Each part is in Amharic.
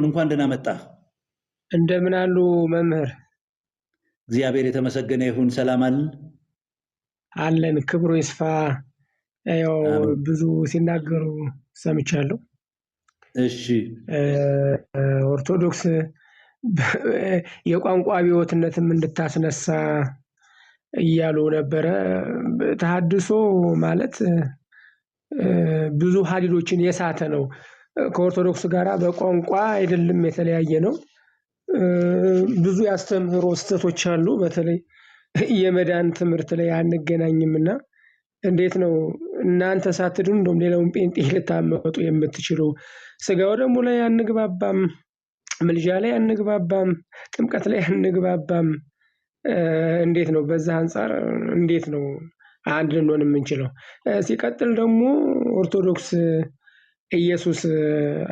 እንኳን ደህና መጣ። እንደምን አሉ መምህር? እግዚአብሔር የተመሰገነ ይሁን። ሰላም አለን። ክብሩ ይስፋ። ያው ብዙ ሲናገሩ ሰምቻለሁ። እሺ ኦርቶዶክስ የቋንቋ አብዮትነትም እንድታስነሳ እያሉ ነበረ። ተሐድሶ ማለት ብዙ ሀዲዶችን የሳተ ነው። ከኦርቶዶክስ ጋራ በቋንቋ አይደለም የተለያየ ነው። ብዙ ያስተምህሮ ስህተቶች አሉ። በተለይ የመዳን ትምህርት ላይ አንገናኝምና እንዴት ነው እናንተ ሳትድኑ እንደውም ሌላውን ጴንጤ ልታመጡ የምትችሉ? ስጋው ደግሞ ላይ አንግባባም፣ ምልጃ ላይ አንግባባም፣ ጥምቀት ላይ አንግባባም። እንዴት ነው በዛ አንፃር እንዴት ነው አንድ ልንሆን የምንችለው? ሲቀጥል ደግሞ ኦርቶዶክስ ኢየሱስ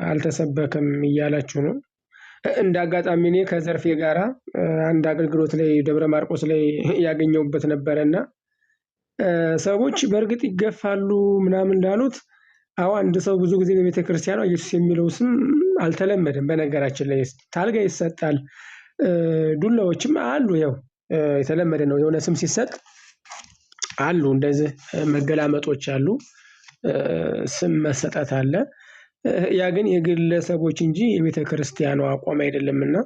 አልተሰበከም እያላችሁ ነው። እንደ አጋጣሚ እኔ ከዘርፌ ጋራ አንድ አገልግሎት ላይ ደብረ ማርቆስ ላይ ያገኘሁበት ነበረና ሰዎች በእርግጥ ይገፋሉ ምናምን እንዳሉት አዎ አንድ ሰው ብዙ ጊዜ በቤተክርስቲያኗ ኢየሱስ የሚለው ስም አልተለመደም። በነገራችን ላይ ታልጋ ይሰጣል፣ ዱላዎችም አሉ። ያው የተለመደ ነው። የሆነ ስም ሲሰጥ አሉ እንደዚህ መገላመጦች አሉ፣ ስም መሰጠት አለ። ያ ግን የግለሰቦች እንጂ የቤተክርስቲያኗ አቋም አይደለምና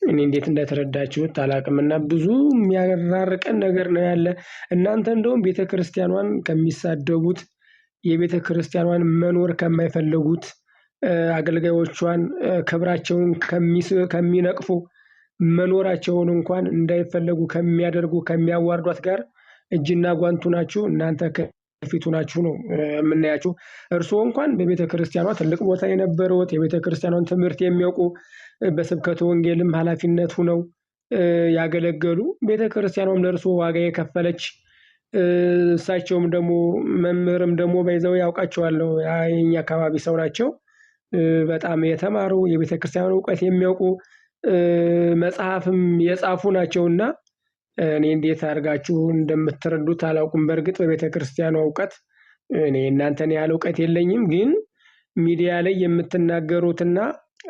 እኔ እንዴት እንደተረዳችሁት አላቅምና ብዙ የሚያራርቀን ነገር ነው ያለ። እናንተ እንደውም ቤተክርስቲያኗን ከሚሳደቡት፣ የቤተክርስቲያኗን መኖር ከማይፈልጉት፣ አገልጋዮቿን ክብራቸውን ከሚነቅፉ፣ መኖራቸውን እንኳን እንዳይፈለጉ ከሚያደርጉ ከሚያዋርዷት ጋር እጅና ጓንቱ ናችሁ። እናንተ ከፊቱ ናችሁ ነው የምናያችሁ። እርስዎ እንኳን በቤተክርስቲያኗ ትልቅ ቦታ የነበሩት የቤተክርስቲያኗን ትምህርት የሚያውቁ በስብከተ ወንጌልም ኃላፊነት ሆነው ያገለገሉ፣ ቤተክርስቲያኗም ለእርስዎ ዋጋ የከፈለች፣ እሳቸውም ደግሞ መምህርም ደግሞ በይዘው ያውቃቸዋለሁ። የኛ አካባቢ ሰው ናቸው። በጣም የተማሩ የቤተክርስቲያኗን ዕውቀት የሚያውቁ መጽሐፍም የጻፉ ናቸውና እኔ እንዴት አድርጋችሁ እንደምትረዱት አላውቅም። በእርግጥ በቤተክርስቲያኗ ዕውቀት እኔ እናንተን ያህል ዕውቀት የለኝም። ግን ሚዲያ ላይ የምትናገሩትና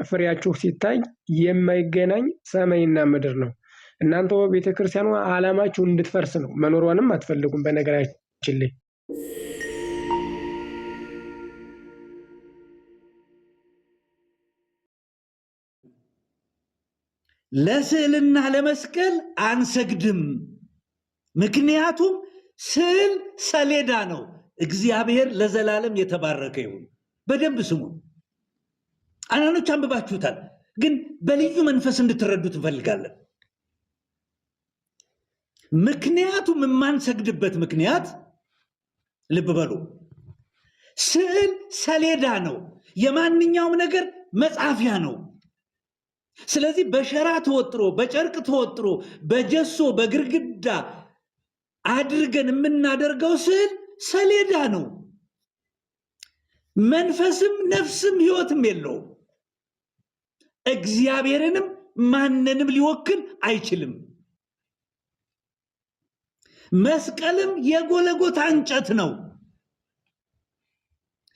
ፍሬያችሁ ሲታይ የማይገናኝ ሰማይና ምድር ነው። እናንተ ቤተክርስቲያኗ ዓላማችሁ እንድትፈርስ ነው፣ መኖሯንም አትፈልጉም። በነገራችን ላይ ለስዕልና ለመስቀል አንሰግድም፣ ምክንያቱም ስዕል ሰሌዳ ነው። እግዚአብሔር ለዘላለም የተባረከ ይሁን። በደንብ ስሙ። አንዳንዶች አንብባችሁታል፣ ግን በልዩ መንፈስ እንድትረዱት እንፈልጋለን። ምክንያቱም የማንሰግድበት ምክንያት ልብ በሉ፣ ስዕል ሰሌዳ ነው፣ የማንኛውም ነገር መጻፊያ ነው። ስለዚህ በሸራ ተወጥሮ፣ በጨርቅ ተወጥሮ፣ በጀሶ በግርግዳ አድርገን የምናደርገው ስዕል ሰሌዳ ነው። መንፈስም ነፍስም ሕይወትም የለውም። እግዚአብሔርንም ማንንም ሊወክል አይችልም። መስቀልም የጎለጎታ እንጨት ነው።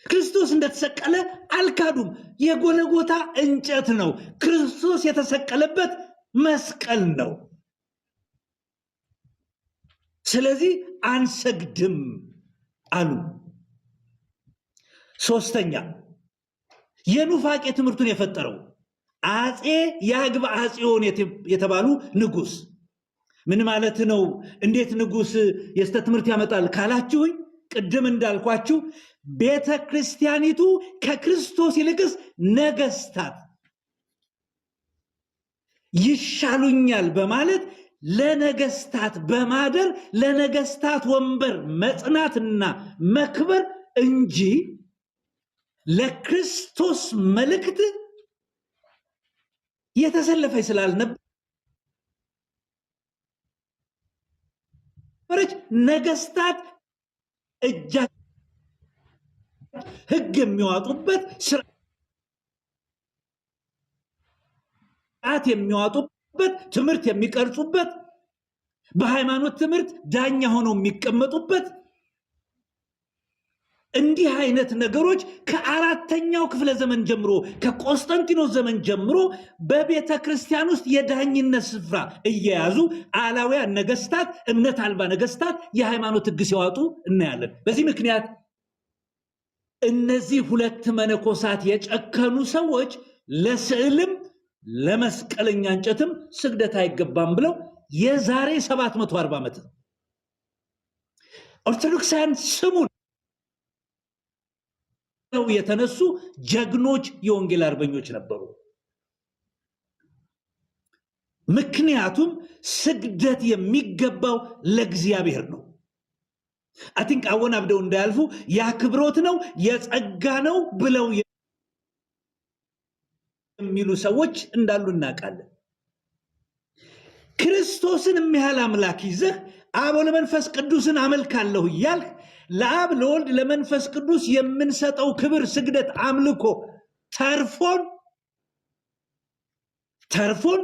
ክርስቶስ እንደተሰቀለ አልካዱም። የጎለጎታ እንጨት ነው። ክርስቶስ የተሰቀለበት መስቀል ነው። ስለዚህ አንሰግድም አሉ። ሶስተኛ የኑፋቄ ትምህርቱን የፈጠረው አጼ ያግብአ ጽዮን የተባሉ ንጉስ ምን ማለት ነው? እንዴት ንጉስ የስተት ትምህርት ያመጣል ካላችሁኝ፣ ቅድም እንዳልኳችሁ ቤተ ክርስቲያኒቱ ከክርስቶስ ይልቅስ ነገስታት ይሻሉኛል በማለት ለነገስታት በማደር ለነገስታት ወንበር መጽናትና መክበር እንጂ ለክርስቶስ መልእክት የተሰለፈች ስላልነበረች ነገስታት እጃቸው ሕግ የሚያወጡበት ስርዓት የሚያወጡበት ትምህርት የሚቀርጹበት በሃይማኖት ትምህርት ዳኛ ሆነው የሚቀመጡበት እንዲህ አይነት ነገሮች ከአራተኛው ክፍለ ዘመን ጀምሮ ከቆስጠንጢኖስ ዘመን ጀምሮ በቤተ ክርስቲያን ውስጥ የዳኝነት ስፍራ እየያዙ አላውያን ነገስታት፣ እምነት አልባ ነገስታት የሃይማኖት ሕግ ሲያወጡ እናያለን። በዚህ ምክንያት እነዚህ ሁለት መነኮሳት የጨከኑ ሰዎች ለስዕልም ለመስቀለኛ እንጨትም ስግደት አይገባም ብለው የዛሬ 740 ዓመት ኦርቶዶክሳውያን ስሙን የተነሱ ጀግኖች የወንጌል አርበኞች ነበሩ። ምክንያቱም ስግደት የሚገባው ለእግዚአብሔር ነው። አቲንክ አወናብደው እንዳያልፉ ያክብሮት ነው የጸጋ ነው ብለው የሚሉ ሰዎች እንዳሉ እናውቃለን። ክርስቶስን የሚያህል አምላክ ይዘህ አብ ለመንፈስ ቅዱስን አመልካለሁ እያልህ ለአብ ለወልድ ለመንፈስ ቅዱስ የምንሰጠው ክብር፣ ስግደት፣ አምልኮ ተርፎን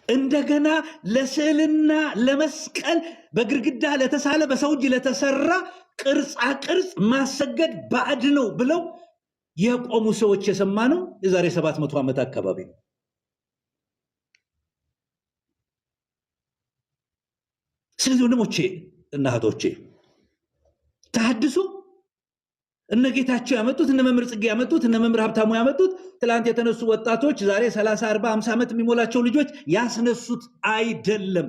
እንደገና ለስዕልና ለመስቀል በግድግዳ ለተሳለ በሰው እጅ ለተሰራ ቅርጻ ቅርጽ ማሰገድ ባዕድ ነው ብለው የቆሙ ሰዎች የሰማነው የዛሬ 700 ዓመት አካባቢ ነው። ስለዚህ ወንድሞቼ እና እህቶቼ ተሐድሶ እነ ጌታቸው ያመጡት፣ እነ መምህር ጽጌ ያመጡት፣ እነ መምህር ሀብታሙ ያመጡት፣ ትላንት የተነሱ ወጣቶች ዛሬ 30፣ 40፣ 50 ዓመት የሚሞላቸው ልጆች ያስነሱት አይደለም።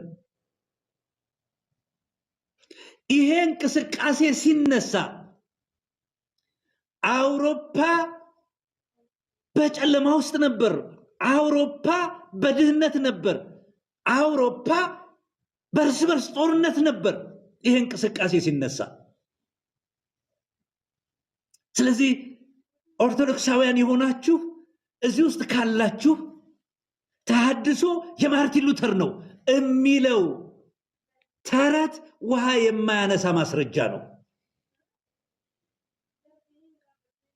ይሄ እንቅስቃሴ ሲነሳ አውሮፓ በጨለማ ውስጥ ነበር። አውሮፓ በድህነት ነበር። አውሮፓ በርስ በርስ ጦርነት ነበር ይሄ እንቅስቃሴ ሲነሳ። ስለዚህ ኦርቶዶክሳውያን የሆናችሁ እዚህ ውስጥ ካላችሁ ተሐድሶ የማርቲን ሉተር ነው የሚለው ተረት ውሃ የማያነሳ ማስረጃ ነው።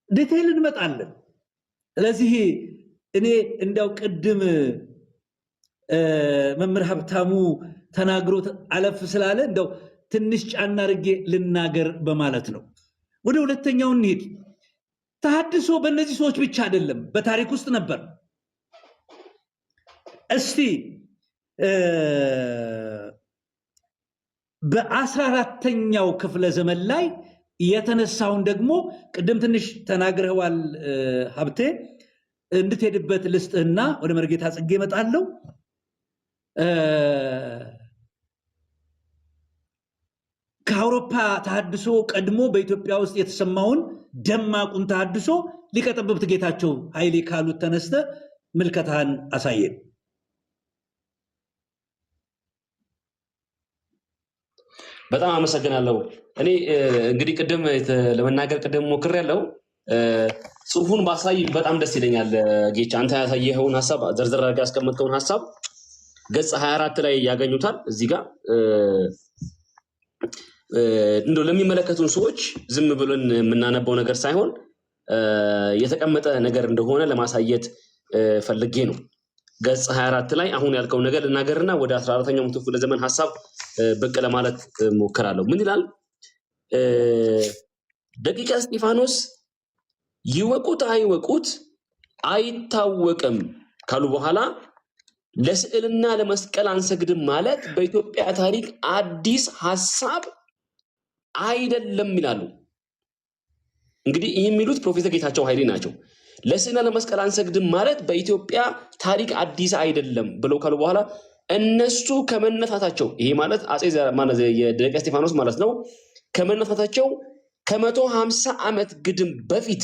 ዲቴይል እንመጣለን። ስለዚህ እኔ እንዲያው ቅድም መምህር ሀብታሙ ተናግሮ አለፍ ስላለ እንደው ትንሽ ጫና አድርጌ ልናገር በማለት ነው። ወደ ሁለተኛው እንሂድ። ተሐድሶ በእነዚህ ሰዎች ብቻ አይደለም፣ በታሪክ ውስጥ ነበር። እስቲ በ14ኛው ክፍለ ዘመን ላይ የተነሳውን ደግሞ ቅድም ትንሽ ተናግረዋል ሀብቴ፣ እንድትሄድበት ልስጥህና ወደ መርጌታ ጽጌ እመጣለሁ። ከአውሮፓ ተሐድሶ ቀድሞ በኢትዮጵያ ውስጥ የተሰማውን ደማቁን ተሐድሶ ሊቀ ጠበብት ጌታቸው ኃይሌ ካሉት ተነስተ ምልከታን አሳየን። በጣም አመሰግናለሁ። እኔ እንግዲህ ቅድም ለመናገር ቅድም ሞክሬያለሁ። ጽሁፉን ባሳይ በጣም ደስ ይለኛል። ጌች አንተ ያሳየኸውን ሐሳብ ዘርዘር አድርገህ ያስቀመጥከውን ሐሳብ ገጽ 24 ላይ ያገኙታል። እዚህ ጋር እንደው ለሚመለከቱን ሰዎች ዝም ብለን የምናነበው ነገር ሳይሆን የተቀመጠ ነገር እንደሆነ ለማሳየት ፈልጌ ነው። ገጽ 24 ላይ አሁን ያልከው ነገር ልናገርና ወደ 14ኛው መቶ ክፍለ ዘመን ሐሳብ ብቅ ለማለት ሞክራለሁ። ምን ይላል? ደቂቀ እስጢፋኖስ ይወቁት አይወቁት አይታወቅም ካሉ በኋላ ለስዕልና ለመስቀል አንሰግድም ማለት በኢትዮጵያ ታሪክ አዲስ ሐሳብ አይደለም ይላሉ። እንግዲህ ይህ የሚሉት ፕሮፌሰር ጌታቸው ኃይሌ ናቸው። ለስዕልና ለመስቀል አንሰግድም ማለት በኢትዮጵያ ታሪክ አዲስ አይደለም ብለው ካሉ በኋላ እነሱ ከመነሳታቸው ይሄ ማለት አጼ የደቂቀ እስጢፋኖስ ማለት ነው ከመነሳታቸው ከ150 ዓመት ግድም በፊት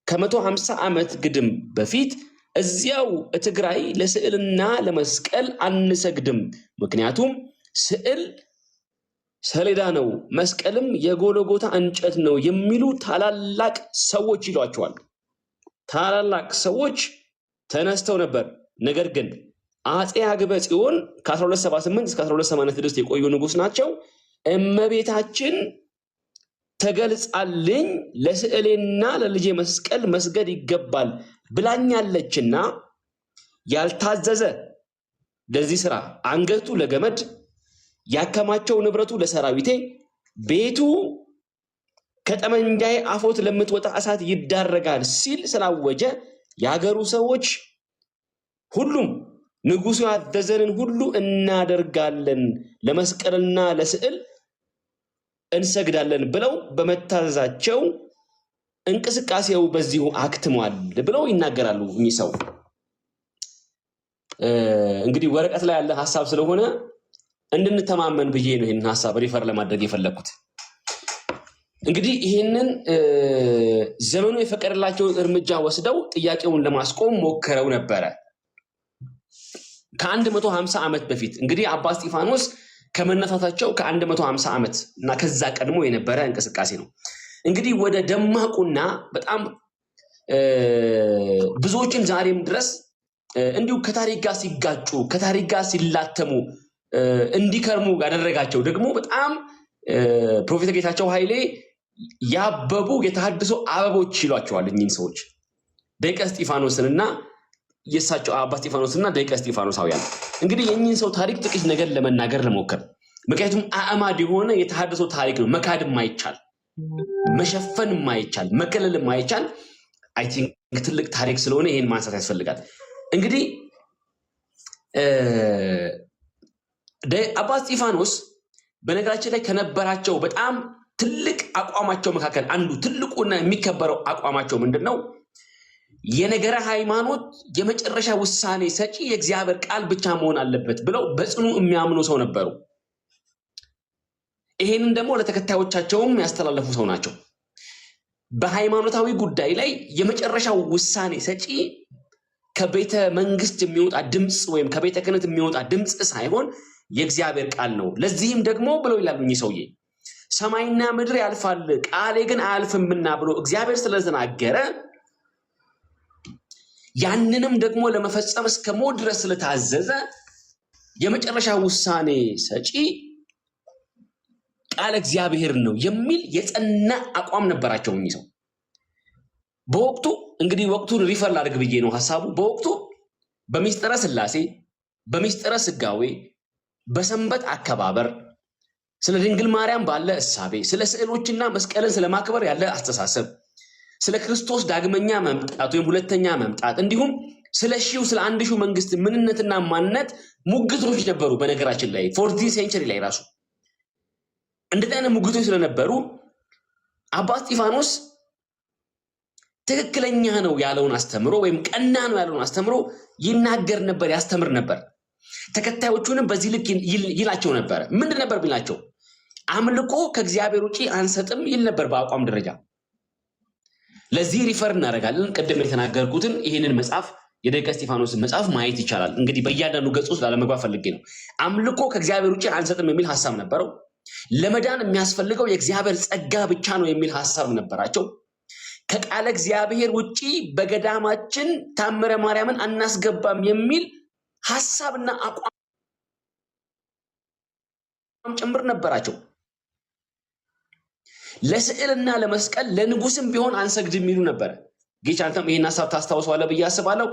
ከ150 ዓመት ግድም በፊት እዚያው ትግራይ ለስዕልና ለመስቀል አንሰግድም፣ ምክንያቱም ስዕል ሰሌዳ ነው፣ መስቀልም የጎልጎታ እንጨት ነው የሚሉ ታላላቅ ሰዎች ይሏቸዋል። ታላላቅ ሰዎች ተነስተው ነበር። ነገር ግን አጼ አግበ ጽዮን ከ1278 እስከ 1286 የቆዩ ንጉስ ናቸው። እመቤታችን ተገልጻልኝ ለስዕሌና ለልጄ መስቀል መስገድ ይገባል ብላኛለችና ያልታዘዘ ለዚህ ስራ አንገቱ ለገመድ ያከማቸው ንብረቱ ለሰራዊቴ ቤቱ ከጠመንጃዬ አፎት ለምትወጣ እሳት ይዳረጋል ሲል ስላወጀ የሀገሩ ሰዎች ሁሉም ንጉሡ ያዘዘንን ሁሉ እናደርጋለን፣ ለመስቀልና ለስዕል እንሰግዳለን ብለው በመታዘዛቸው እንቅስቃሴው በዚሁ አክትሟል ብለው ይናገራሉ። እኚህ ሰው እንግዲህ ወረቀት ላይ ያለ ሐሳብ ስለሆነ እንድንተማመን ብዬ ነው ይሄንን ሐሳብ ሪፈር ለማድረግ የፈለኩት። እንግዲህ ይሄንን ዘመኑ የፈቀደላቸውን እርምጃ ወስደው ጥያቄውን ለማስቆም ሞክረው ነበረ። ከ150 ዓመት በፊት እንግዲህ አባ እስጢፋኖስ ከመነሳታቸው ከ150 ዓመት እና ከዛ ቀድሞ የነበረ እንቅስቃሴ ነው። እንግዲህ ወደ ደማቁና በጣም ብዙዎችን ዛሬም ድረስ እንዲሁ ከታሪክ ጋር ሲጋጩ ከታሪክ ጋር ሲላተሙ እንዲከርሙ ያደረጋቸው ደግሞ በጣም ፕሮፌሰር ጌታቸው ኃይሌ ያበቡ የተሐድሶ አበቦች ይሏቸዋል። እኚህን ሰዎች ደቂቀ እስጢፋኖስንና የሳቸው አባ እስጢፋኖስና ደቂቀ እስጢፋኖሳውያን እንግዲህ የእኚህን ሰው ታሪክ ጥቂት ነገር ለመናገር ለሞከር። ምክንያቱም አዕማድ የሆነ የተሐድሶ ታሪክ ነው። መካድ የማይቻል መሸፈን የማይቻል መከለል የማይቻል አይ ቲንክ ትልቅ ታሪክ ስለሆነ ይሄን ማንሳት ያስፈልጋል። እንግዲህ አባ እስጢፋኖስ በነገራችን ላይ ከነበራቸው በጣም ትልቅ አቋማቸው መካከል አንዱ ትልቁና የሚከበረው አቋማቸው ምንድነው? የነገረ ሃይማኖት የመጨረሻ ውሳኔ ሰጪ የእግዚአብሔር ቃል ብቻ መሆን አለበት ብለው በጽኑ የሚያምኑ ሰው ነበሩ። ይሄንን ደግሞ ለተከታዮቻቸውም ያስተላለፉ ሰው ናቸው። በሃይማኖታዊ ጉዳይ ላይ የመጨረሻው ውሳኔ ሰጪ ከቤተ መንግስት የሚወጣ ድምፅ ወይም ከቤተ ክህነት የሚወጣ ድምፅ ሳይሆን የእግዚአብሔር ቃል ነው። ለዚህም ደግሞ ብለው ይላሉ እኚህ ሰውዬ ሰማይና ምድር ያልፋል ቃሌ ግን አያልፍምና ብሎ እግዚአብሔር ስለተናገረ ያንንም ደግሞ ለመፈጸም እስከ ሞት ድረስ ስለታዘዘ የመጨረሻ ውሳኔ ሰጪ ቃል እግዚአብሔር ነው የሚል የጸና አቋም ነበራቸው እኚህ ሰው። በወቅቱ እንግዲህ ወቅቱን ሪፈር ላድርግ ብዬ ነው ሐሳቡ። በወቅቱ በሚስጥረ ሥላሴ፣ በሚስጥረ ሥጋዌ፣ በሰንበት አከባበር፣ ስለ ድንግል ማርያም ባለ እሳቤ፣ ስለ ስዕሎችና መስቀልን ስለማክበር ያለ አስተሳሰብ፣ ስለ ክርስቶስ ዳግመኛ መምጣት ወይም ሁለተኛ መምጣት እንዲሁም ስለ 1000 መንግስት ምንነትና ማንነት ሙግቶች ነበሩ። በነገራችን ላይ 14 ሴንቸሪ ላይ ራሱ እንደዚህ አይነት ሙግቶች ስለነበሩ አባ እስጢፋኖስ ትክክለኛ ነው ያለውን አስተምሮ ወይም ቀና ነው ያለውን አስተምሮ ይናገር ነበር፣ ያስተምር ነበር። ተከታዮቹንም በዚህ ልክ ይላቸው ነበር። ምንድን ነበር ቢላቸው? አምልኮ ከእግዚአብሔር ውጪ አንሰጥም ይል ነበር በአቋም ደረጃ። ለዚህ ሪፈር እናደርጋለን። ቅድም የተናገርኩትን ይህንን መጽሐፍ የደቂቀ እስጢፋኖስን መጽሐፍ ማየት ይቻላል። እንግዲህ በእያንዳንዱ ገጽ ውስጥ ላለመግባት ፈልጌ ነው። አምልኮ ከእግዚአብሔር ውጪ አንሰጥም የሚል ሐሳብ ነበረው። ለመዳን የሚያስፈልገው የእግዚአብሔር ጸጋ ብቻ ነው የሚል ሐሳብ ነበራቸው። ከቃለ እግዚአብሔር ውጪ በገዳማችን ታምረ ማርያምን አናስገባም የሚል ሐሳብና አቋም ጭምር ነበራቸው። ለስዕልና ለመስቀል ለንጉስም ቢሆን አንሰግድ የሚሉ ነበር። ጌች አንተም ይሄን ሐሳብ ታስታውሰዋለህ ብዬ አስባለሁ።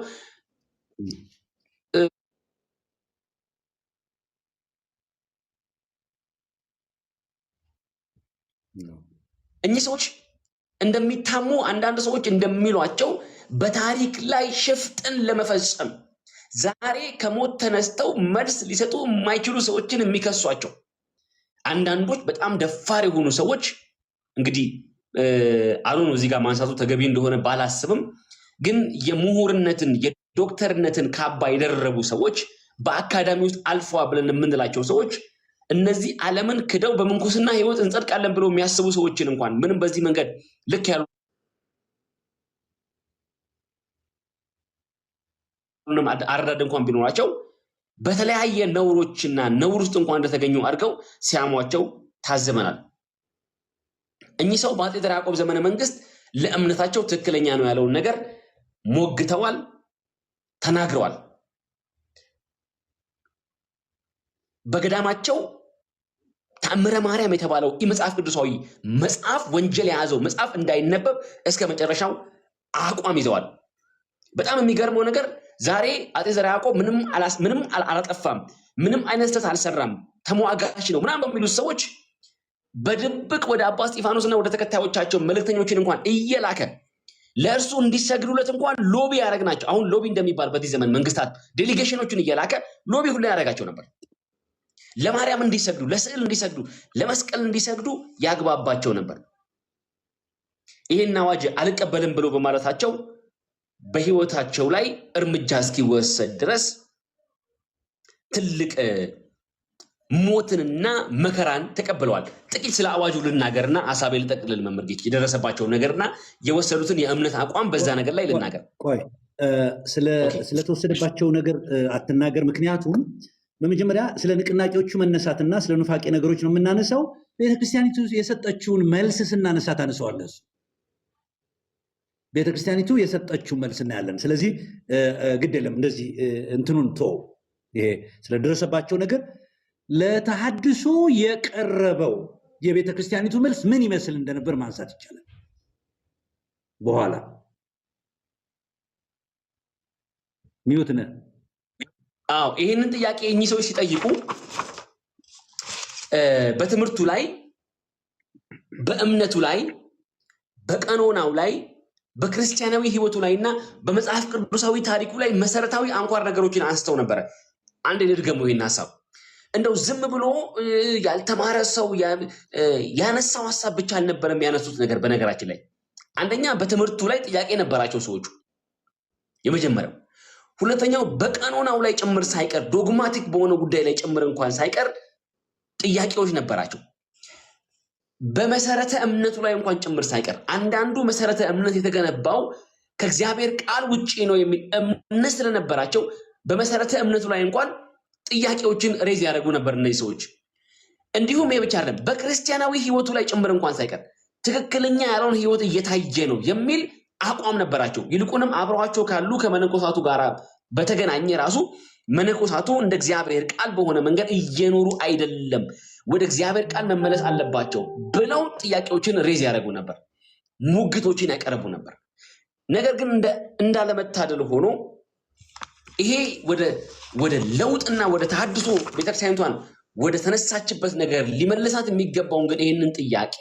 እኚህ ሰዎች እንደሚታሙ አንዳንድ ሰዎች እንደሚሏቸው በታሪክ ላይ ሽፍጥን ለመፈጸም ዛሬ ከሞት ተነስተው መልስ ሊሰጡ የማይችሉ ሰዎችን የሚከሷቸው አንዳንዶች በጣም ደፋር የሆኑ ሰዎች እንግዲህ አሁን እዚህ ጋር ማንሳቱ ተገቢ እንደሆነ ባላስብም ግን የምሁርነትን የዶክተርነትን ካባ የደረቡ ሰዎች በአካዳሚ ውስጥ አልፏ ብለን የምንላቸው ሰዎች እነዚህ ዓለምን ክደው በምንኩስና ህይወት እንጸድቃለን ብለው የሚያስቡ ሰዎችን እንኳን ምንም በዚህ መንገድ ልክ ያሉ አረዳድ እንኳን ቢኖራቸው በተለያየ ነውሮችና ነውር ውስጥ እንኳን እንደተገኙ አድርገው ሲያሟቸው ታዘበናል። እኚህ ሰው በአፄ ዘርዓ ያዕቆብ ዘመነ መንግስት ለእምነታቸው ትክክለኛ ነው ያለውን ነገር ሞግተዋል፣ ተናግረዋል። በገዳማቸው ታምረ ማርያም የተባለው መጽሐፍ ቅዱሳዊ መጽሐፍ ወንጀል የያዘው መጽሐፍ እንዳይነበብ እስከ መጨረሻው አቋም ይዘዋል። በጣም የሚገርመው ነገር ዛሬ አፄ ዘርዓ ያዕቆብ ምንም አላጠፋም፣ ምንም አይነት ስህተት አልሰራም፣ ተሟጋች ነው ምናምን በሚሉት ሰዎች በድብቅ ወደ አባ እስጢፋኖስና ወደ ተከታዮቻቸው መልእክተኞችን እንኳን እየላከ ለእርሱ እንዲሰግዱለት እንኳን ሎቢ ያደረግናቸው። አሁን ሎቢ እንደሚባል በዚህ ዘመን መንግስታት ዴሊጌሽኖችን እየላከ ሎቢ ሁሉ ያደረጋቸው ነበር። ለማርያም እንዲሰግዱ፣ ለስዕል እንዲሰግዱ፣ ለመስቀል እንዲሰግዱ ያግባባቸው ነበር። ይሄን አዋጅ አልቀበልም ብሎ በማለታቸው በህይወታቸው ላይ እርምጃ እስኪወሰድ ድረስ ትልቅ ሞትንና መከራን ተቀብለዋል። ጥቂት ስለ አዋጁ ልናገርና ሐሳቤ ልጠቅልል። መምህር ጌች የደረሰባቸውን ነገርና የወሰዱትን የእምነት አቋም በዛ ነገር ላይ ልናገር። ቆይ ስለተወሰደባቸው ነገር አትናገር። ምክንያቱም በመጀመሪያ ስለ ንቅናቄዎቹ መነሳትና ስለ ኑፋቄ ነገሮች ነው የምናነሳው። ቤተክርስቲያኒቱ የሰጠችውን መልስ ስናነሳ ታነሳዋለህ። እሱ ቤተክርስቲያኒቱ የሰጠችውን መልስ እናያለን። ስለዚህ ግድ የለም እንደዚህ እንትኑን ተወው። ይሄ ስለደረሰባቸው ነገር ለተሐድሶ የቀረበው የቤተክርስቲያኒቱ መልስ ምን ይመስል እንደነበር ማንሳት ይቻላል። በኋላ ሚዩት ነህ። አዎ ይህንን ጥያቄ እኚህ ሰዎች ሲጠይቁ በትምህርቱ ላይ፣ በእምነቱ ላይ፣ በቀኖናው ላይ፣ በክርስቲያናዊ ህይወቱ ላይ እና በመጽሐፍ ቅዱሳዊ ታሪኩ ላይ መሰረታዊ አንኳር ነገሮችን አንስተው ነበረ። አንድ ልድገመው ይህን ሐሳብ። እንደው ዝም ብሎ ያልተማረ ሰው ያነሳው ሐሳብ ብቻ አልነበረም ያነሱት ነገር። በነገራችን ላይ አንደኛ በትምህርቱ ላይ ጥያቄ ነበራቸው ሰዎቹ፣ የመጀመሪያው። ሁለተኛው በቀኖናው ላይ ጭምር ሳይቀር ዶግማቲክ በሆነ ጉዳይ ላይ ጭምር እንኳን ሳይቀር ጥያቄዎች ነበራቸው። በመሰረተ እምነቱ ላይ እንኳን ጭምር ሳይቀር አንዳንዱ መሰረተ እምነት የተገነባው ከእግዚአብሔር ቃል ውጪ ነው የሚል እምነት ስለነበራቸው በመሰረተ እምነቱ ላይ እንኳን ጥያቄዎችን ሬዝ ያደርጉ ነበር እነዚህ ሰዎች። እንዲሁም ይሄ ብቻ አይደለም፣ በክርስቲያናዊ ህይወቱ ላይ ጭምር እንኳን ሳይቀር ትክክለኛ ያለውን ህይወት እየታየ ነው የሚል አቋም ነበራቸው። ይልቁንም አብረዋቸው ካሉ ከመነኮሳቱ ጋር በተገናኘ ራሱ መነኮሳቱ እንደ እግዚአብሔር ቃል በሆነ መንገድ እየኖሩ አይደለም፣ ወደ እግዚአብሔር ቃል መመለስ አለባቸው ብለው ጥያቄዎችን ሬዝ ያደርጉ ነበር፣ ሙግቶችን ያቀርቡ ነበር። ነገር ግን እንዳለመታደል ሆኖ ይሄ ወደ ለውጥና ወደ ተሐድሶ ቤተክርስቲያኒቷን ወደ ተነሳችበት ነገር ሊመልሳት የሚገባውን ግን ይህንን ጥያቄ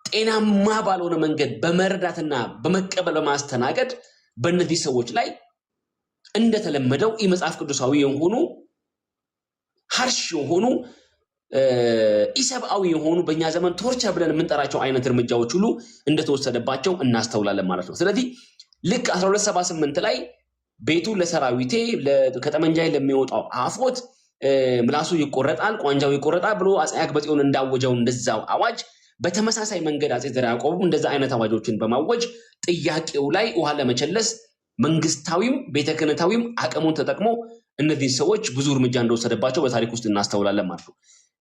ጤናማ ባልሆነ መንገድ በመረዳትና በመቀበል በማስተናገድ በእነዚህ ሰዎች ላይ እንደተለመደው የመጽሐፍ ቅዱሳዊ የሆኑ ሀርሽ የሆኑ ኢሰብአዊ የሆኑ በእኛ ዘመን ቶርቸር ብለን የምንጠራቸው አይነት እርምጃዎች ሁሉ እንደተወሰደባቸው እናስተውላለን ማለት ነው። ስለዚህ ልክ 1278 ላይ ቤቱ ለሰራዊቴ ከጠመንጃይ ለሚወጣው አፎት ምላሱ ይቆረጣል፣ ቋንጃው ይቆረጣል ብሎ አፄ አክበጽዮን እንዳወጀው እንደዛው አዋጅ በተመሳሳይ መንገድ አፄ ዘርዓ ያዕቆብ እንደዛ አይነት አዋጆችን በማወጅ ጥያቄው ላይ ውሃ ለመቸለስ መንግስታዊም ቤተ ክህነታዊም አቅሙን ተጠቅሞ እነዚህ ሰዎች ብዙ እርምጃ እንደወሰደባቸው በታሪክ ውስጥ እናስተውላለን ማለት ነው።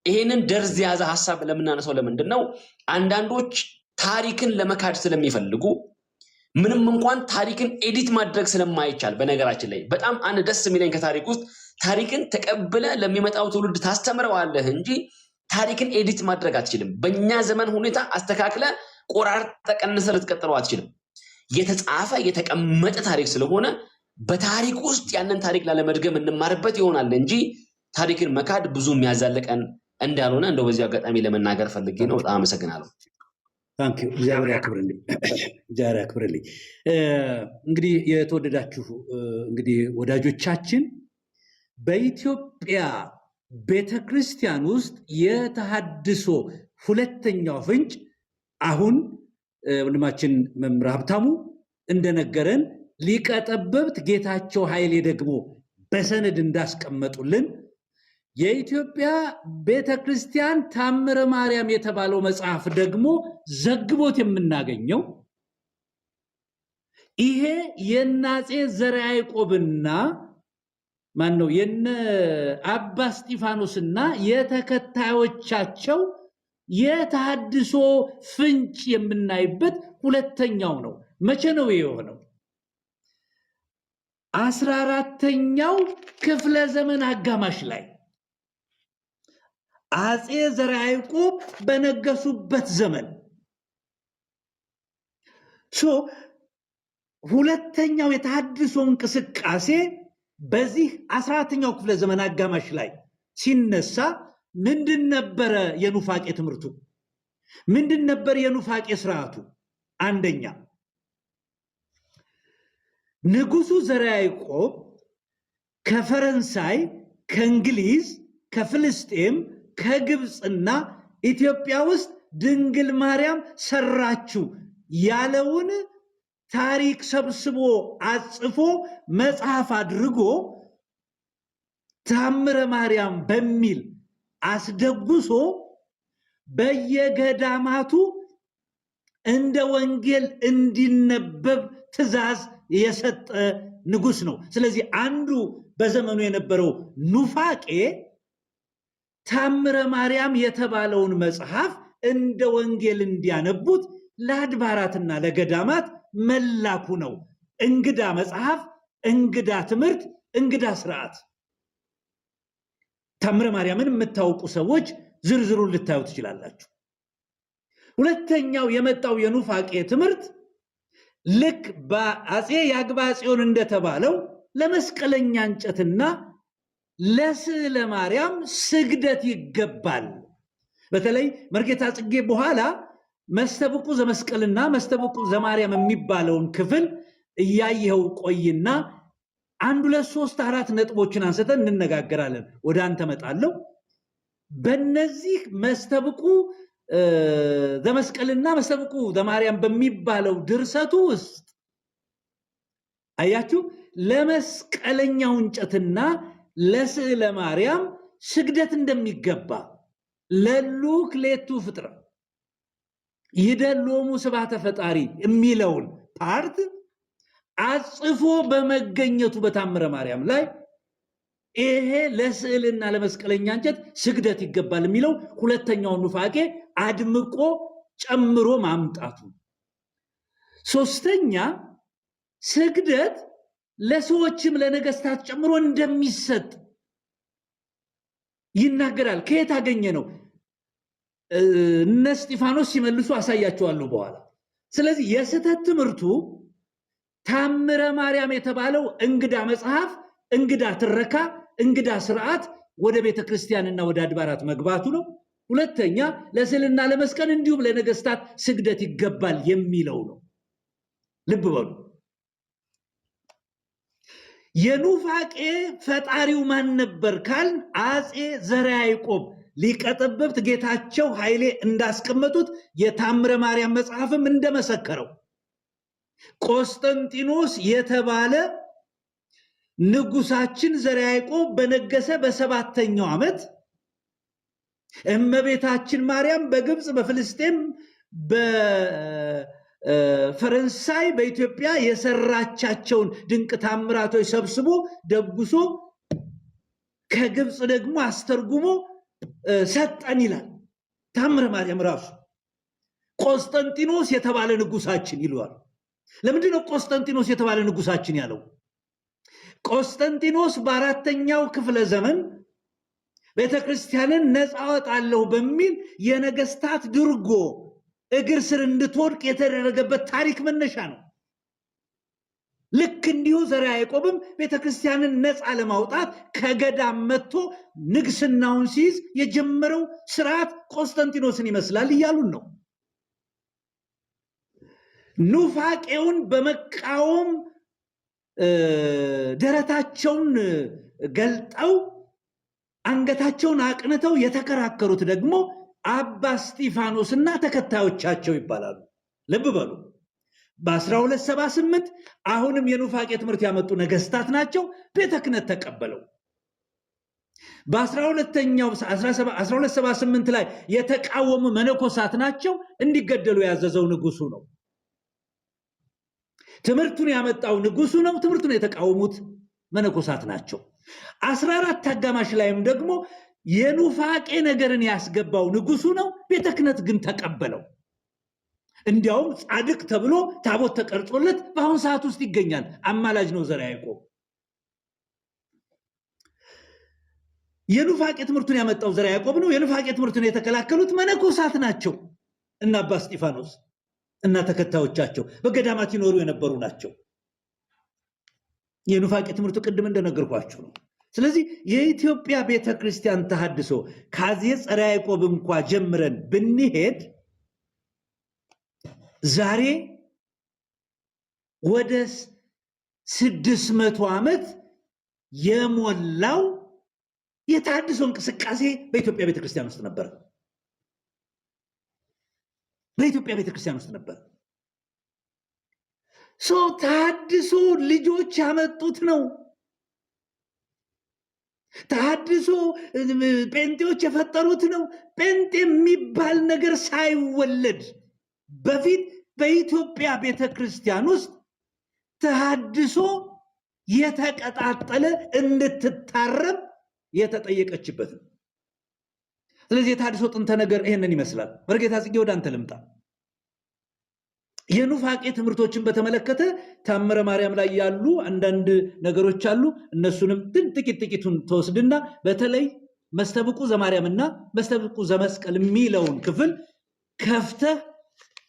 ይሄንን ደርዝ የያዘ ሐሳብ ለምናነሳው ለምንድን ነው? አንዳንዶች ታሪክን ለመካድ ስለሚፈልጉ ምንም እንኳን ታሪክን ኤዲት ማድረግ ስለማይቻል፣ በነገራችን ላይ በጣም አንድ ደስ የሚለኝ ከታሪክ ውስጥ ታሪክን ተቀብለ ለሚመጣው ትውልድ ታስተምረዋለህ እንጂ ታሪክን ኤዲት ማድረግ አትችልም። በእኛ ዘመን ሁኔታ አስተካክለ ቆራርጠ ቀንሰ ልትቀጥለው አትችልም። የተጻፈ የተቀመጠ ታሪክ ስለሆነ በታሪክ ውስጥ ያንን ታሪክ ላለመድገም እንማርበት ይሆናል እንጂ ታሪክን መካድ ብዙ የሚያዛልቀን እንዳልሆነ እንደው በዚህ አጋጣሚ ለመናገር ፈልጌ ነው። በጣም አመሰግናለሁ። ታንኪዩ። እግዚአብሔር ያክብርልኝ። እግዚአብሔር ያክብርልኝ። እንግዲህ የተወደዳችሁ እንግዲህ ወዳጆቻችን በኢትዮጵያ ቤተክርስቲያን ውስጥ የተሐድሶ ሁለተኛው ፍንጭ አሁን ወንድማችን መምህር ሀብታሙ እንደነገረን ሊቀ ጠበብት ጌታቸው ኃይሌ ደግሞ በሰነድ እንዳስቀመጡልን የኢትዮጵያ ቤተክርስቲያን ታምረ ማርያም የተባለው መጽሐፍ ደግሞ ዘግቦት የምናገኘው ይሄ የአፄ ዘርዓ ያዕቆብና ማን ነው የነ አባ እስጢፋኖስና የተከታዮቻቸው የተሐድሶ ፍንጭ የምናይበት ሁለተኛው ነው። መቼ ነው የሆነው? 14ኛው ክፍለ ዘመን አጋማሽ ላይ አፄ ዘርዓ ያዕቆብ በነገሱበት ዘመን ሁለተኛው የተሐድሶ እንቅስቃሴ በዚህ 14ኛው ክፍለ ዘመን አጋማሽ ላይ ሲነሳ ምንድን ነበረ የኑፋቄ ትምህርቱ? ምንድን ነበር የኑፋቄ ስርዓቱ? አንደኛ ንጉሱ ዘርዓ ያዕቆብ ከፈረንሳይ፣ ከእንግሊዝ፣ ከፍልስጤም፣ ከግብፅና ኢትዮጵያ ውስጥ ድንግል ማርያም ሰራችው ያለውን ታሪክ ሰብስቦ አጽፎ መጽሐፍ አድርጎ ተአምረ ማርያም በሚል አስደጉሶ በየገዳማቱ እንደ ወንጌል እንዲነበብ ትእዛዝ የሰጠ ንጉስ ነው። ስለዚህ አንዱ በዘመኑ የነበረው ኑፋቄ ተአምረ ማርያም የተባለውን መጽሐፍ እንደ ወንጌል እንዲያነቡት ለአድባራትና ለገዳማት መላኩ ነው። እንግዳ መጽሐፍ፣ እንግዳ ትምህርት፣ እንግዳ ስርዓት። ተአምረ ማርያምን የምታውቁ ሰዎች ዝርዝሩን ልታዩ ትችላላችሁ። ሁለተኛው የመጣው የኑፋቄ ትምህርት ልክ በአፄ ያግባ ጽዮን እንደተባለው ለመስቀለኛ እንጨትና ለስዕለ ማርያም ስግደት ይገባል። በተለይ መርጌታ ጽጌ በኋላ መስተብቁ ዘመስቀልና መስተብቁ ዘማርያም የሚባለውን ክፍል እያየኸው ቆይና 1 2 3 4 ነጥቦችን አንስተን እንነጋገራለን። ወደ አንተ መጣለሁ። በእነዚህ መስተብቁ ዘመስቀልና መስተብቁ ዘማርያም በሚባለው ድርሰቱ ውስጥ አያችሁ ለመስቀለኛው እንጨትና ለስዕለ ማርያም ስግደት እንደሚገባ ለሉ ክሌቱ ፍጥረ ይደሎሙ ስብሐተ ፈጣሪ የሚለውን ፓርት አጽፎ በመገኘቱ በተአምረ ማርያም ላይ ይሄ ለስዕልና ለመስቀለኛ እንጨት ስግደት ይገባል የሚለው ሁለተኛው ኑፋቄ አድምቆ ጨምሮ ማምጣቱ። ሶስተኛ ስግደት ለሰዎችም ለነገስታት ጨምሮ እንደሚሰጥ ይናገራል። ከየት አገኘ ነው? እነ እስጢፋኖስ ሲመልሱ አሳያቸዋለሁ በኋላ። ስለዚህ የስህተት ትምህርቱ ተአምረ ማርያም የተባለው እንግዳ መጽሐፍ፣ እንግዳ ትረካ፣ እንግዳ ስርዓት ወደ ቤተ ክርስቲያንና ወደ አድባራት መግባቱ ነው። ሁለተኛ ለስዕልና ለመስቀል እንዲሁም ለነገስታት ስግደት ይገባል የሚለው ነው። ልብ በሉ። የኑፋቄ ፈጣሪው ማን ነበር ካል አፄ ዘርዓ ያዕቆብ ሊቀ ጠበብት ጌታቸው ኃይሌ እንዳስቀመጡት የተአምረ ማርያም መጽሐፍም እንደመሰከረው ቆስጠንጢኖስ የተባለ ንጉሳችን ዘርዓ ያዕቆብ በነገሰ በ7ኛው ዓመት እመቤታችን ማርያም በግብፅ፣ በፍልስጤም፣ በፈረንሳይ፣ በኢትዮጵያ የሰራቻቸውን ድንቅ ታምራቶች ሰብስቦ ደግሶ ከግብፅ ደግሞ አስተርጉሞ ሰጠን ይላል። ተአምረ ማርያም ራሱ ቆስጠንጢኖስ የተባለ ንጉሳችን ይለዋል። ለምንድነው ቆስጠንጢኖስ የተባለ ንጉሳችን ያለው? ቆስጠንጢኖስ በ4ኛው ክፍለ ዘመን ቤተክርስቲያንን ነፃ አወጣለሁ በሚል የነገስታት ድርጎ እግር ስር እንድትወድቅ የተደረገበት ታሪክ መነሻ ነው። ልክ እንዲሁ ዘርዓ ያዕቆብም ቤተክርስቲያንን ነፃ ለማውጣት ከገዳም መጥቶ ንግስናውን ሲይዝ የጀመረው ስርዓት ቆስጠንጢኖስን ይመስላል እያሉን ነው። ኑፋቄውን በመቃወም ደረታቸውን ገልጠው አንገታቸውን አቅንተው የተከራከሩት ደግሞ አባ እስጢፋኖስና ተከታዮቻቸው ይባላሉ። ልብ በሉ። በ1278 አሁንም የኑፋቄ ትምህርት ያመጡ ነገስታት ናቸው። ቤተ ክህነት ተቀበለው። በ1278 ላይ የተቃወሙ መነኮሳት ናቸው። እንዲገደሉ ያዘዘው ንጉሱ ነው። ትምህርቱን ያመጣው ንጉሱ ነው። ትምህርቱን የተቃወሙት መነኮሳት ናቸው። 14 አጋማሽ ላይም ደግሞ የኑፋቄ ነገርን ያስገባው ንጉሱ ነው። ቤተ ክህነት ግን ተቀበለው። እንዲያውም ጻድቅ ተብሎ ታቦት ተቀርጾለት በአሁን ሰዓት ውስጥ ይገኛል። አማላጅ ነው ዘርዓ ያዕቆብ። የኑፋቄ ትምህርቱን ያመጣው ዘርዓ ያዕቆብ ነው። የኑፋቄ ትምህርቱን የተከላከሉት መነኮሳት ናቸው እና አባ እስጢፋኖስ እና ተከታዮቻቸው በገዳማት ይኖሩ የነበሩ ናቸው። የኑፋቄ ትምህርቱ ቅድም እንደነገርኳችሁ ነው። ስለዚህ የኢትዮጵያ ቤተክርስቲያን ተሐድሶ ከአፄ ዘርዓ ያዕቆብ እንኳ ጀምረን ብንሄድ ዛሬ ወደ 600 ዓመት የሞላው የተሐድሶ እንቅስቃሴ በኢትዮጵያ ቤተክርስቲያን ውስጥ ነበር። በኢትዮጵያ ቤተክርስቲያን ውስጥ ነበር። ተሐድሶ ልጆች ያመጡት ነው። ተሐድሶ ጴንጤዎች የፈጠሩት ነው። ጴንጤ የሚባል ነገር ሳይወለድ በፊት በኢትዮጵያ ቤተክርስቲያን ውስጥ ተሐድሶ የተቀጣጠለ እንድትታረም የተጠየቀችበት ነው። ስለዚህ የተሐድሶ ጥንተ ነገር ይሄንን ይመስላል። መርጌታ ጽጌ ወደ አንተ ልምጣ። የኑፋቄ ትምህርቶችን በተመለከተ ታምረ ማርያም ላይ ያሉ አንዳንድ ነገሮች አሉ። እነሱንም ጥቂቱን ተወስድና በተለይ መስተብቁ ዘማርያምና መስተብቁ ዘመስቀል የሚለውን ክፍል ከፍተህ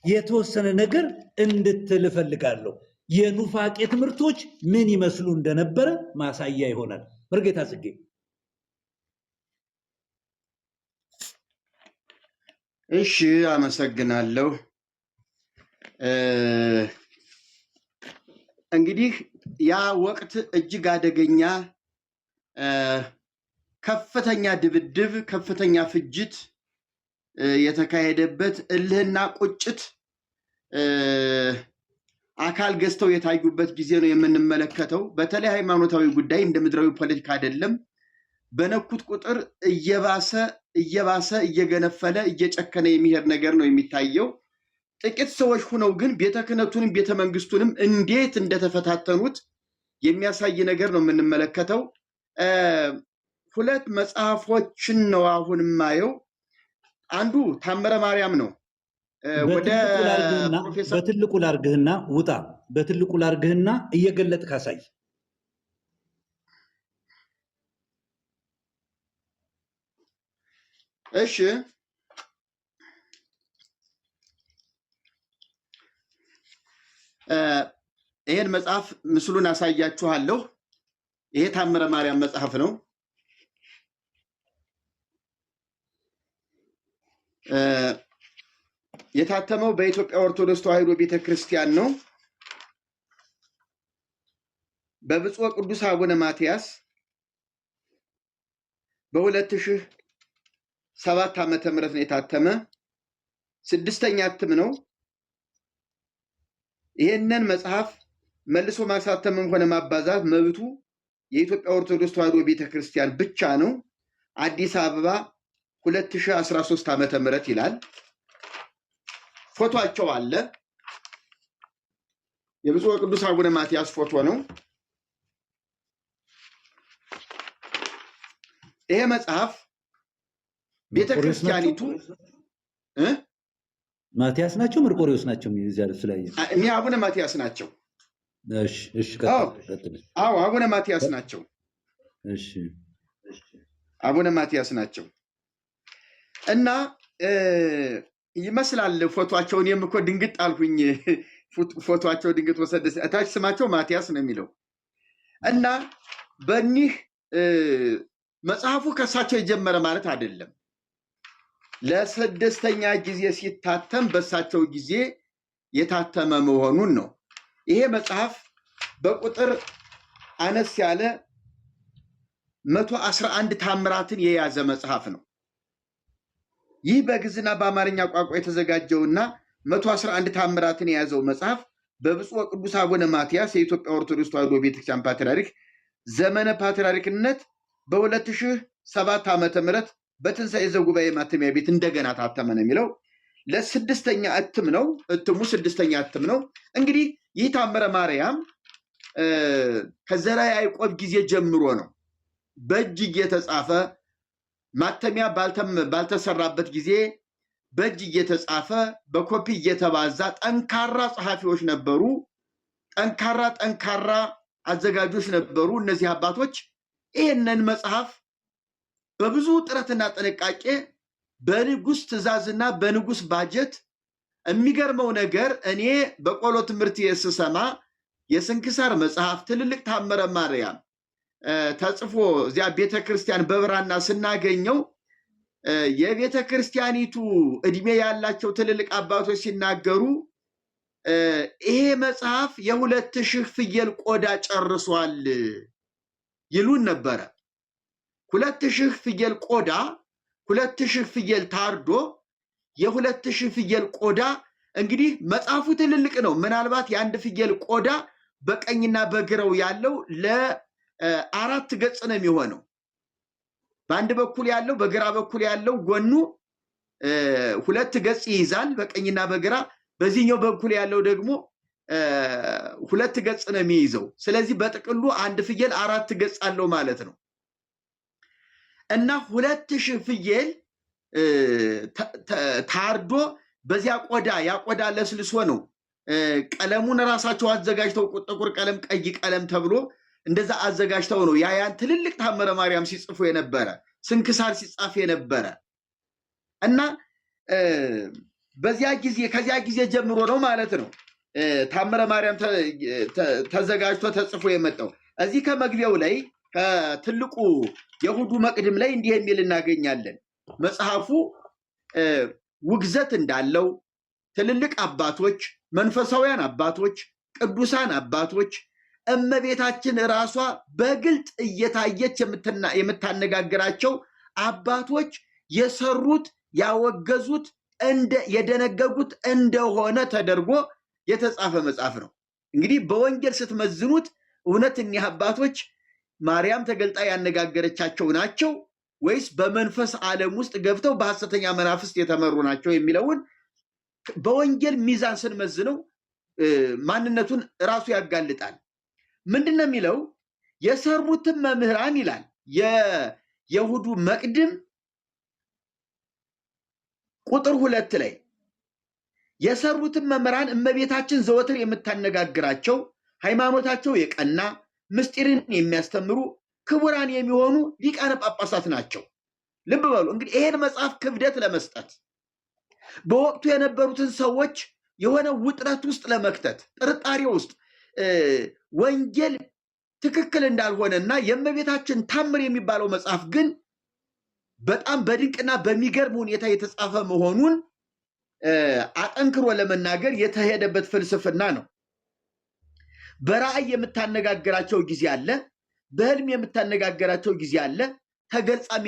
የተወሰነ ነገር እንድትል እፈልጋለሁ። የኑፋቄ ትምህርቶች ምን ይመስሉ እንደነበረ ማሳያ ይሆናል። መርጌታ ጽጌ። እሺ፣ አመሰግናለሁ። እንግዲህ ያ ወቅት እጅግ አደገኛ፣ ከፍተኛ ድብድብ፣ ከፍተኛ ፍጅት የተካሄደበት እልህና ቁጭት አካል ገዝተው የታዩበት ጊዜ ነው የምንመለከተው። በተለይ ሃይማኖታዊ ጉዳይ እንደ ምድራዊ ፖለቲካ አይደለም። በነኩት ቁጥር እየባሰ እየገነፈለ እየጨከነ የሚሄድ ነገር ነው የሚታየው። ጥቂት ሰዎች ሁነው ግን ቤተ ክህነቱንም ቤተ መንግስቱንም እንዴት እንደተፈታተኑት የሚያሳይ ነገር ነው የምንመለከተው። ሁለት መጽሐፎችን ነው አሁን የማየው። አንዱ ታምረ ማርያም ነው። በትልቁ ላርግህና ውጣ። በትልቁ ላርግህና እየገለጥክ አሳይ። እሺ፣ ይሄን መጽሐፍ ምስሉን አሳያችኋለሁ። ይሄ ታምረ ማርያም መጽሐፍ ነው። የታተመው በኢትዮጵያ ኦርቶዶክስ ተዋሕዶ ቤተክርስቲያን ነው። በብፁዕ ቅዱስ አቡነ ማትያስ በ2007 ዓመተ ምህረት ነው የታተመ። 6ኛ እትም ነው። ይህንን መጽሐፍ መልሶ ማሳተምም ሆነ ማባዛት መብቱ የኢትዮጵያ ኦርቶዶክስ ተዋሕዶ ቤተክርስቲያን ብቻ ነው። አዲስ አበባ 2013 ዓመተ ምህረት ይላል። ፎቶአቸው አለ። የብፁዕ ቅዱስ አቡነ ማትያስ ፎቶ ነው። ይሄ መጽሐፍ ቤተክርስቲያኒቱ ማትያስ ናቸው መርቆሪዎስ ናቸው? እኔ አቡነ ማትያስ ናቸው። አቡነ ማትያስ ናቸው። አቡነ ማትያስ ናቸው እና ይመስላል ፎቶአቸው። እኔም እኮ ድንግጥ አልኩኝ። ፎቶአቸው ድንግጥ ወሰደ። እታች ስማቸው ማትያስ ነው የሚለው እና በእኒህ መጽሐፉ ከእሳቸው የጀመረ ማለት አይደለም። ለ6ኛ ጊዜ ሲታተም በእሳቸው ጊዜ የታተመ መሆኑን ነው። ይሄ መጽሐፍ በቁጥር አነስ ያለ 111 ታምራትን የያዘ መጽሐፍ ነው። ይህ በግዕዝና በአማርኛ ቋንቋ የተዘጋጀውና 111 ታምራትን የያዘው መጽሐፍ በብፁዕ ቅዱስ አቡነ ማትያስ የኢትዮጵያ ኦርቶዶክስ ተዋሕዶ ቤተክርስቲያን ፓትርያርክ ዘመነ ፓትርያርክነት በ2007 ዓመተ ምህረት በትንሣኤ ዘጉባኤ ማተሚያ ቤት እንደገና ታተመ ነው የሚለው። ለ6ኛ እትም ነው። እትሙ 6ኛ እትም ነው። እንግዲህ ይህ ታምረ ማርያም ከዘርዓ ያዕቆብ ጊዜ ጀምሮ ነው በእጅ እየተጻፈ ማተሚያ ባልተሰራበት ጊዜ በእጅ እየተጻፈ በኮፒ እየተባዛ ጠንካራ ጸሐፊዎች ነበሩ። ጠንካራ አዘጋጆች ነበሩ። እነዚህ አባቶች ይህንን መጽሐፍ በብዙ ጥረትና ጥንቃቄ በንጉሥ ትእዛዝና በንጉሥ ባጀት፣ የሚገርመው ነገር እኔ በቆሎ ትምህርት ስሰማ የስንክሳር መጽሐፍ፣ ትልልቅ ታምረ ማርያም ተጽፎ እዚያ ቤተክርስቲያን በብራና ስናገኘው የቤተክርስቲያኒቱ እድሜ ያላቸው ትልልቅ አባቶች ሲናገሩ ይሄ መጽሐፍ የ2000 ፍየል ቆዳ ጨርሷል ይሉን ነበረ። 2000 ፍየል ቆዳ 2000 ፍየል ታርዶ የ2000 ፍየል ቆዳ እንግዲህ መጽሐፉ ትልልቅ ነው። ምናልባት የአንድ ፍየል ቆዳ በቀኝና በግራው ያለው ለ4 ገጽ ነው የሚሆነው። በአንድ በኩል ያለው በግራ በኩል ያለው ጎኑ 2 ገጽ ይይዛል በቀኝና በግራ። በዚህኛው በኩል ያለው ደግሞ 2 ገጽ ነው የሚይዘው። ስለዚህ በጥቅሉ አንድ ፍየል 4 ገጽ አለው ማለት ነው። እና 2000 ፍየል ታርዶ በዚያ ቆዳ ያ ቆዳ ለስልሶ ነው ቀለሙን ራሳቸው አዘጋጅተው ጥቁር ቀለም፣ ቀይ ቀለም ተብሎ እንደዛ አዘጋጅተው ነው ያን ትልልቅ ታምረ ማርያም ሲጽፉ የነበረ ስንክሳር ሲጻፍ የነበረ እና በዚያ ጊዜ ከዚያ ጊዜ ጀምሮ ነው ማለት ነው ታምረ ማርያም ተዘጋጅቶ ተጽፎ የመጣው። እዚህ ከመግቢያው ላይ ከትልቁ የሁዱ መቅድም ላይ እንዲህ የሚል እናገኛለን። መጽሐፉ ውግዘት እንዳለው ትልልቅ አባቶች፣ መንፈሳውያን አባቶች፣ ቅዱሳን አባቶች እመቤታችን ራሷ በግልጥ እየታየች የምታነጋግራቸው አባቶች የሰሩት ያወገዙት የደነገጉት እንደሆነ ተደርጎ የተጻፈ መጽሐፍ ነው። እንግዲህ በወንጌል ስትመዝኑት እውነት እኒህ አባቶች ማርያም ተገልጣ ያነጋገረቻቸው ናቸው ወይስ በመንፈስ ዓለም ውስጥ ገብተው በሐሰተኛ መናፍስት የተመሩ ናቸው የሚለውን በወንጌል ሚዛን ስንመዝነው ማንነቱን ራሱ ያጋልጣል። ምንድነው የሚለው? የሰሩትን መምህራን ይላል የይሁዱ መቅድም ቁጥር 2 ላይ የሰሩትን መምህራን እመቤታችን ዘወትር የምታነጋግራቸው ሃይማኖታቸው የቀና ምስጢርን የሚያስተምሩ ክቡራን የሚሆኑ ሊቃነ ጳጳሳት ናቸው። ልብ በሉ እንግዲህ ይሄን መጽሐፍ ክብደት ለመስጠት በወቅቱ የነበሩትን ሰዎች የሆነ ውጥረት ውስጥ ለመክተት ጥርጣሬ ውስጥ ወንጌል ትክክል እንዳልሆነና የእመቤታችን ታምር የሚባለው መጽሐፍ ግን በጣም በድንቅና በሚገርም ሁኔታ የተጻፈ መሆኑን አጠንክሮ ለመናገር የተሄደበት ፍልስፍና ነው። በራእይ የምታነጋግራቸው ጊዜ አለ፣ በህልም የምታነጋግራቸው ጊዜ አለ፣ ተገልጻም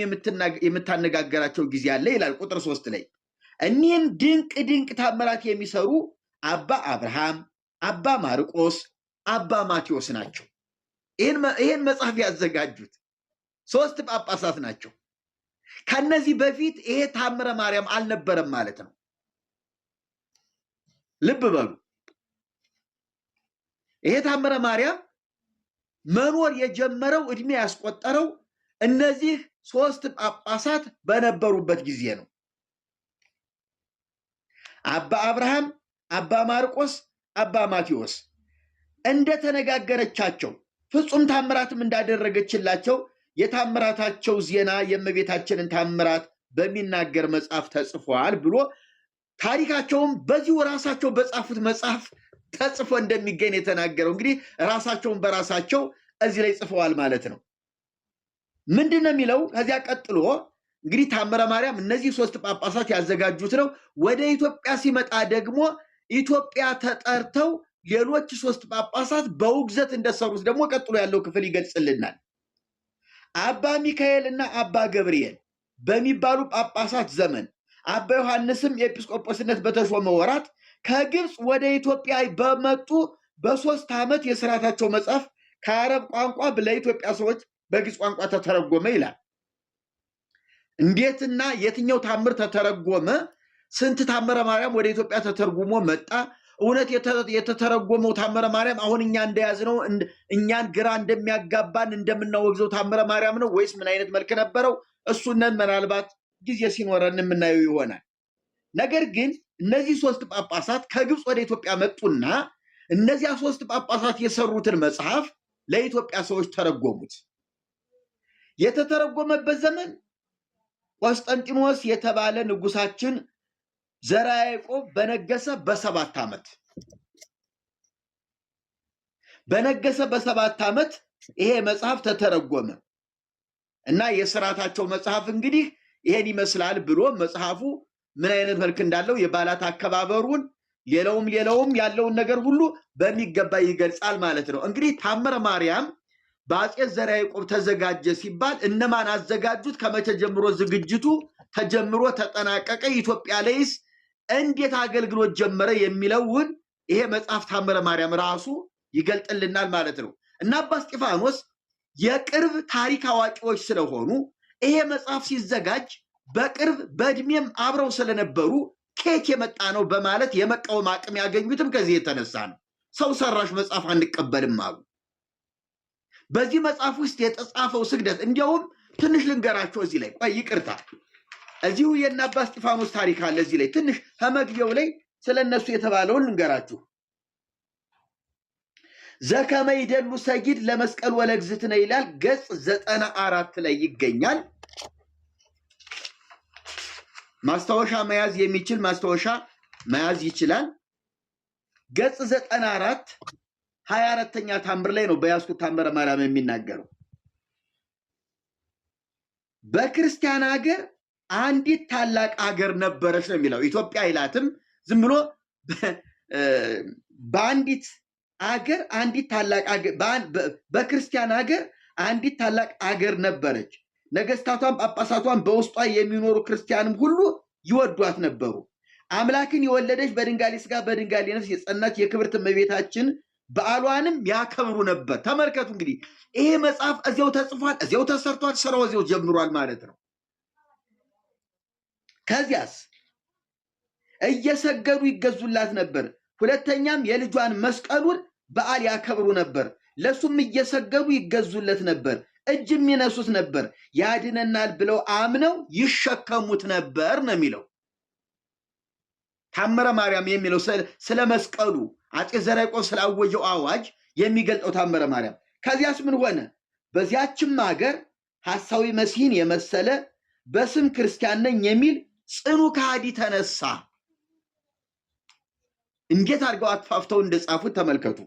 የምታነጋግራቸው ጊዜ አለ ይላል ቁጥር 3 ላይ። እኒህም ድንቅ ድንቅ ታምራት የሚሰሩ አባ አብርሃም፣ አባ ማርቆስ፣ አባ ማቴዎስ ናቸው። ይህን መጽሐፍ ያዘጋጁት 3 ጳጳሳት ናቸው። ከነዚህ በፊት ይሄ ታምረ ማርያም አልነበረም ማለት ነው። ልብ በሉ ይሄ ታምረ ማርያም መኖር የጀመረው እድሜ ያስቆጠረው እነዚህ 3 ጳጳሳት በነበሩበት ጊዜ ነው። አባ አብርሃም፣ አባ ማርቆስ፣ አባ ማቴዎስ እንደተነጋገረቻቸው ፍጹም ታምራትም እንዳደረገችላቸው የታምራታቸው ዜና የእመቤታችንን ታምራት በሚናገር መጽሐፍ ተጽፏል ብሎ ታሪካቸውም በዚሁ ራሳቸው በጻፉት መጽሐፍ ተጽፎ እንደሚገኝ የተናገረው እንግዲህ ራሳቸውን በራሳቸው እዚህ ላይ ጽፈዋል ማለት ነው። ምንድን ነው የሚለው? ከዚያ ቀጥሎ እንግዲህ ታምረ ማርያም እነዚህ 3 ጳጳሳት ያዘጋጁት ነው። ወደ ኢትዮጵያ ሲመጣ ደግሞ ኢትዮጵያ ተጠርተው ሌሎች 3 ጳጳሳት በውግዘት እንደሰሩት ደግሞ ቀጥሎ ያለው ክፍል ይገልጽልናል። አባ ሚካኤል እና አባ ገብርኤል በሚባሉ ጳጳሳት ዘመን አባ ዮሐንስም ኤጲስቆጶስነት በተሾመ ወራት ከግብፅ ወደ ኢትዮጵያ በመጡ በ3 ዓመት የሥርዓታቸው መጽሐፍ ከአረብ ቋንቋ ለኢትዮጵያ ሰዎች በግዕዝ ቋንቋ ተተረጎመ ይላል። እንዴትና የትኛው ታምር ተተረጎመ? ስንት ታምረ ማርያም ወደ ኢትዮጵያ ተተርጉሞ መጣ? እውነት የተተረጎመው ታምረ ማርያም አሁን እኛ እንደያዝነው እኛን ግራ እንደሚያጋባን እንደምናወግዘው ታምረ ማርያም ነው ወይስ ምን አይነት መልክ ነበረው? እሱነን ምናልባት ጊዜ ሲኖረን የምናየው ይሆናል። ነገር ግን እነዚህ 3 ጳጳሳት ከግብፅ ወደ ኢትዮጵያ መጡና እነዚያ 3 ጳጳሳት የሰሩትን መጽሐፍ ለኢትዮጵያ ሰዎች ተረጎሙት። የተተረጎመበት ዘመን ቆስጠንጢኖስ የተባለ ንጉሳችን ዘርዓ ያዕቆብ በነገሰ በ7 ዓመት ይሄ መጽሐፍ ተተረጎመ እና የሥርዓታቸው መጽሐፍ እንግዲህ ይሄን ይመስላል ብሎ መጽሐፉ ምን አይነት መልክ እንዳለው የበዓላት አከባበሩን ሌላውም ያለውን ነገር ሁሉ በሚገባ ይገልጻል ማለት ነው። እንግዲህ ታምረ ማርያም በአፄ ዘርዓ ያዕቆብ ተዘጋጀ ሲባል እነማን አዘጋጁት? ከመቼ ጀምሮ ዝግጅቱ ተጀምሮ ተጠናቀቀ? ኢትዮጵያ ላይስ እንዴት አገልግሎት ጀመረ? የሚለውን ይሄ መጽሐፍ ታምረ ማርያም ራሱ ይገልጥልናል ማለት ነው። እና አባ እስጢፋኖስ የቅርብ ታሪክ አዋቂዎች ስለሆኑ ይሄ መጽሐፍ ሲዘጋጅ በቅርብ በእድሜም አብረው ስለነበሩ ከየት የመጣ ነው በማለት የመቃወም አቅም ያገኙትም ከዚህ የተነሳ ነው። ሰው ሰራሽ መጽሐፍ አንቀበልም አሉ። በዚህ መጽሐፍ ውስጥ የተጻፈው ስግደት እንዲያውም ትንሽ ልንገራቸው። እዚህ ላይ ቆይ ይቅርታ፣ እዚሁ የእነ አባ እስጢፋኖስ ታሪክ አለ። እዚህ ላይ ትንሽ ከመግቢያው ላይ ስለነሱ የተባለውን ልንገራችሁ። ዘከመ ይደሉ ሰጊድ ለመስቀል ወለግዝእትነ ይላል። ገጽ 94 ላይ ይገኛል። ማስታወሻ መያዝ የሚችል ማስታወሻ መያዝ ይችላል። ገጽ 94 24ኛ ታምር ላይ ነው በያዝኩት ታምረ ማርያም የሚናገረው። በክርስቲያን ሀገር አንዲት ታላቅ ሀገር ነበረች ነው የሚለው። ኢትዮጵያ አይላትም። ዝም ብሎ በአንዲት ሀገር አንዲት ታላቅ ሀገር በክርስቲያን ሀገር አንዲት ታላቅ ሀገር ነበረች። ነገስታቷን ጳጳሳቷን በውስጧ የሚኖሩ ክርስቲያንም ሁሉ ይወዷት ነበሩ። አምላክን የወለደች በድንጋሌ ስጋ በድንጋሌ ነፍስ የጸናች የክብርት እመቤታችን በዓሏንም ያከብሩ ነበር። ተመልከቱ እንግዲህ ይሄ መጽሐፍ እዚያው ተጽፏል፣ እዚያው ተሰርቷል፣ ስራው እዚያው ጀምሯል ማለት ነው። ከዚያስ እየሰገዱ ይገዙላት ነበር። ሁለተኛም የልጇን መስቀሉን በዓል ያከብሩ ነበር። ለሱም እየሰገዱ ይገዙለት ነበር፣ እጅ የሚነሱት ነበር። ያድነናል ብለው አምነው ይሸከሙት ነበር ነው የሚለው ታምረ ማርያም የሚለው ስለ መስቀሉ አፄ ዘርዓ ያዕቆብ ስላወጀው አዋጅ የሚገልጠው ታምረ ማርያም። ከዚያስ ምን ሆነ? በዚያችም ሀገር ሐሳዊ መሲህን የመሰለ በስም ክርስቲያን ነኝ የሚል ጽኑ ከሃዲ ተነሳ። እንዴት አድርገው አጥፋፍተው እንደጻፉት ተመልከቱ።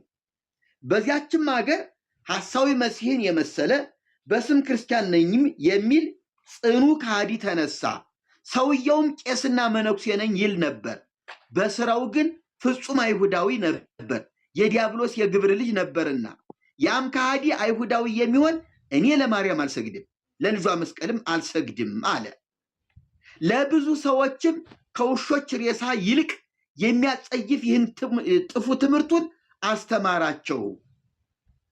በዚያችም ሀገር ሐሳዊ መሲህን የመሰለ በስም ክርስቲያን ነኝ የሚል ጽኑ ከሃዲ ተነሳ። ሰውየውም ቄስና መነኩሴ ነኝ ይል ነበር። በስራው ግን ፍጹም አይሁዳዊ ነበር፣ የዲያብሎስ የግብር ልጅ ነበርና። ያም ከሃዲ አይሁዳዊ የሚሆን እኔ ለማርያም አልሰግድም ለልጇ መስቀልም አልሰግድም አለ። ለብዙ ሰዎችም ከውሾች ሬሳ ይልቅ የሚያጸይፍ ይህን ጥፉ ትምህርቱን አስተማራቸው።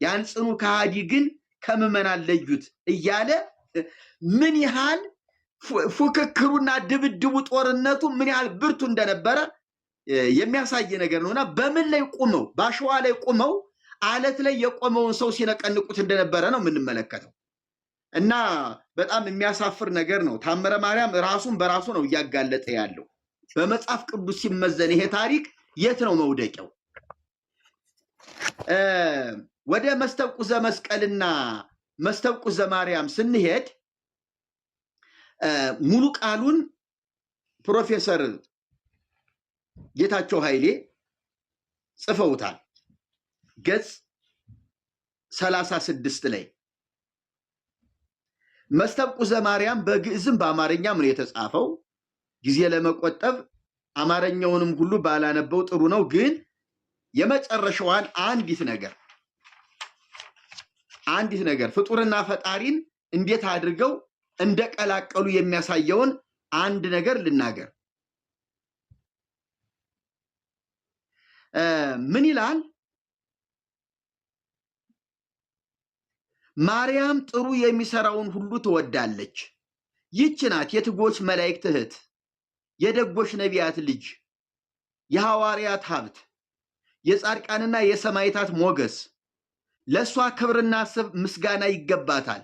ያን ጽኑ ከሃዲ ግን ከምዕመናን ለዩት እያለ ምን ያህል ፉክክሩና ድብድቡ ጦርነቱ ምን ያህል ብርቱ እንደነበረ የሚያሳይ ነገር ነውና በምን ላይ ቁመው በአሸዋ ላይ ቁመው አለት ላይ የቆመውን ሰው ሲነቀንቁት እንደነበረ ነው የምንመለከተው። እና በጣም የሚያሳፍር ነገር ነው። ታምረ ማርያም ራሱን በራሱ ነው እያጋለጠ ያለው። በመጽሐፍ ቅዱስ ሲመዘን ይሄ ታሪክ የት ነው መውደቂያው? ወደ መስተብቁ ዘመስቀልና መስተብቁ ዘማርያም ስንሄድ ሙሉ ቃሉን ፕሮፌሰር ጌታቸው ኃይሌ ጽፈውታል። ገጽ 36 ላይ መስተብቁ ዘማርያም በግዕዝም በአማርኛም ነው የተጻፈው። ጊዜ ለመቆጠብ አማርኛውንም ሁሉ ባላነበው ጥሩ ነው። ግን የመጨረሻዋን አንዲት ነገር ፍጡርና ፈጣሪን እንዴት አድርገው እንደቀላቀሉ የሚያሳየውን አንድ ነገር ልናገር። ምን ይላል? ማርያም ጥሩ የሚሰራውን ሁሉ ትወዳለች። ይህች ናት የትጎች መላእክት እህት፣ የደጎች ነቢያት ልጅ፣ የሐዋርያት ሀብት፣ የጻድቃንና የሰማዕታት ሞገስ። ለእሷ ክብርና ምስጋና ይገባታል።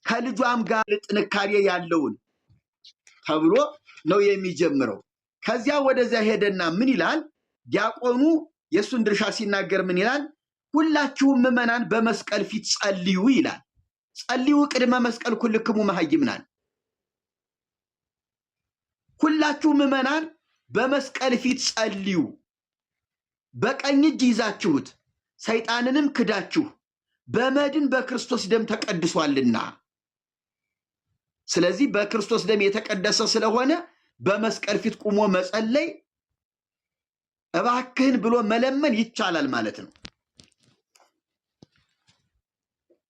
ከልጇም ጋር ጥንካሬ ያለውን ተብሎ ነው የሚጀምረው። ከዚያ ወደዚያ ሄደና ምን ይላል? ዲያቆኑ የእሱን ድርሻ ሲናገር ምን ይላል? ሁላችሁም ምዕመናን በመስቀል ፊት ጸልዩ ይላል። ጸልዩ ቅድመ መስቀል ኩልክሙ መሃይምናን። ሁላችሁ ምዕመናን በመስቀል ፊት ጸልዩ። በቀኝ እጅ ይዛችሁት ሰይጣንንም ክዳችሁ በመድን በክርስቶስ ደም ተቀድሷልና። ስለዚህ በክርስቶስ ደም የተቀደሰ ስለሆነ በመስቀል ፊት ቁሞ መጸለይ እባክህን ብሎ መለመን ይቻላል ማለት ነው።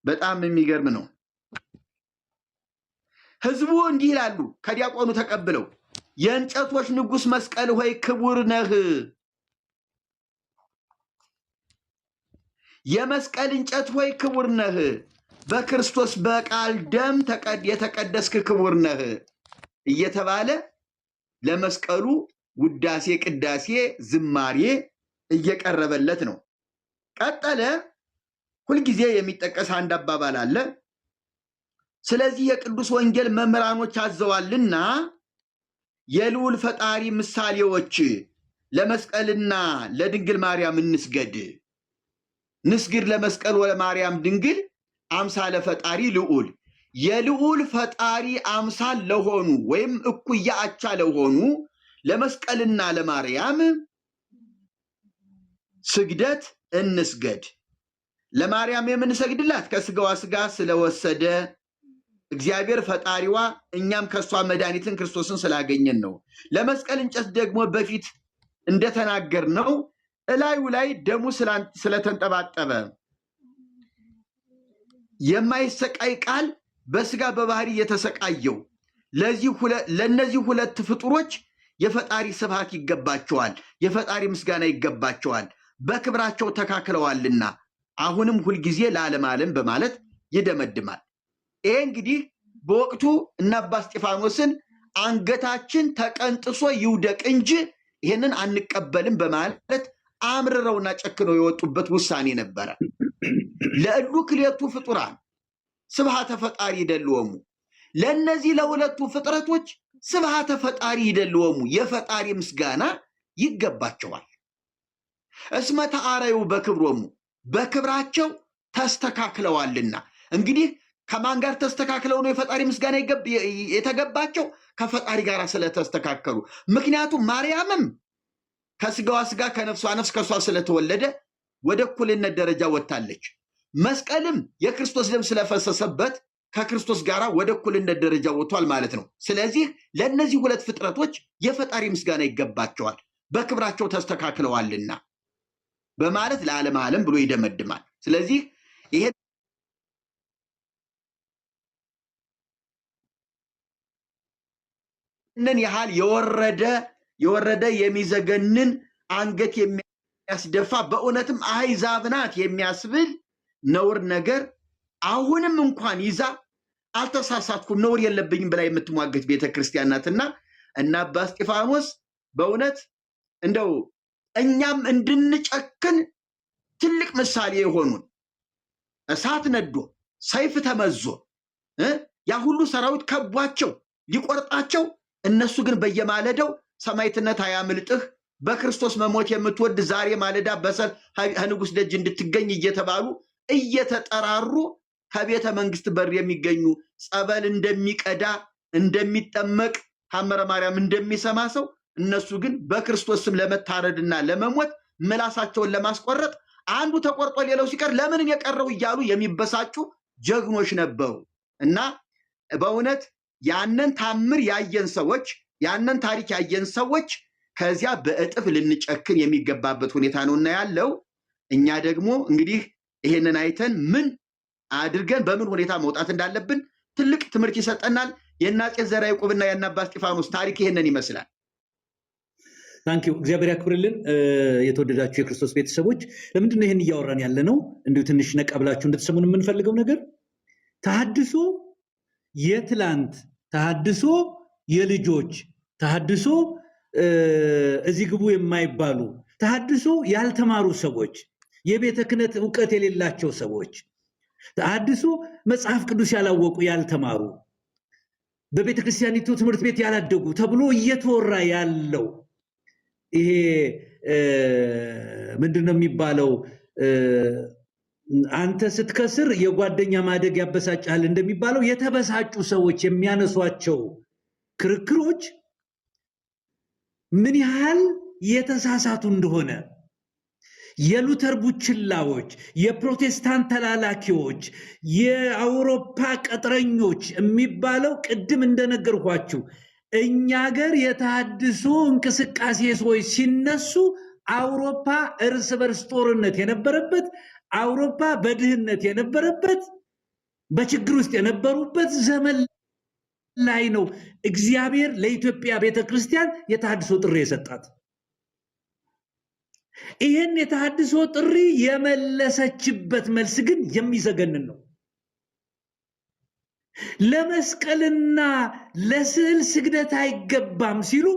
በጣም የሚገርም ነው። ህዝቡ እንዲህ ይላሉ ከዲያቆኑ ተቀብለው የእንጨቶች ንጉሥ መስቀል ሆይ ክቡር ነህ። የመስቀል እንጨት ሆይ ክቡር ነህ። በክርስቶስ በቃል ደም የተቀደስክ ክቡር ነህ እየተባለ ለመስቀሉ ውዳሴ፣ ቅዳሴ፣ ዝማሬ እየቀረበለት ነው። ቀጠለ። ሁልጊዜ የሚጠቀስ አንድ አባባል አለ። ስለዚህ የቅዱስ ወንጌል መምህራኖች አዘዋልና የልዑል ፈጣሪ ምሳሌዎች ለመስቀልና ለድንግል ማርያም እንስገድ። ንስግድ ለመስቀል ወለማርያም ድንግል አምሳለ ፈጣሪ ልዑል። የልዑል ፈጣሪ አምሳል ለሆኑ ወይም እኩያ አቻ ለሆኑ ለመስቀልና ለማርያም ስግደት እንስገድ። ለማርያም የምንሰግድላት ከስጋዋ ስጋ ስለወሰደ እግዚአብሔር ፈጣሪዋ እኛም ከሷ መድኃኒትን ክርስቶስን ስላገኘን ነው። ለመስቀል እንጨት ደግሞ በፊት እንደተናገር ነው እላዩ ላይ ደሙ ስለተንጠባጠበ የማይሰቃይ ቃል በስጋ በባህሪ የተሰቃየው ለነዚህ ሁለት ፍጡሮች የፈጣሪ ስብሐት ይገባቸዋል፣ የፈጣሪ ምስጋና ይገባቸዋል፣ በክብራቸው ተካክለዋልና አሁንም ሁልጊዜ ለዓለም ዓለም በማለት ይደመድማል። ይሄ እንግዲህ በወቅቱ እነ አባ እስጢፋኖስን አንገታችን ተቀንጥሶ ይውደቅ እንጂ ይህንን አንቀበልም በማለት አምርረውና ጨክነው የወጡበት ውሳኔ ነበረ። ለእሉ ክልኤቱ ፍጡራን ስብሐተ ፈጣሪ ይደልወሙ፣ ለእነዚህ ለሁለቱ ፍጥረቶች ስብሐተ ፈጣሪ ይደልወሙ፣ የፈጣሪ ምስጋና ይገባቸዋል። እስመ ተአረዩ በክብሮሙ፣ በክብራቸው ተስተካክለዋልና። እንግዲህ ከማን ጋር ተስተካክለው ነው የፈጣሪ ምስጋና የተገባቸው? ከፈጣሪ ጋር ስለተስተካከሉ። ምክንያቱም ማርያምም ከስጋዋ ስጋ ከነፍሷ ነፍስ ከሷ ስለተወለደ ወደ እኩልነት ደረጃ ወጥታለች። መስቀልም የክርስቶስ ደም ስለፈሰሰበት ከክርስቶስ ጋር ወደ እኩልነት ደረጃ ወጥቷል ማለት ነው። ስለዚህ ለእነዚህ ሁለት ፍጥረቶች የፈጣሪ ምስጋና ይገባቸዋል፣ በክብራቸው ተስተካክለዋልና በማለት ለዓለም ዓለም ብሎ ይደመድማል። ስለዚህ ይህንን ያህል የወረደ የሚዘገንን አንገት የሚያስደፋ በእውነትም አሕዛብ ናት የሚያስብል ነውር ነገር አሁንም እንኳን ይዛ አልተሳሳትኩም ነውር የለብኝም ብላ የምትሟገት ቤተክርስቲያን ናትና እና አባ እስጢፋኖስ በእውነት እንደው እኛም እንድንጨክን ትልቅ ምሳሌ የሆኑን እሳት ነዶ ሰይፍ ተመዞ ያ ሁሉ ሰራዊት ከቧቸው ሊቆርጣቸው፣ እነሱ ግን በየማለዳው ሰማዕትነት አያምልጥህ፣ በክርስቶስ መሞት የምትወድ ዛሬ ማለዳ በሰል ንጉሥ ደጅ እንድትገኝ እየተባሉ እየተጠራሩ ከቤተ መንግስት በር የሚገኙ ጸበል እንደሚቀዳ እንደሚጠመቅ ሐመረ ማርያም እንደሚሰማ ሰው እነሱ ግን በክርስቶስ ስም ለመታረድና ለመሞት ምላሳቸውን ለማስቆረጥ አንዱ ተቆርጦ ሌላው ሲቀር ለምን የቀረው እያሉ የሚበሳጩ ጀግኖች ነበሩ እና በእውነት ያንን ታምር ያየን ሰዎች፣ ያንን ታሪክ ያየን ሰዎች ከዚያ በእጥፍ ልንጨክን የሚገባበት ሁኔታ ነውና ያለው። እኛ ደግሞ እንግዲህ ይሄንን አይተን ምን አድርገን በምን ሁኔታ መውጣት እንዳለብን ትልቅ ትምህርት ይሰጠናል። የእነ አፄ ዘርዓ ያዕቆብና የእነ አባ እስጢፋኖስ ታሪክ ይሄንን ይመስላል። ታንኪዩ፣ እግዚአብሔር ያክብርልን። የተወደዳችሁ የክርስቶስ ቤተሰቦች ለምንድነው ይህን እያወራን ያለ ነው? እንዲሁ ትንሽ ነቃ ብላችሁ እንድትሰሙን የምንፈልገው ነገር ተሐድሶ የትላንት ተሐድሶ የልጆች ተሐድሶ እዚህ ግቡ የማይባሉ ተሐድሶ ያልተማሩ ሰዎች፣ የቤተ ክህነት እውቀት የሌላቸው ሰዎች፣ ተሐድሶ መጽሐፍ ቅዱስ ያላወቁ ያልተማሩ፣ በቤተ ክርስቲያኒቱ ትምህርት ቤት ያላደጉ ተብሎ እየተወራ ያለው ይሄ ምንድነው የሚባለው? አንተ ስትከስር የጓደኛ ማደግ ያበሳጫል እንደሚባለው የተበሳጩ ሰዎች የሚያነሷቸው ክርክሮች ምን ያህል የተሳሳቱ እንደሆነ የሉተር ቡችላዎች፣ የፕሮቴስታንት ተላላኪዎች፣ የአውሮፓ ቀጥረኞች የሚባለው ቅድም እንደነገርኳችሁ እኛ ሀገር የተሐድሶ እንቅስቃሴ ሰዎች ሲነሱ አውሮፓ እርስ በርስ ጦርነት የነበረበት፣ አውሮፓ በድህነት የነበረበት፣ በችግር ውስጥ የነበሩበት ዘመን ላይ ነው እግዚአብሔር ለኢትዮጵያ ቤተክርስቲያን የተሐድሶ ጥሪ የሰጣት። ይህን የተሐድሶ ጥሪ የመለሰችበት መልስ ግን የሚዘገንን ነው። ለመስቀልና ለስዕል ስግደት አይገባም ሲሉ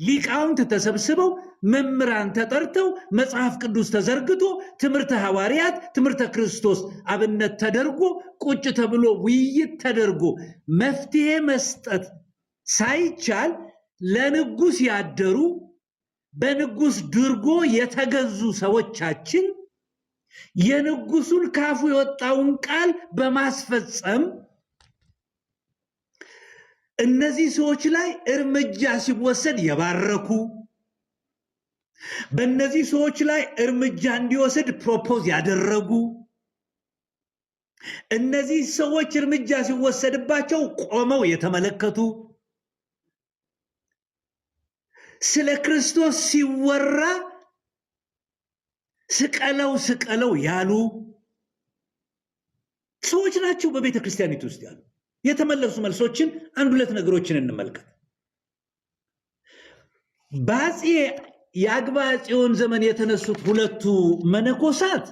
ሊቃውንት ተሰብስበው መምህራን ተጠርተው መጽሐፍ ቅዱስ ተዘርግቶ ትምህርተ ሐዋርያት ትምህርተ ክርስቶስ አብነት ተደርጎ ቁጭ ተብሎ ውይይት ተደርጎ መፍትሄ መስጠት ሳይቻል ለንጉስ ያደሩ በንጉስ ድርጎ የተገዙ ሰዎቻችን የንጉሱን ካፉ የወጣውን ቃል በማስፈጸም እነዚህ ሰዎች ላይ እርምጃ ሲወሰድ የባረኩ፣ በእነዚህ ሰዎች ላይ እርምጃ እንዲወሰድ ፕሮፖዝ ያደረጉ፣ እነዚህ ሰዎች እርምጃ ሲወሰድባቸው ቆመው የተመለከቱ፣ ስለ ክርስቶስ ሲወራ ስቀለው ስቀለው ያሉ ሰዎች ናቸው በቤተ ክርስቲያኒቱ ውስጥ ያሉ። የተመለሱ መልሶችን አንድ ሁለት ነገሮችን እንመልከት። በአፄ የአግባ ጽዮን ዘመን የተነሱት ሁለቱ መነኮሳት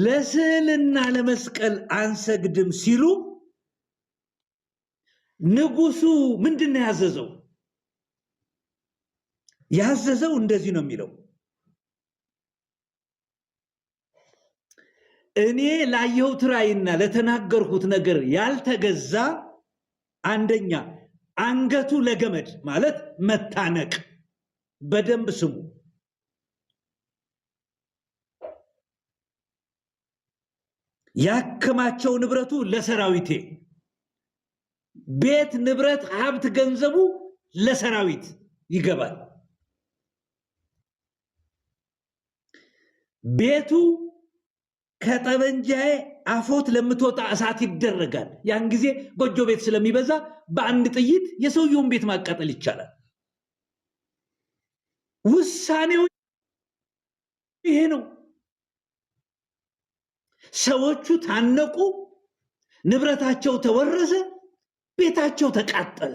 ለስዕልና ለመስቀል አንሰግድም ሲሉ ንጉሱ ምንድነው ያዘዘው? ያዘዘው እንደዚህ ነው የሚለው፣ እኔ ላየሁት ራእይና ለተናገርኩት ነገር ያልተገዛ አንደኛ አንገቱ ለገመድ ማለት መታነቅ፣ በደንብ ስሙ፣ ያከማቸው ንብረቱ ለሰራዊቴ፣ ቤት ንብረት ሀብት ገንዘቡ ለሰራዊት ይገባል፣ ቤቱ ከጠበንጃዬ አፎት ለምትወጣ እሳት ይደረጋል። ያን ጊዜ ጎጆ ቤት ስለሚበዛ በአንድ ጥይት የሰውየውን ቤት ማቃጠል ይቻላል። ውሳኔው ይሄ ነው። ሰዎቹ ታነቁ፣ ንብረታቸው ተወረሰ፣ ቤታቸው ተቃጠለ።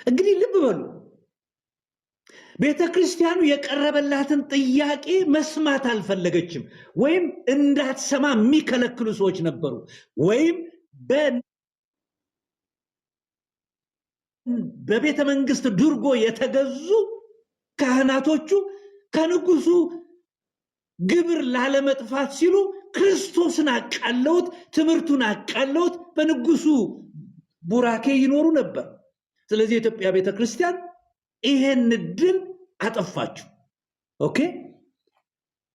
እንግዲህ ልብ በሉ፣ ቤተ ክርስቲያኑ የቀረበላትን ጥያቄ መስማት አልፈለገችም። ወይም እንዳትሰማ የሚከለክሉ ሰዎች ነበሩ። ወይም በቤተ መንግስት ድርጎ የተገዙ ካህናቶቹ ከንጉሱ ግብር ላለመጥፋት ሲሉ ክርስቶስን አቃለውት፣ ትምህርቱን አቃለውት፣ በንጉሱ ቡራኬ ይኖሩ ነበር። ስለዚህ የኢትዮጵያ ቤተ ክርስቲያን ይሄን እድል አጠፋችሁ። ኦኬ።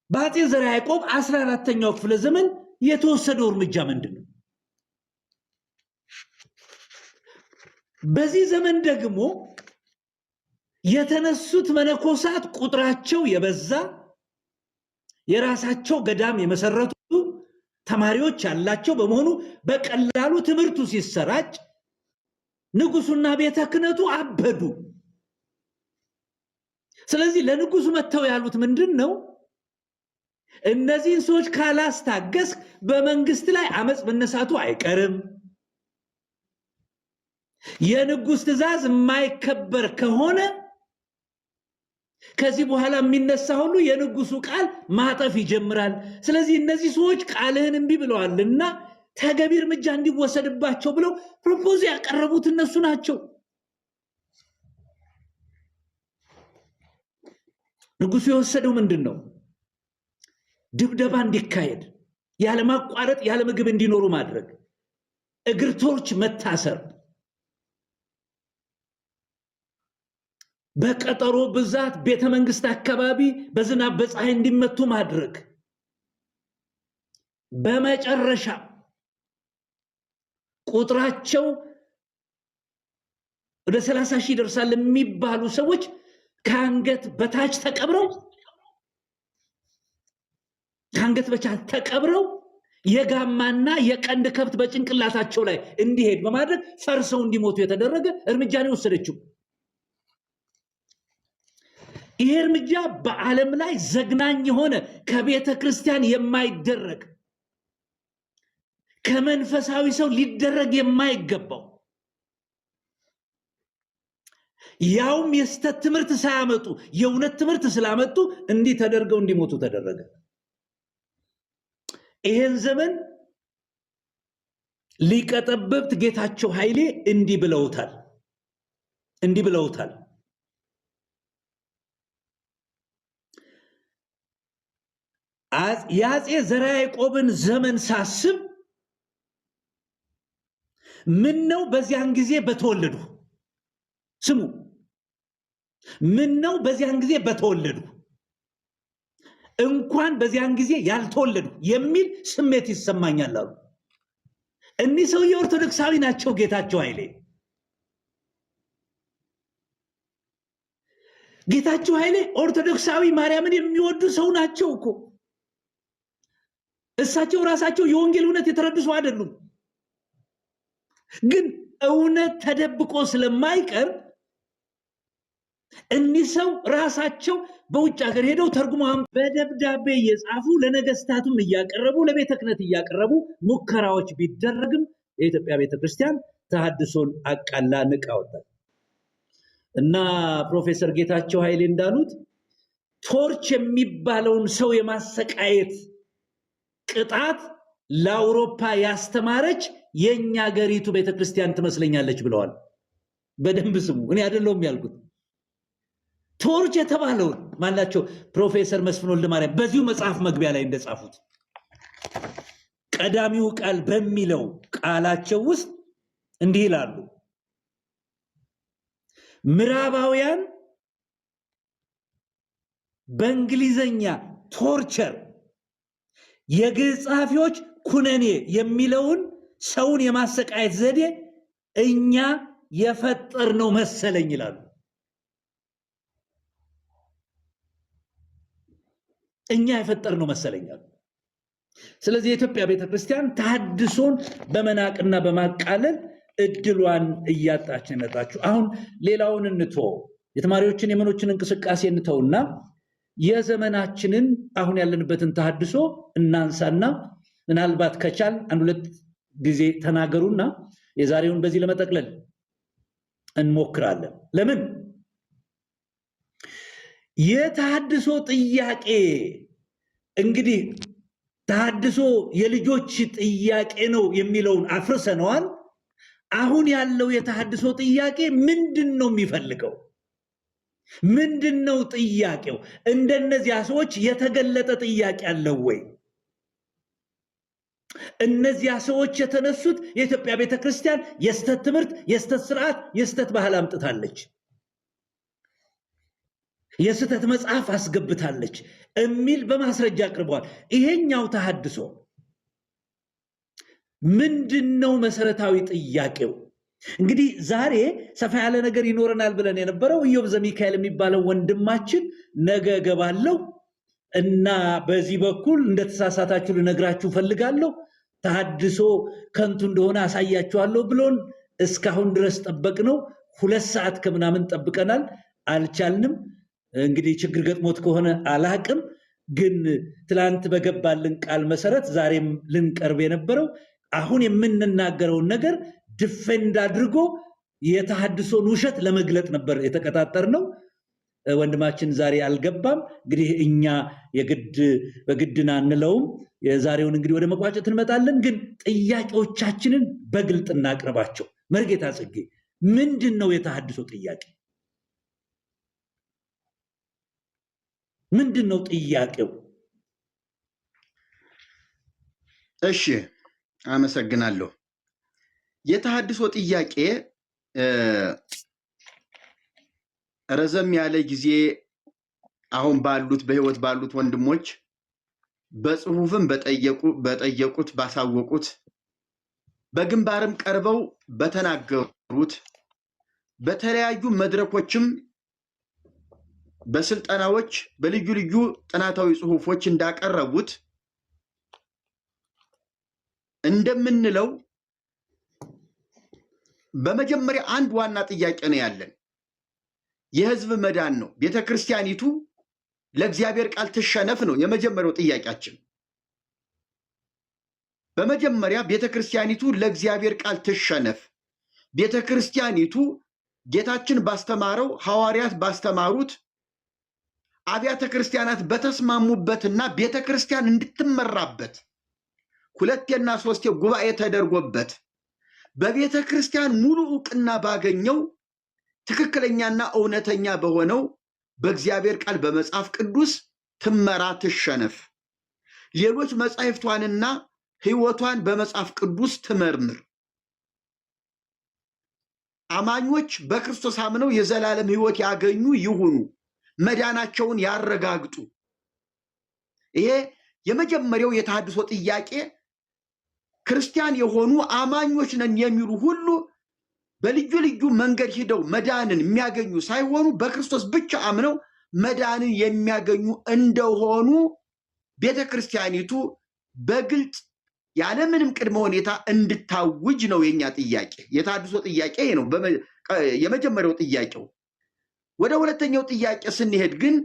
በአፄ ዘርዓ ያዕቆብ 14ኛው ክፍለ ዘመን የተወሰደው እርምጃ ምንድን ነው? በዚህ ዘመን ደግሞ የተነሱት መነኮሳት ቁጥራቸው የበዛ የራሳቸው ገዳም የመሰረቱ ተማሪዎች ያላቸው በመሆኑ በቀላሉ ትምህርቱ ሲሰራጭ ንጉሱና ቤተ ክህነቱ አበዱ። ስለዚህ ለንጉሱ መተው ያሉት ምንድን ነው? እነዚህን ሰዎች ካላስታገስ በመንግስት ላይ አመጽ መነሳቱ አይቀርም። የንጉስ ትእዛዝ የማይከበር ከሆነ ከዚህ በኋላ የሚነሳ ሁሉ የንጉሱ ቃል ማጠፍ ይጀምራል። ስለዚህ እነዚህ ሰዎች ቃልህን እምቢ ብለዋልና ተገቢ እርምጃ እንዲወሰድባቸው ብለው ፕሮፖዝ ያቀረቡት እነሱ ናቸው። ንጉሱ የወሰደው ምንድን ነው? ድብደባ እንዲካሄድ፣ ያለማቋረጥ ያለ ምግብ እንዲኖሩ ማድረግ፣ እግርቶች መታሰር፣ በቀጠሮ ብዛት ቤተ መንግስት አካባቢ በዝናብ በፀሐይ እንዲመቱ ማድረግ፣ በመጨረሻ ቁጥራቸው ወደ 30,000 ይደርሳል የሚባሉ ሰዎች ከአንገት በታች ተቀብረው የጋማና የቀንድ ከብት በጭንቅላታቸው ላይ እንዲሄድ በማድረግ ፈርሰው እንዲሞቱ የተደረገ እርምጃ ነው የወሰደችው። ይሄ እርምጃ በዓለም ላይ ዘግናኝ የሆነ ከቤተ ክርስቲያን የማይደረግ ከመንፈሳዊ ሰው ሊደረግ የማይገባው ያውም የስተት ትምህርት ሳያመጡ የእውነት ትምህርት ስላመጡ እንዲህ ተደርገው እንዲሞቱ ተደረገ። ይሄን ዘመን ሊቀ ጠበብት ጌታቸው ኃይሌ እንዲህ ብለውታል። የአፄ ዘርዓ ያዕቆብን ዘመን ሳስብ ምን ነው በዚያን ጊዜ በተወለዱ፣ ስሙ፣ ምን ነው በዚያን ጊዜ በተወለዱ እንኳን በዚያን ጊዜ ያልተወለዱ የሚል ስሜት ይሰማኛል አሉ። እኒህ ሰው የኦርቶዶክሳዊ ናቸው። ጌታቸው ኃይሌ ኦርቶዶክሳዊ ማርያምን የሚወዱ ሰው ናቸው እኮ። እሳቸው ራሳቸው የወንጌል እውነት የተረዱ ሰው አይደሉም። ግን እውነት ተደብቆ ስለማይቀር እኒህ ሰው ራሳቸው በውጭ ሀገር ሄደው ተርጉመው በደብዳቤ እየጻፉ ለነገስታቱም እያቀረቡ ለቤተ ክህነት እያቀረቡ ሙከራዎች ቢደረግም የኢትዮጵያ ቤተክርስቲያን ተሐድሶን አቃላ ንቃ ወጣች እና ፕሮፌሰር ጌታቸው ኃይሌ እንዳሉት ቶርች የሚባለውን ሰው የማሰቃየት ቅጣት ለአውሮፓ ያስተማረች የኛ ሀገሪቱ ቤተክርስቲያን ትመስለኛለች ብለዋል። በደንብ ስሙ፣ እኔ አይደለሁም ያልኩት። ቶርች የተባለውን ማናቸው? ፕሮፌሰር መስፍን ወልደማርያም በዚሁ መጽሐፍ መግቢያ ላይ እንደጻፉት ቀዳሚው ቃል በሚለው ቃላቸው ውስጥ እንዲህ ይላሉ። ምዕራባውያን በእንግሊዘኛ ቶርቸር፣ የግዕዝ ጸሐፊዎች ኩነኔ የሚለውን ሰውን የማሰቃየት ዘዴ እኛ የፈጠርነው መሰለኝ ይላሉ። እኛ የፈጠርነው መሰለኛል። ስለዚህ የኢትዮጵያ ቤተክርስቲያን ተሐድሶን በመናቅና በማቃለል እድሏን እያጣች ነው የመጣችው። አሁን ሌላውን እንተው፣ የተማሪዎችን የመኖችን እንቅስቃሴ እንተውና የዘመናችንን አሁን ያለንበትን ተሐድሶ እናንሳና ምናልባት ከቻል አንድ ሁለት ጊዜ ተናገሩና የዛሬውን በዚህ ለመጠቅለል እንሞክራለን። ለምን የተሐድሶ ጥያቄ እንግዲህ ተሐድሶ የልጆች ጥያቄ ነው የሚለውን አፍርሰነዋል። አሁን ያለው የተሐድሶ ጥያቄ ምንድነው የሚፈልገው? ምንድነው ጥያቄው? እንደነዚያ ሰዎች የተገለጠ ጥያቄ አለው ወይ? እነዚያ ሰዎች የተነሱት የኢትዮጵያ ቤተክርስቲያን የስተት ትምህርት፣ የስተት ስርዓት፣ የስተት ባህል አምጥታለች፣ የስተት መጽሐፍ አስገብታለች የሚል በማስረጃ አቅርበዋል። ይሄኛው ተሐድሶ ምንድነው መሰረታዊ ጥያቄው? እንግዲህ ዛሬ ሰፋ ያለ ነገር ይኖረናል ብለን የነበረው ኢዮብ ዘሚካኤል የሚባለው ወንድማችን ነገ ገባለሁ እና በዚህ በኩል እንደተሳሳታችሁ ልነግራችሁ ፈልጋለሁ፣ ተሐድሶ ከንቱ እንደሆነ አሳያችኋለሁ ብሎን እስካሁን ድረስ ጠበቅነው። 2 ሰዓት ከምናምን ጠብቀናል፣ አልቻልንም። እንግዲህ ችግር ገጥሞት ከሆነ አላቅም፣ ግን ትላንት በገባልን ቃል መሰረት ዛሬም ልንቀርብ የነበረው አሁን የምንናገረውን ነገር ድፌንድ አድርጎ የተሐድሶን ውሸት ለመግለጥ ነበር የተቀጣጠርነው። ወንድማችን ዛሬ አልገባም። እንግዲህ እኛ በግድና አንለውም። የዛሬውን እንግዲህ ወደ መቋጨት እንመጣለን። ግን ጥያቄዎቻችንን በግልጥ እናቅርባቸው። መርጌታ ጽጌ፣ ምንድን ነው የተሐድሶ ጥያቄ? ምንድን ነው ጥያቄው? እሺ፣ አመሰግናለሁ። የተሐድሶ ጥያቄ ረዘም ያለ ጊዜ አሁን ባሉት በህይወት ባሉት ወንድሞች በጽሁፍም በጠየቁት ባሳወቁት በግንባርም ቀርበው በተናገሩት በተለያዩ መድረኮችም በስልጠናዎች በልዩ ልዩ ጥናታዊ ጽሁፎች እንዳቀረቡት እንደምንለው በመጀመሪያ አንድ ዋና ጥያቄ ነው ያለን፣ የህዝብ መዳን ነው። ቤተክርስቲያኒቱ ለእግዚአብሔር ቃል ትሸነፍ ነው የመጀመሪያው ጥያቄያችን። በመጀመሪያ ቤተክርስቲያኒቱ ለእግዚአብሔር ቃል ትሸነፍ። ቤተክርስቲያኒቱ ጌታችን ባስተማረው ሐዋርያት ባስተማሩት አብያተ ክርስቲያናት በተስማሙበትና ቤተክርስቲያን እንድትመራበት 2 እና 3 ጉባኤ ተደርጎበት በቤተ ክርስቲያን ሙሉ ዕውቅና ባገኘው ትክክለኛና እውነተኛ በሆነው በእግዚአብሔር ቃል በመጽሐፍ ቅዱስ ትመራ ትሸነፍ። ሌሎች መጻሕፍቷንና ሕይወቷን በመጽሐፍ ቅዱስ ትመርምር። አማኞች በክርስቶስ አምነው የዘላለም ሕይወት ያገኙ ይሁኑ፣ መዳናቸውን ያረጋግጡ። ይሄ የመጀመሪያው የተሐድሶ ጥያቄ። ክርስቲያን የሆኑ አማኞች ነን የሚሉ ሁሉ በልዩ ልዩ መንገድ ሂደው መዳንን የሚያገኙ ሳይሆኑ በክርስቶስ ብቻ አምነው መዳንን የሚያገኙ እንደሆኑ ቤተክርስቲያኒቱ በግልጽ ያለምንም ቅድመ ሁኔታ እንድታውጅ ነው የኛ ጥያቄ። የተሐድሶ ጥያቄ ነው የመጀመሪያው ጥያቄው። ወደ ሁለተኛው ጥያቄ ስንሄድ ግን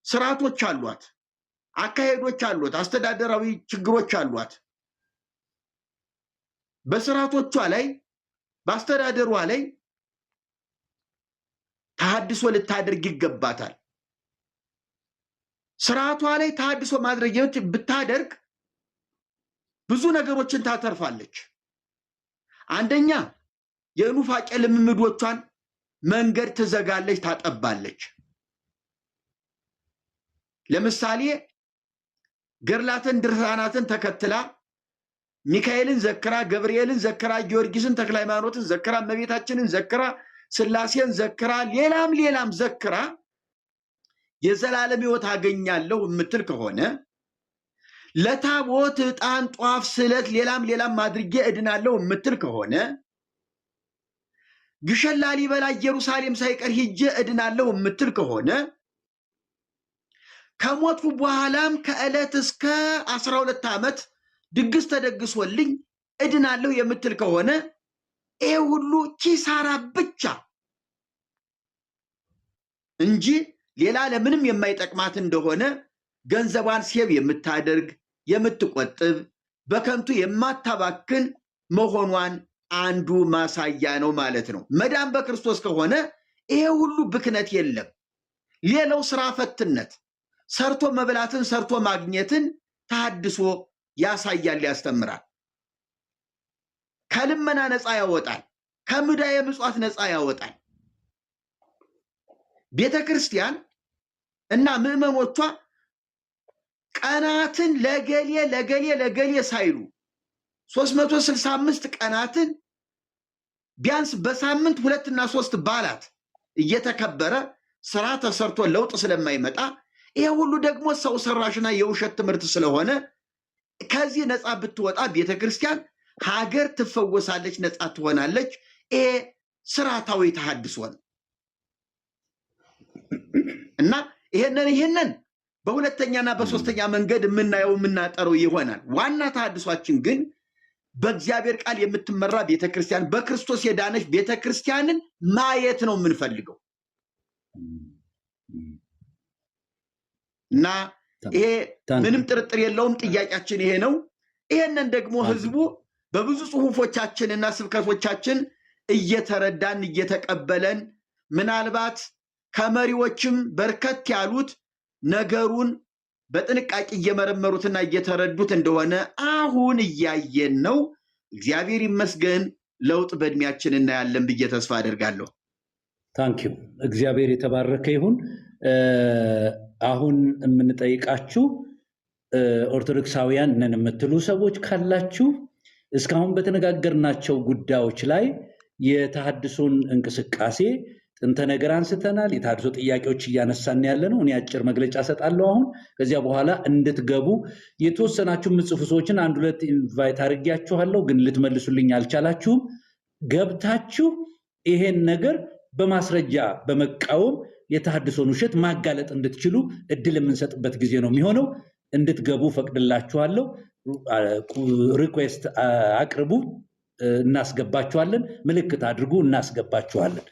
ስርዓቶች አሏት፣ አካሄዶች አሏት፣ አስተዳደራዊ ችግሮች አሏት። በስርዓቶቿ ላይ በአስተዳደሯ ላይ ተሐድሶ ልታደርግ ይገባታል። ስርዓቷ ላይ ተሐድሶ ማድረግ ብታደርግ ብዙ ነገሮችን ታተርፋለች። አንደኛ የኑፋቄ ልምምዶቿን መንገድ ትዘጋለች፣ ታጠባለች። ለምሳሌ ገድላትን ድርሳናትን ተከትላ ሚካኤልን ዘክራ፣ ገብርኤልን ዘክራ፣ ጊዮርጊስን ተክለ ሃይማኖትን ዘክራ፣ እመቤታችንን ዘክራ፣ ሥላሴን ዘክራ፣ ሌላም ዘክራ የዘላለም ሕይወት አገኛለሁ የምትል ከሆነ ለታቦት ዕጣን፣ ጧፍ፣ ስለት ሌላም አድርጌ እድናለሁ የምትል ከሆነ ግሸን፣ ላሊበላ፣ ኢየሩሳሌም ሳይቀር ሂጄ እድናለሁ የምትል ከሆነ ከሞቱ በኋላም ከዕለት እስከ 12 ዓመት ድግስ ተደግሶልኝ እድናለሁ የምትል ከሆነ ይሄ ሁሉ ኪሳራ ብቻ እንጂ ሌላ ለምንም የማይጠቅማት እንደሆነ ገንዘቧን ሴብ የምታደርግ የምትቆጥብ በከንቱ የማታባክን መሆኗን አንዱ ማሳያ ነው ማለት ነው። መዳን በክርስቶስ ከሆነ ይሄ ሁሉ ብክነት የለም። ሌላው ስራ ፈትነት፣ ሰርቶ መብላትን ሰርቶ ማግኘትን ተሐድሶ ያሳያል፣ ያስተምራል። ከልመና ነፃ ያወጣል፣ ከሙዳየ ምጽዋት ነፃ ያወጣል። ቤተ ክርስቲያን እና ምዕመኖቿ ቀናትን ለገሌ ሳይሉ 365 ቀናትን ቢያንስ በሳምንት 2 እና 3 በዓላት እየተከበረ ስራ ተሰርቶ ለውጥ ስለማይመጣ ይሄ ሁሉ ደግሞ ሰው ሰራሽና የውሸት ትምህርት ስለሆነ ከዚህ ነፃ ብትወጣ ቤተክርስቲያን ሀገር ትፈወሳለች፣ ነፃ ትሆናለች። ይሄ ስርዓታዊ ተሐድሶ ነው እና ይሄንን በሁለተኛና በሶስተኛ መንገድ የምናየው የምናጠረው ይሆናል። ዋና ተሐድሷችን ግን በእግዚአብሔር ቃል የምትመራ ቤተክርስቲያን፣ በክርስቶስ የዳነች ቤተክርስቲያንን ማየት ነው የምንፈልገው እና ይሄ ምንም ጥርጥር የለውም ጥያቄያችን ይሄ ነው። ይሄንን ደግሞ ህዝቡ በብዙ ጽሁፎቻችንና ስብከቶቻችን እየተረዳን እየተቀበለን ምናልባት ከመሪዎችም በርከት ያሉት ነገሩን በጥንቃቄ እየመረመሩትና እየተረዱት እንደሆነ አሁን እያየን ነው። እግዚአብሔር ይመስገን። ለውጥ በእድሜያችን እናያለን ብዬ ተስፋ አደርጋለሁ። ታንኪዩ። እግዚአብሔር የተባረከ ይሁን። አሁን የምንጠይቃችሁ ኦርቶዶክሳውያን ነን የምትሉ ሰዎች ካላችሁ እስካሁን በተነጋገርናቸው ጉዳዮች ላይ የተሐድሶን እንቅስቃሴ ጥንተ ነገር አንስተናል። የተሐድሶ ጥያቄዎች እያነሳን ያለ ነው። እኔ አጭር መግለጫ ሰጣለሁ አሁን። ከዚያ በኋላ እንድትገቡ የተወሰናችሁ የምትጽፉ ሰዎችን 1-2 ኢንቫይት አድርጌያችኋለሁ፣ ግን ልትመልሱልኝ አልቻላችሁም። ገብታችሁ ይሄን ነገር በማስረጃ በመቃወም የተሐድሶን ውሸት ማጋለጥ እንድትችሉ እድል የምንሰጥበት ጊዜ ነው የሚሆነው። እንድትገቡ ፈቅድላችኋለሁ። ሪኩዌስት አቅርቡ፣ እናስገባችኋለን። ምልክት አድርጉ፣ እናስገባችኋለን።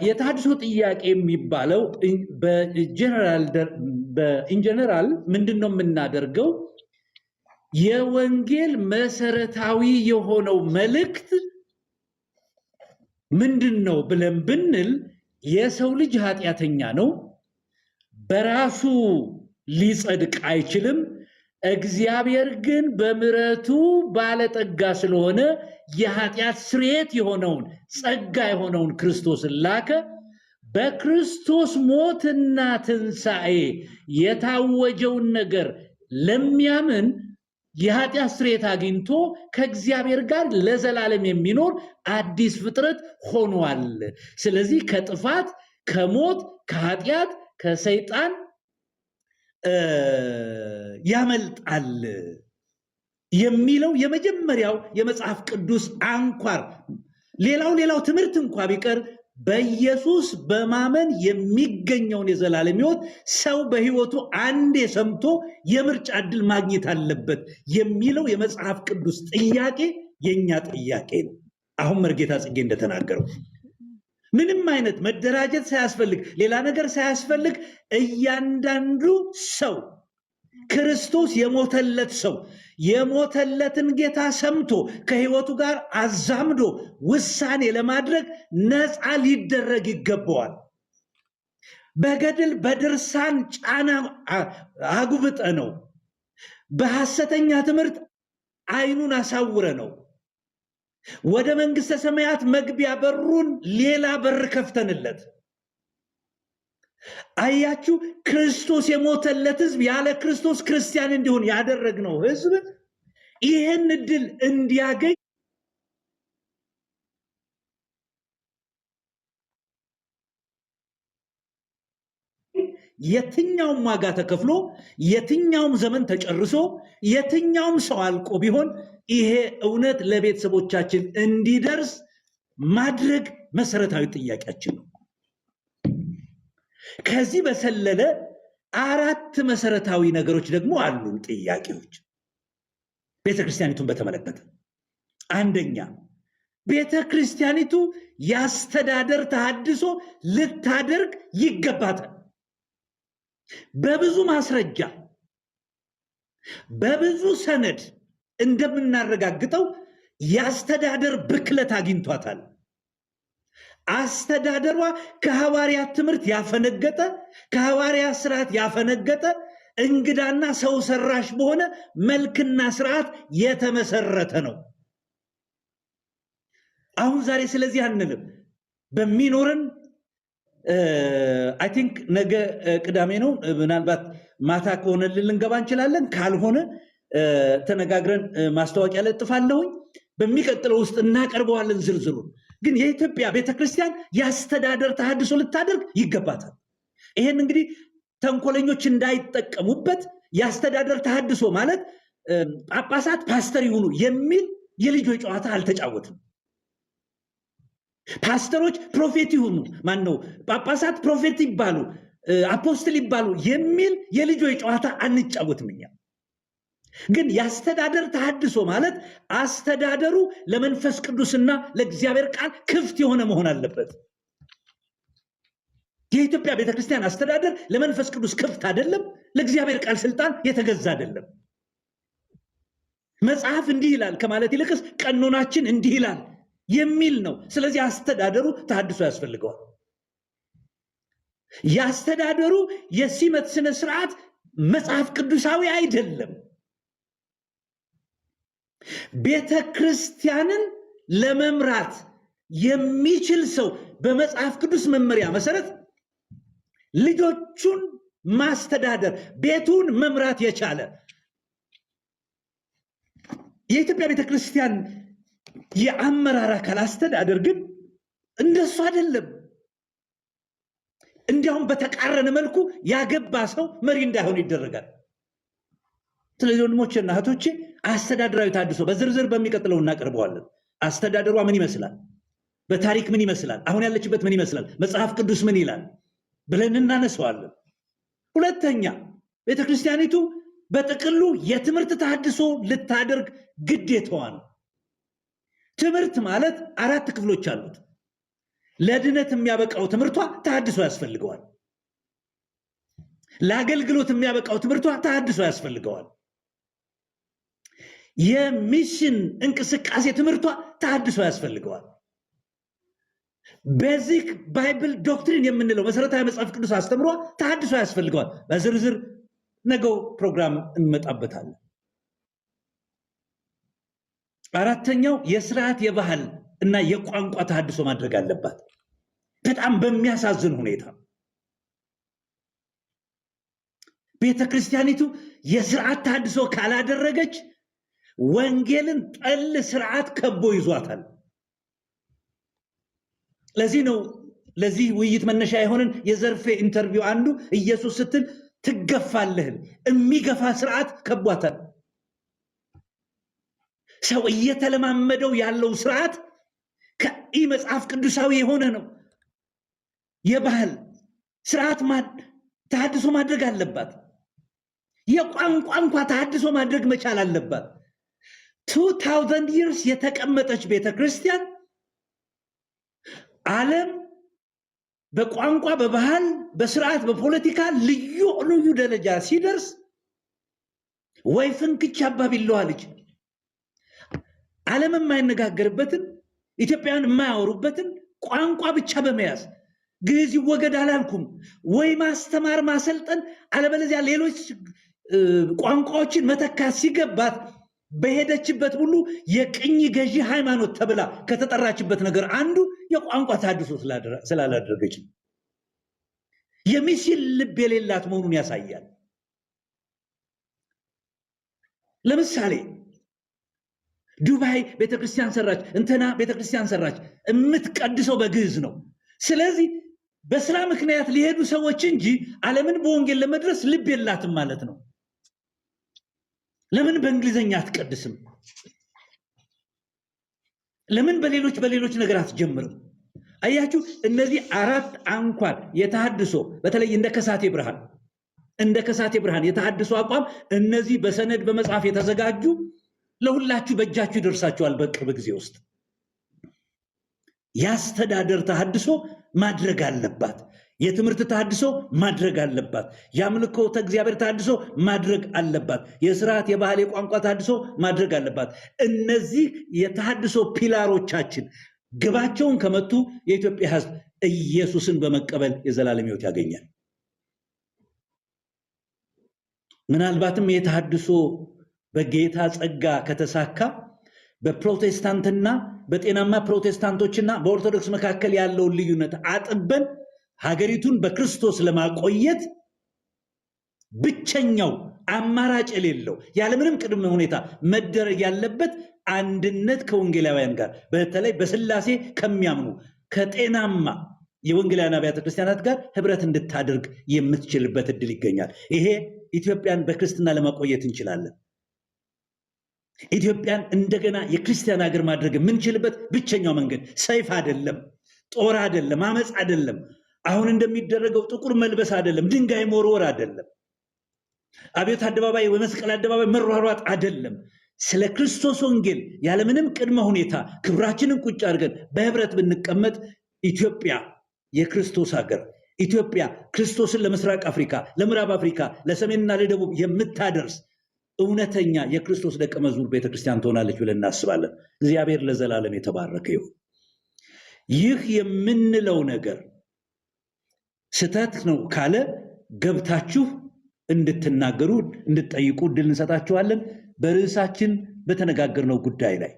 የተሐድሶ ጥያቄ የሚባለው በኢንጀነራል ምንድነው የምናደርገው? የወንጌል መሰረታዊ የሆነው መልእክት ምንድነው ብለን ብንል የሰው ልጅ ኃጢአተኛ ነው፣ በራሱ ሊጸድቅ አይችልም። እግዚአብሔር ግን በምሕረቱ ባለጠጋ ስለሆነ የኃጢአት ስርየት የሆነውን ጸጋ የሆነውን ክርስቶስን ላከ። በክርስቶስ ሞትና ትንሣኤ የታወጀውን ነገር ለሚያምን የኃጢአት ስርየት አግኝቶ ከእግዚአብሔር ጋር ለዘላለም የሚኖር አዲስ ፍጥረት ሆኗል። ስለዚህ ከጥፋት፣ ከሞት፣ ከኃጢአት፣ ከሰይጣን ያመልጣል የሚለው የመጀመሪያው የመጽሐፍ ቅዱስ አንኳር። ሌላው ትምህርት እንኳ ቢቀር በኢየሱስ በማመን የሚገኘውን የዘላለም ሕይወት ሰው በሕይወቱ አንዴ ሰምቶ የምርጫ ዕድል ማግኘት አለበት የሚለው የመጽሐፍ ቅዱስ ጥያቄ የኛ ጥያቄ ነው። አሁን መርጌታ ጽጌ እንደተናገረው ምንም አይነት መደራጀት ሳያስፈልግ፣ ሌላ ነገር ሳያስፈልግ እያንዳንዱ ሰው ክርስቶስ የሞተለት ሰው የሞተለትን ጌታ ሰምቶ ከሕይወቱ ጋር አዛምዶ ውሳኔ ለማድረግ ነፃ ሊደረግ ይገባዋል። በገድል በድርሳን ጫና አጉብጠ ነው፣ በሐሰተኛ ትምህርት አይኑን አሳውረ ነው፣ ወደ መንግሥተ ሰማያት መግቢያ በሩን ሌላ በር ከፍተንለት። አያችሁ፣ ክርስቶስ የሞተለት ሕዝብ ያለ ክርስቶስ ክርስቲያን እንዲሆን ያደረግነው ሕዝብ ይህን ዕድል እንዲያገኝ የትኛውም ዋጋ ተከፍሎ የትኛውም ዘመን ተጨርሶ የትኛውም ሰው አልቆ ቢሆን ይሄ እውነት ለቤተሰቦቻችን እንዲደርስ ማድረግ መሰረታዊ ጥያቄያችን ነው። ከዚህ በሰለለ 4 መሰረታዊ ነገሮች ደግሞ አሉን ጥያቄዎች ቤተክርስቲያኒቱን በተመለከተ። አንደኛ፣ ቤተክርስቲያኒቱ ያስተዳደር ተሐድሶ ልታደርግ ይገባታል። በብዙ ማስረጃ በብዙ ሰነድ እንደምናረጋግጠው ያስተዳደር ብክለት አግኝቷታል። አስተዳደሯ ከሐዋርያት ትምህርት ያፈነገጠ፣ ከሐዋርያት ስርዓት ያፈነገጠ፣ እንግዳና ሰው ሰራሽ በሆነ መልክና ስርዓት የተመሰረተ ነው። አሁን ዛሬ ስለዚህ አንልም። በሚኖረን አይ ቲንክ ነገ ቅዳሜ ነው፣ ምናልባት ማታ ከሆነ ልንገባ እንችላለን። ካልሆነ ተነጋግረን ማስታወቂያ ለጥፋለሁኝ። በሚቀጥለው ውስጥ እናቀርበዋለን ዝርዝሩን። ግን የኢትዮጵያ ቤተክርስቲያን ያስተዳደር ተሐድሶ ልታደርግ ይገባታል። ይሄን እንግዲህ ተንኮለኞች እንዳይጠቀሙበት ያስተዳደር ተሐድሶ ማለት ጳጳሳት ፓስተር ይሁኑ የሚል የልጆች ጨዋታ አልተጫወትም። ፓስተሮች ፕሮፌት ይሁኑ፣ ማን ነው ጳጳሳት ፕሮፌት ይባሉ፣ አፖስትል ይባሉ የሚል የልጆች ጨዋታ አንጫወትም እኛ። ግን ያስተዳደር ተሐድሶ ማለት አስተዳደሩ ለመንፈስ ቅዱስና ለእግዚአብሔር ቃል ክፍት የሆነ መሆን አለበት። የኢትዮጵያ ቤተክርስቲያን አስተዳደር ለመንፈስ ቅዱስ ክፍት አይደለም፣ ለእግዚአብሔር ቃል ስልጣን የተገዛ አይደለም። መጽሐፍ እንዲህ ይላል ከማለት ይልቅስ ቀኖናችን እንዲህ ይላል የሚል ነው። ስለዚህ አስተዳደሩ ተሐድሶ ያስፈልገዋል። ያስተዳደሩ የሲመት ስነ ስርዓት መጽሐፍ ቅዱሳዊ አይደለም። ቤተ ክርስቲያንን ለመምራት የሚችል ሰው በመጽሐፍ ቅዱስ መመሪያ መሰረት ልጆቹን ማስተዳደር፣ ቤቱን መምራት የቻለ የኢትዮጵያ ቤተ ክርስቲያን የአመራር አካል አስተዳደር ግን እንደሱ አይደለም። እንዲያውም በተቃረነ መልኩ ያገባ ሰው መሪ እንዳይሆን ይደረጋል። ስለዚህ ወንድሞቼና እህቶቼ አስተዳደራዊ ተሐድሶ በዝርዝር በሚቀጥለው እናቀርበዋለን። አስተዳደሯ ምን ይመስላል? በታሪክ ምን ይመስላል፣ አሁን ያለችበት ምን ይመስላል፣ መጽሐፍ ቅዱስ ምን ይላል ብለን እናነሳዋለን። ሁለተኛ ቤተክርስቲያኒቱ በጥቅሉ የትምህርት ተሐድሶ ልታደርግ ግዴታዋ ነው። ትምህርት ማለት 4 ክፍሎች አሉት። ለድነት የሚያበቃው ትምህርቷ ተሐድሶ ያስፈልገዋል። ለአገልግሎት የሚያበቃው ትምህርቷ ተሐድሶ ያስፈልገዋል። የሚሽን እንቅስቃሴ ትምህርቷ ተሐድሶ ያስፈልገዋል። ቤዚክ ባይብል ዶክትሪን የምንለው መሰረታዊ መጽሐፍ ቅዱስ አስተምሯ ተሐድሶ ያስፈልገዋል። በዝርዝር ነገው ፕሮግራም እንመጣበታለን። አራተኛው የስርዓት የባህል እና የቋንቋ ተሐድሶ ማድረግ አለባት። በጣም በሚያሳዝን ሁኔታ ቤተክርስቲያኒቱ የስርዓት ተሐድሶ ካላደረገች ወንጌልን ጠል ስርዓት ከቦ ይዟታል። ለዚህ ነው ለዚህ ውይይት መነሻ የሆነን የዘርፌ ኢንተርቪው አንዱ ኢየሱስ ስትል ትገፋለህ የሚገፋ ስርዓት ከቧታል። ሰው እየተለማመደው ያለው ስርዓት ከኢ መጽሐፍ ቅዱሳዊ የሆነ ነው። የባህል ስርዓት ተሐድሶ ማድረግ አለባት። የቋንቋ እንኳ ተሐድሶ ማድረግ መቻል አለባት። 2000 years የተቀመጠች ቤተክርስቲያን ዓለም በቋንቋ በባህል በስርዓት በፖለቲካ ልዩ ልዩ ደረጃ ሲደርስ ወይ ፍንክች አባቢለዋ ልጅ ዓለም የማይነጋገርበትን ኢትዮጵያውያን የማያወሩበትን ቋንቋ ብቻ በመያዝ ግዕዝ ይወገድ አላልኩም ወይ ማስተማር ማሰልጠን አለበለዚያ ሌሎች ቋንቋዎችን መተካት ሲገባት በሄደችበት ሁሉ የቅኝ ገዢ ሃይማኖት ተብላ ከተጠራችበት ነገር አንዱ የቋንቋ ተሐድሶ ስላላደረገች የሚስል ልብ የሌላት መሆኑን ያሳያል። ለምሳሌ ዱባይ ቤተክርስቲያን ሰራች፣ እንትና ቤተክርስቲያን ሰራች፣ የምትቀድሰው በግዕዝ ነው። ስለዚህ በስራ ምክንያት ሊሄዱ ሰዎች እንጂ ዓለምን በወንጌል ለመድረስ ልብ የላትም ማለት ነው። ለምን በእንግሊዘኛ አትቀድስም? ለምን በሌሎች ነገር አትጀምርም? አያችሁ፣ እነዚህ 4 አንኳር የተሐድሶ በተለይ እንደ ከሳቴ ብርሃን የተሐድሶ አቋም እነዚህ በሰነድ በመጽሐፍ የተዘጋጁ ለሁላችሁ በእጃችሁ ይደርሳችኋል በቅርብ ጊዜ ውስጥ። የአስተዳደር ተሐድሶ ማድረግ አለባት። የትምህርት ተሐድሶ ማድረግ አለባት። የአምልኮተ እግዚአብሔር ተሐድሶ ማድረግ አለባት። የስርዓት የባህል የቋንቋ ተሐድሶ ማድረግ አለባት። እነዚህ የተሐድሶ ፒላሮቻችን ግባቸውን ከመቱ የኢትዮጵያ ሕዝብ ኢየሱስን በመቀበል የዘላለም ሕይወት ያገኛል። ምናልባትም የተሐድሶ በጌታ ጸጋ ከተሳካ በፕሮቴስታንትና በጤናማ ፕሮቴስታንቶችና በኦርቶዶክስ መካከል ያለውን ልዩነት አጥበን ሀገሪቱን በክርስቶስ ለማቆየት ብቸኛው አማራጭ የሌለው ያለምንም ቅድመ ሁኔታ መደረግ ያለበት አንድነት ከወንጌላውያን ጋር በተለይ በስላሴ ከሚያምኑ ከጤናማ የወንጌላውያን አብያተ ክርስቲያናት ጋር ህብረት እንድታደርግ የምትችልበት እድል ይገኛል። ይሄ ኢትዮጵያን በክርስትና ለማቆየት እንችላለን። ኢትዮጵያን እንደገና የክርስቲያን ሀገር ማድረግ የምንችልበት ብቸኛው መንገድ ሰይፍ አይደለም፣ ጦር አይደለም፣ አመፅ አይደለም፣ አሁን እንደሚደረገው ጥቁር መልበስ አይደለም፣ ድንጋይ መወርወር አይደለም፣ አብዮት አደባባይ ወይ መስቀል አደባባይ መሯሯጥ አይደለም። ስለ ክርስቶስ ወንጌል ያለምንም ቅድመ ሁኔታ ክብራችንን ቁጭ አድርገን በህብረት ብንቀመጥ ኢትዮጵያ የክርስቶስ ሀገር፣ ኢትዮጵያ ክርስቶስን ለምስራቅ አፍሪካ፣ ለምዕራብ አፍሪካ፣ ለሰሜንና ለደቡብ የምታደርስ እውነተኛ የክርስቶስ ደቀ መዝሙር ቤተክርስቲያን ትሆናለች ብለን እናስባለን። እግዚአብሔር ለዘላለም የተባረከ ይሁን። ይህ የምንለው ነገር ስህተት ነው ካለ ገብታችሁ እንድትናገሩ እንድትጠይቁ እድል እንሰጣችኋለን። በርዕሳችን በተነጋገርነው ጉዳይ ላይ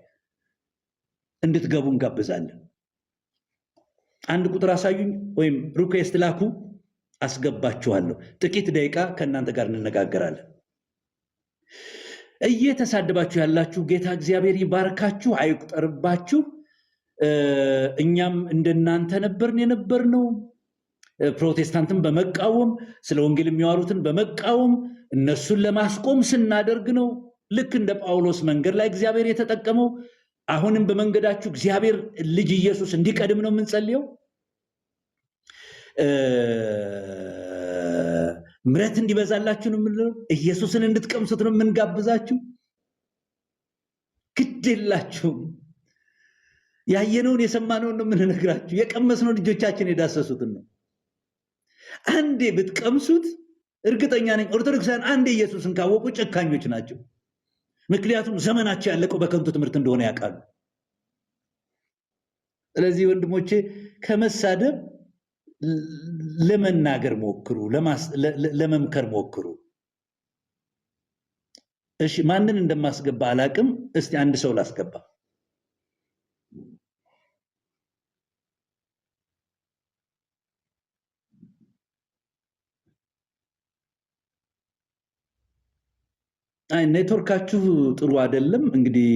እንድትገቡ እንጋብዛለን። አንድ ቁጥር አሳዩኝ ወይም ሪኩዌስት ላኩ፣ አስገባችኋለሁ። ጥቂት ደቂቃ ከእናንተ ጋር እንነጋገራለን። እየተሳደባችሁ ያላችሁ ጌታ እግዚአብሔር ይባርካችሁ፣ አይቁጠርባችሁ። እኛም እንደናንተ የነበርነው ፕሮቴስታንትን በመቃወም ስለ ወንጌል የሚያወሩትን በመቃወም እነሱን ለማስቆም ስናደርግ ነው። ልክ እንደ ጳውሎስ መንገድ ላይ እግዚአብሔር የተጠቀመው አሁንም በመንገዳችሁ እግዚአብሔር ልጅ ኢየሱስ እንዲቀድም ነው የምንጸልየው። ምሕረት እንዲበዛላችሁ ነው የምንለው። ኢየሱስን እንድትቀምሱት ነው የምንጋብዛችሁ። ግድ የላችሁም። ያየነውን የሰማነውን ነው የምንነግራችሁ። የቀመስነው ልጆቻችን የዳሰሱትን ነው። አንዴ ብትቀምሱት እርግጠኛ ነኝ ኦርቶዶክሳውያን አንዴ ኢየሱስን ካወቁ ጨካኞች ናቸው። ምክንያቱም ዘመናቸው ያለቀው በከንቱ ትምህርት እንደሆነ ያውቃሉ። ስለዚህ ወንድሞቼ ከመሳደብ ለመናገር ሞክሩ፣ ለመምከር ሞክሩ። እሺ ማንን እንደማስገባ አላቅም። እስቲ አንድ ሰው ላስገባ። አይ ኔትወርካችሁ ጥሩ አይደለም። እንግዲህ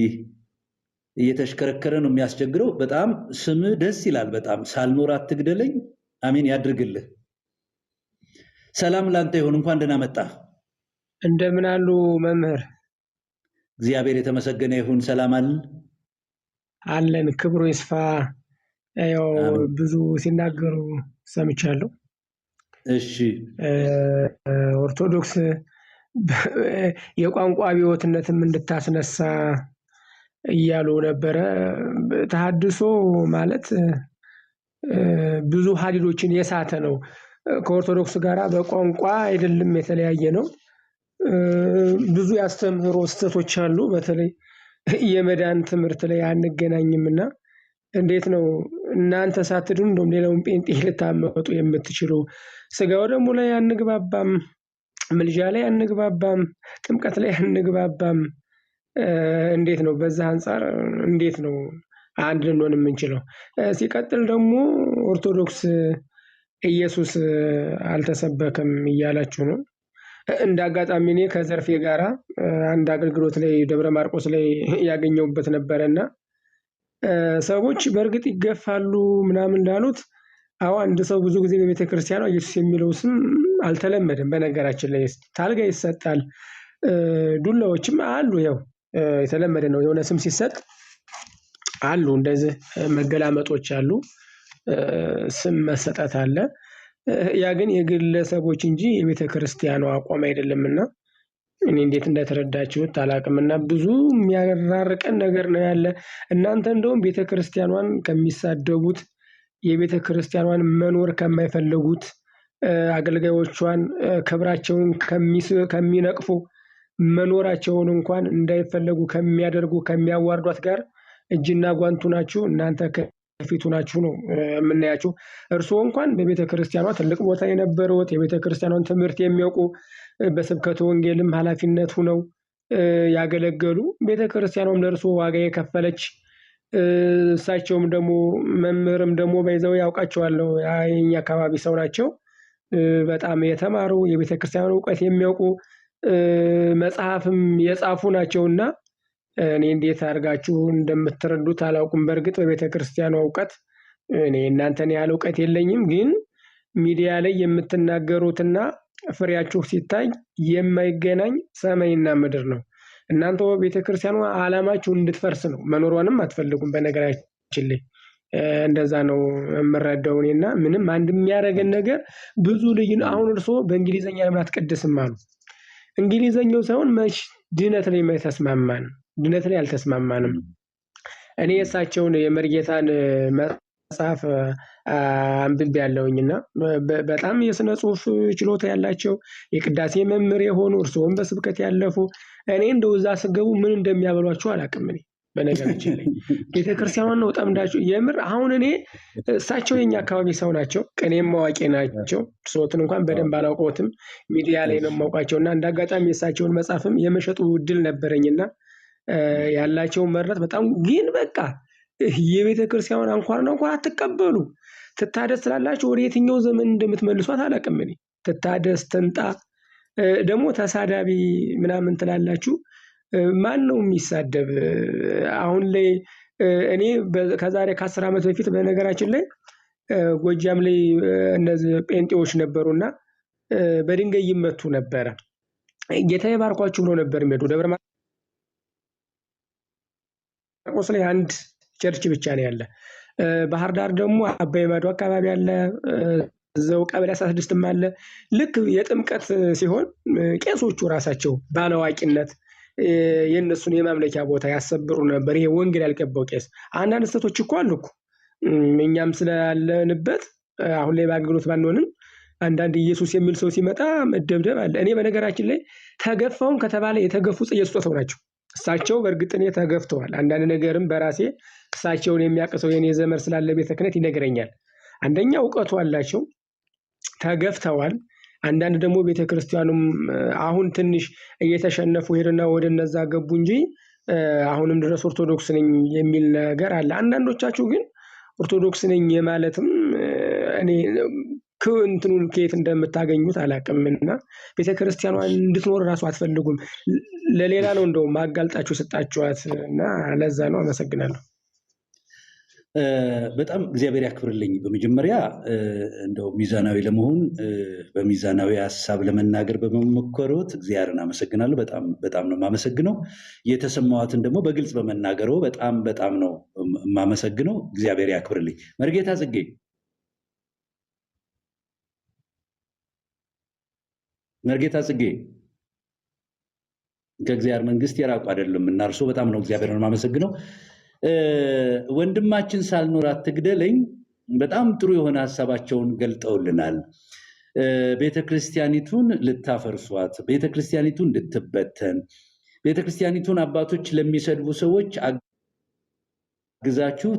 እየተሽከረከረ ነው የሚያስቸግረው። በጣም ስም ደስ ይላል። በጣም ሳልኖር አትግደለኝ። አሜን ያድርግልህ። ሰላም ላንተ ይሁን። እንኳን ደህና መጣ። እንደምን አሉ መምህር? እግዚአብሔር የተመሰገነ ይሁን። ሰላም አለን። ክብሩ ይስፋ። ያው ብዙ ሲናገሩ ሰምቻለሁ። እሺ ኦርቶዶክስ የቋንቋ አብዮትነትም እንድታስነሳ እያሉ ነበረ። ተሐድሶ ማለት ብዙ ሀዲዶችን የሳተ ነው። ከኦርቶዶክስ ጋር በቋንቋ አይደለም የተለያየ ነው። ብዙ ያስተምህሮ ስህተቶች አሉ። በተለይ የመዳን ትምህርት ላይ አንገናኝምና እንዴት ነው እናንተ ሳትድኑ እንደውም ሌላውን ጴንጤ ልታመጡ የምትችሉ? ስጋው ደግሞ ላይ አንግባባም፣ ምልጃ ላይ አንግባባም፣ ጥምቀት ላይ አንግባባም። እንዴት ነው በዛ አንፃር እንዴት ነው አንድ ልንሆን የምንችለው? ሲቀጥል ደግሞ ኦርቶዶክስ ኢየሱስ አልተሰበከም እያላችሁ ነው። እንደ አጋጣሚ እኔ ከዘርፌ ጋራ አንድ አገልግሎት ላይ ደብረ ማርቆስ ላይ ያገኘሁበት ነበረና ሰዎች በእርግጥ ይገፋሉ ምናምን እንዳሉት አዎ አንድ ሰው ብዙ ጊዜ በቤተክርስቲያኗ ኢየሱስ የሚለው ስም አልተለመደም። በነገራችን ላይ ታልጋ ይሰጣል፣ ዱላዎችም አሉ። ያው የተለመደ ነው። የሆነ ስም ሲሰጥ አሉ እንደዚህ መገላመጦች አሉ፣ ስም መሰጠት አለ። ያ ግን የግለሰቦች እንጂ የቤተክርስቲያኗ አቋም አይደለምና እኔ እንዴት እንደተረዳችሁት አላቅምና ብዙ የሚያራርቀን ነገር ነው ያለ። እናንተ እንደውም ቤተክርስቲያኗን ከሚሳደቡት የቤተክርስቲያኗን መኖር ከማይፈልጉት አገልጋዮቿን ክብራቸውን ከሚነቅፉ መኖራቸውን እንኳን እንዳይፈለጉ ከሚያደርጉ ከሚያዋርዷት ጋር እጅና ጓንቱ ናችሁ። እናንተ ከፊቱ ናችሁ ነው የምናያችሁ። እርስዎ እንኳን በቤተክርስቲያኗ ትልቅ ቦታ የነበሩት የቤተክርስቲያኗን ትምህርት የሚያውቁ በስብከተ ወንጌልም ኃላፊነት ሆነው ያገለገሉ ቤተክርስቲያኗም ለእርስዎ ዋጋ የከፈለች እሳቸውም ደግሞ መምህርም ደግሞ በይዘው ያውቃቸዋለሁ። የኛ አካባቢ ሰው ናቸው። በጣም የተማሩ የቤተክርስቲያኑ ዕውቀት የሚያውቁ መጽሐፍም የጻፉ ናቸውና እኔ እንዴት አድርጋችሁ እንደምትረዱት አላውቅም። በእርግጥ በቤተክርስቲያኑ ዕውቀት እኔ እናንተን ያህል ዕውቀት የለኝም። ግን ሚዲያ ላይ የምትናገሩትና ፍሬያችሁ ሲታይ የማይገናኝ ሰማይና ምድር ነው። እናንተ ቤተክርስቲያኗ ዓላማችሁ እንድትፈርስ ነው፣ መኖሯንም አትፈልጉም። በነገራችን ላይ እንደዛ ነው የምረዳው እኔና ምንም አንድ የሚያደርገን ነገር ብዙ ልዩ ነው። አሁን እርስዎ በእንግሊዘኛ ለምን አትቀድስም አሉ። እንግሊዘኛው ሳይሆን መች ድነት ላይ ተስማማን፣ ድነት ላይ አልተስማማንም። እኔ የእሳቸውን የመርጌታን መጽሐፍ አንብቤ ያለውኝና በጣም የስነ ጽሁፍ ችሎታ ያላቸው የቅዳሴ መምህር የሆኑ እርስዎም በስብከት ያለፉ እኔ እንደው እዛ ስገቡ ምን እንደሚያበሏቸው አላውቅም። እኔ በነገራችን ላይ ቤተክርስቲያኗን ነው ጠምዳችሁ የምር። አሁን እኔ እሳቸው የኛ አካባቢ ሰው ናቸው፣ ቅኔም ማዋቂ ናቸው። እርስዎትን እንኳን በደንብ አላውቀውትም፣ ሚዲያ ላይ ነው የማውቃቸውና እንደ አጋጣሚ የእሳቸውን መጽሐፍም የመሸጡ እድል ነበረኝና ያላቸውን መረት በጣም ግን በቃ የቤተክርስቲያኗን አንኳር ነው እንኳን አትቀበሉ። ትታደስ ስላላችሁ ወደ የትኛው ዘመን እንደምትመልሷት አላውቅም። እኔ ትታደስ ትንጣ ደግሞ ተሳዳቢ ምናምን ትላላችሁ። ማን ነው የሚሳደብ? አሁን ላይ እኔ ከዛሬ ከ10 ዓመት በፊት በነገራችን ላይ ጎጃም ላይ እነዚህ ጴንጤዎች ነበሩና በድንጋይ ይመቱ ነበረ። ጌታ ይባርኳችሁ ብሎ ነበር የሚሄዱ ደብረ ማርቆስ ላይ አንድ ቸርች ብቻ ነው ያለ። ባህር ዳር ደግሞ አባይ ማዶ አካባቢ አለ። እዛው ቀበሌ 16ም አለ። ልክ የጥምቀት ሲሆን ቄሶቹ ራሳቸው ባለዋቂነት የነሱን የማምለኪያ ቦታ ያሰብሩ ነበር። ይሄ ወንጌል ያልገባው ቄስ አንዳንድ ስህተቶች እኮ አሉ እኮ እኛም ስላለንበት አሁን ላይ በአገልግሎት ባንሆንም አንዳንድ ኢየሱስ የሚል ሰው ሲመጣ መደብደብ አለ። እኔ በነገራችን ላይ ተገፋውም ከተባለ የተገፉ ጽጌ ስጦታው ናቸው። እሳቸው በእርግጥ እኔ ተገፍተዋል። አንዳንድ ነገርም በራሴ እሳቸውን የሚያቅሰው የኔ ዘመር ስላለ ቤተ ክህነት ይነግረኛል። አንደኛ እውቀቱ አላቸው፣ ተገፍተዋል። አንዳንድ ደግሞ ቤተክርስቲያኑም አሁን ትንሽ እየተሸነፉ ሄድና ወደ እነዛ ገቡ እንጂ አሁንም ድረስ ኦርቶዶክስ ነኝ የሚል ነገር አለ። አንዳንዶቻችሁ ግን ኦርቶዶክስ ነኝ የማለትም እኔ እንትኑን ከየት እንደምታገኙት አላውቅምና ቤተክርስቲያኗን እንድትኖር ራሱ አትፈልጉም። ለሌላ ነው እንደው ማጋልጣችሁ ሰጣችኋት እና ለዛ ነው። አመሰግናለሁ። በጣም እግዚአብሔር ያክብርልኝ። በመጀመሪያ እንደው ሚዛናዊ ለመሆን በሚዛናዊ ሀሳብ ለመናገር በመሞከሮት እግዚአብሔርን አመሰግናለሁ። በጣም ነው የማመሰግነው። የተሰማዋትን ደግሞ በግልጽ በመናገረው በጣም ነው የማመሰግነው። እግዚአብሔር ያክብርልኝ። መርጌታ ጽጌ ከእግዚአብሔር መንግስት የራቁ አይደለም እና እርሶ በጣም ነው እግዚአብሔርን የማመሰግነው። ወንድማችን ሳልኖር አትግደለኝ በጣም ጥሩ የሆነ ሀሳባቸውን ገልጠውልናል። ቤተክርስቲያኒቱን ልታፈርሷት፣ ቤተክርስቲያኒቱን ልትበተን፣ ቤተክርስቲያኒቱን አባቶች ለሚሰድቡ ሰዎች አግዛችሁ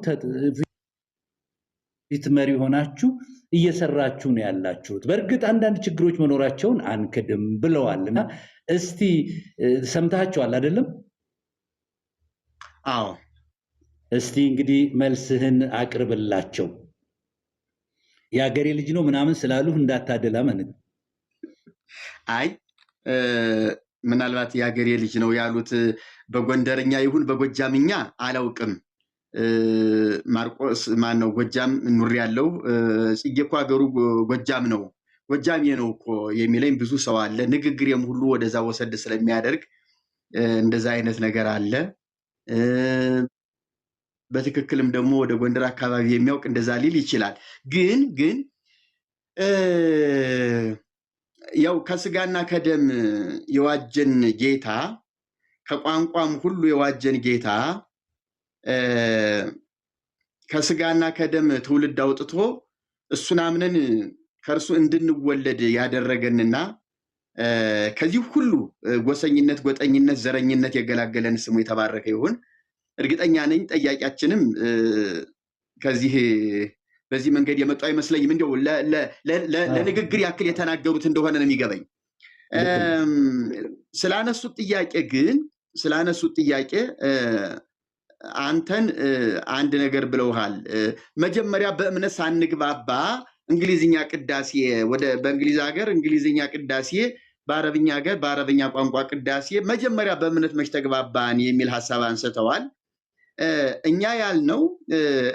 ፊት መሪ ሆናችሁ እየሰራችሁ ነው ያላችሁት። በእርግጥ አንዳንድ ችግሮች መኖራቸውን አንክድም ብለዋልና እስቲ ሰምታችኋል አይደለም? አዎ። እስቲ እንግዲህ መልስህን አቅርብላቸው። የአገሬ ልጅ ነው ምናምን ስላሉህ እንዳታደላ ማለት። አይ ምናልባት የአገሬ ልጅ ነው ያሉት በጎንደርኛ ይሁን በጎጃምኛ አላውቅም። ማርቆስ ማን ነው? ጎጃም ኑር ያለው ጽጌ እኮ ሀገሩ ጎጃም ነው፣ ጎጃሜ ነው እኮ የሚለኝ ብዙ ሰው አለ። ንግግሬም ሁሉ ወደዛ ወሰድ ስለሚያደርግ እንደዛ አይነት ነገር አለ። በትክክልም ደግሞ ወደ ጎንደር አካባቢ የሚያውቅ እንደዛ ሊል ይችላል። ግን ያው ከስጋና ከደም የዋጀን ጌታ፣ ከቋንቋም ሁሉ የዋጀን ጌታ ከስጋና ከደም ትውልድ አውጥቶ እሱን አምነን ከእርሱ እንድንወለድ ያደረገንና ከዚህ ሁሉ ጎሰኝነት፣ ጎጠኝነት፣ ዘረኝነት የገላገለን ስሙ የተባረከ ይሁን። እርግጠኛ ነኝ ጠያቂያችንም በዚህ መንገድ የመጡ አይመስለኝም። እንዲያው ለንግግር ያክል የተናገሩት እንደሆነ ነው የሚገባኝ። ስላነሱት ጥያቄ አንተን አንድ ነገር ብለውሃል። መጀመሪያ በእምነት ሳንግባባ እንግሊዝኛ ቅዳሴ በእንግሊዝ ሀገር እንግሊዝኛ ቅዳሴ፣ በአረብኛ ሀገር በአረብኛ ቋንቋ ቅዳሴ፣ መጀመሪያ በእምነት መች ተግባባን የሚል ሀሳብ አንስተዋል። እኛ ያልነው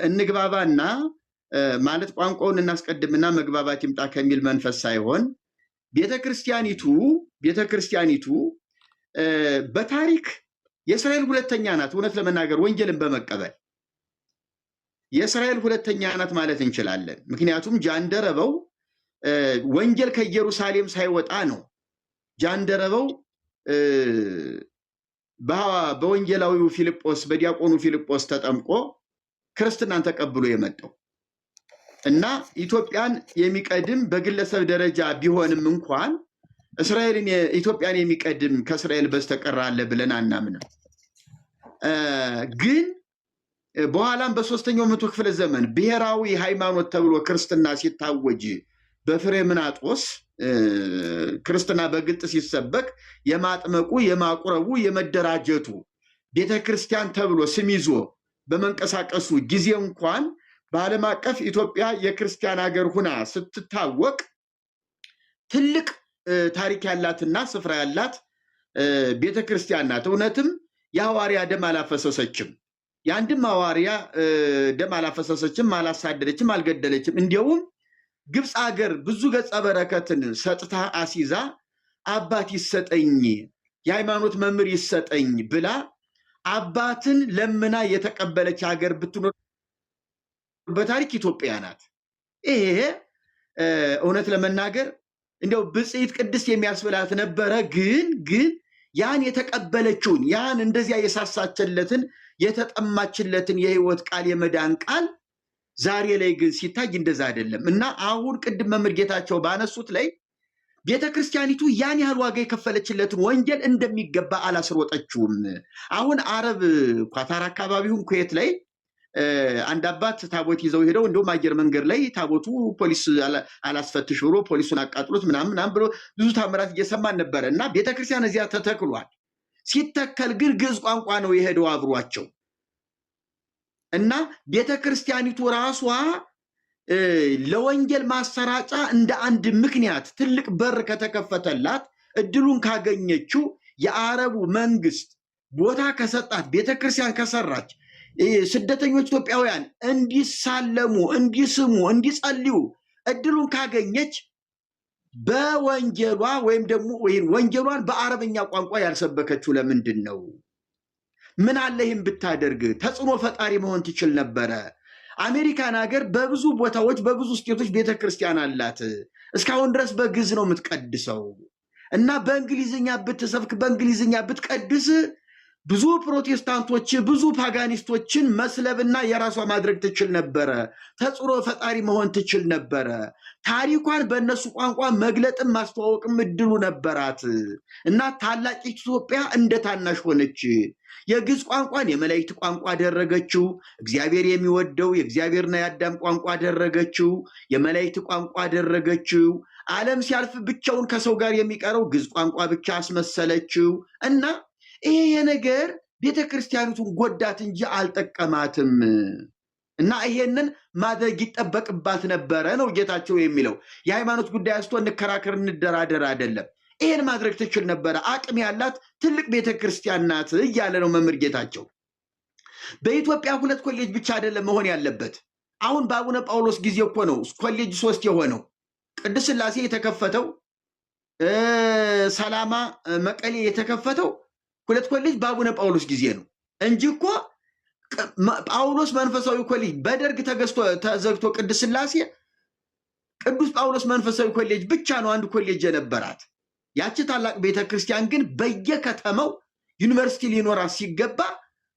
እንግባባና ማለት ቋንቋውን እናስቀድምና መግባባት ይምጣ ከሚል መንፈስ ሳይሆን ቤተክርስቲያኒቱ በታሪክ የእስራኤል ሁለተኛ ናት። እውነት ለመናገር ወንጌልን በመቀበል የእስራኤል ሁለተኛ ናት ማለት እንችላለን። ምክንያቱም ጃንደረበው ወንጌል ከኢየሩሳሌም ሳይወጣ ነው ጃንደረበው በወንጌላዊው ፊልጶስ በዲያቆኑ ፊልጶስ ተጠምቆ ክርስትናን ተቀብሎ የመጣው እና ኢትዮጵያን የሚቀድም በግለሰብ ደረጃ ቢሆንም እንኳን ኢትዮጵያን የሚቀድም ከእስራኤል በስተቀር አለ ብለን አናምንም። ግን በኋላም በ3ኛው መቶ ክፍለ ዘመን ብሔራዊ ሃይማኖት ተብሎ ክርስትና ሲታወጅ በፍሬምናጦስ ክርስትና በግልጥ ሲሰበክ የማጥመቁ፣ የማቁረቡ፣ የመደራጀቱ ቤተክርስቲያን ተብሎ ስም ይዞ በመንቀሳቀሱ ጊዜ እንኳን በዓለም አቀፍ ኢትዮጵያ የክርስቲያን ሀገር ሁና ስትታወቅ ትልቅ ታሪክ ያላትና ስፍራ ያላት ቤተክርስቲያን ናት። እውነትም የሐዋርያ ደም አላፈሰሰችም። የአንድም ሐዋርያ ደም አላፈሰሰችም፣ አላሳደደችም፣ አልገደለችም። እንዲያውም ግብፅ ሀገር ብዙ ገጸ በረከትን ሰጥታ አሲዛ አባት ይሰጠኝ፣ የሃይማኖት መምህር ይሰጠኝ ብላ አባትን ለምና የተቀበለች ሀገር ብትኖር በታሪክ ኢትዮጵያ ናት። ይሄ እውነት ለመናገር እንደው ብጽዕት ቅድስት የሚያስብላት ነበረ። ግን ያን የተቀበለችውን ያን እንደዚያ የሳሳችለትን የተጠማችለትን የህይወት ቃል የመዳን ቃል ዛሬ ላይ ግን ሲታይ እንደዛ አይደለም እና አሁን ቅድም መምህር ጌታቸው ባነሱት ላይ ቤተክርስቲያኒቱ ያን ያህል ዋጋ የከፈለችለትን ወንጌል እንደሚገባ አላስሮጠችውም። አሁን አረብ ኳታር አካባቢውን ኩዌት ላይ አንድ አባት ታቦት ይዘው ሄደው እንደውም አየር መንገድ ላይ ታቦቱ ፖሊስ አላስፈትሽ ብሎ ፖሊሱን አቃጥሎት ምናምን ብሎ ብዙ ታምራት እየሰማን ነበረ እና ቤተክርስቲያን እዚያ ተተክሏል። ሲተከል ግን ግዕዝ ቋንቋ ነው የሄደው አብሯቸው እና ቤተክርስቲያኒቱ ራሷ ለወንጌል ማሰራጫ እንደ አንድ ምክንያት ትልቅ በር ከተከፈተላት እድሉን ካገኘችው የአረቡ መንግስት ቦታ ከሰጣት ቤተክርስቲያን ከሰራች ስደተኞች ኢትዮጵያውያን እንዲሳለሙ፣ እንዲስሙ፣ እንዲጸልዩ እድሉን ካገኘች በወንጌሏ ወይም ደግሞ ወንጌሏን በአረብኛ ቋንቋ ያልሰበከችው ለምንድን ነው? ምን አለ ይህን ብታደርግ? ተጽዕኖ ፈጣሪ መሆን ትችል ነበረ። አሜሪካን ሀገር በብዙ ቦታዎች በብዙ ስቴቶች ቤተክርስቲያን አላት። እስካሁን ድረስ በግዕዝ ነው የምትቀድሰው እና በእንግሊዝኛ ብትሰብክ በእንግሊዝኛ ብትቀድስ ብዙ ፕሮቴስታንቶች ብዙ ፓጋኒስቶችን መስለብና የራሷ ማድረግ ትችል ነበረ። ተጽዕኖ ፈጣሪ መሆን ትችል ነበረ። ታሪኳን በእነሱ ቋንቋ መግለጥም ማስተዋወቅም እድሉ ነበራት እና ታላቅ ኢትዮጵያ እንደ ታናሽ ሆነች። የግዕዝ ቋንቋን የመላእክት ቋንቋ አደረገችው። እግዚአብሔር የሚወደው የእግዚአብሔርና የአዳም ቋንቋ አደረገችው። የመላእክት ቋንቋ አደረገችው። ዓለም ሲያልፍ ብቻውን ከሰው ጋር የሚቀረው ግዕዝ ቋንቋ ብቻ አስመሰለችው እና ይሄ ነገር ቤተክርስቲያኒቱን ጎዳት እንጂ አልጠቀማትም እና ይሄንን ማድረግ ይጠበቅባት ነበረ ነው ጌታቸው የሚለው። የሃይማኖት ጉዳይ አስቶ እንከራከር እንደራደር አይደለም። ይሄን ማድረግ ትችል ነበረ። አቅም ያላት ትልቅ ቤተክርስቲያን ናት እያለ ነው መምህር ጌታቸው። በኢትዮጵያ 2 ኮሌጅ ብቻ አይደለም መሆን ያለበት። አሁን በአቡነ ጳውሎስ ጊዜ እኮ ነው ኮሌጅ 3 የሆነው። ቅድስት ሥላሴ የተከፈተው፣ ሰላማ መቀሌ የተከፈተው 2 ኮሌጅ በአቡነ ጳውሎስ ጊዜ ነው እንጂ እኮ ጳውሎስ መንፈሳዊ ኮሌጅ በደርግ ተዘግቶ ቅድስት ሥላሴ ቅዱስ ጳውሎስ መንፈሳዊ ኮሌጅ ብቻ ነው አንድ ኮሌጅ የነበራት። ያቺ ታላቅ ቤተክርስቲያን ግን በየከተማው ዩኒቨርሲቲ ሊኖራት ሲገባ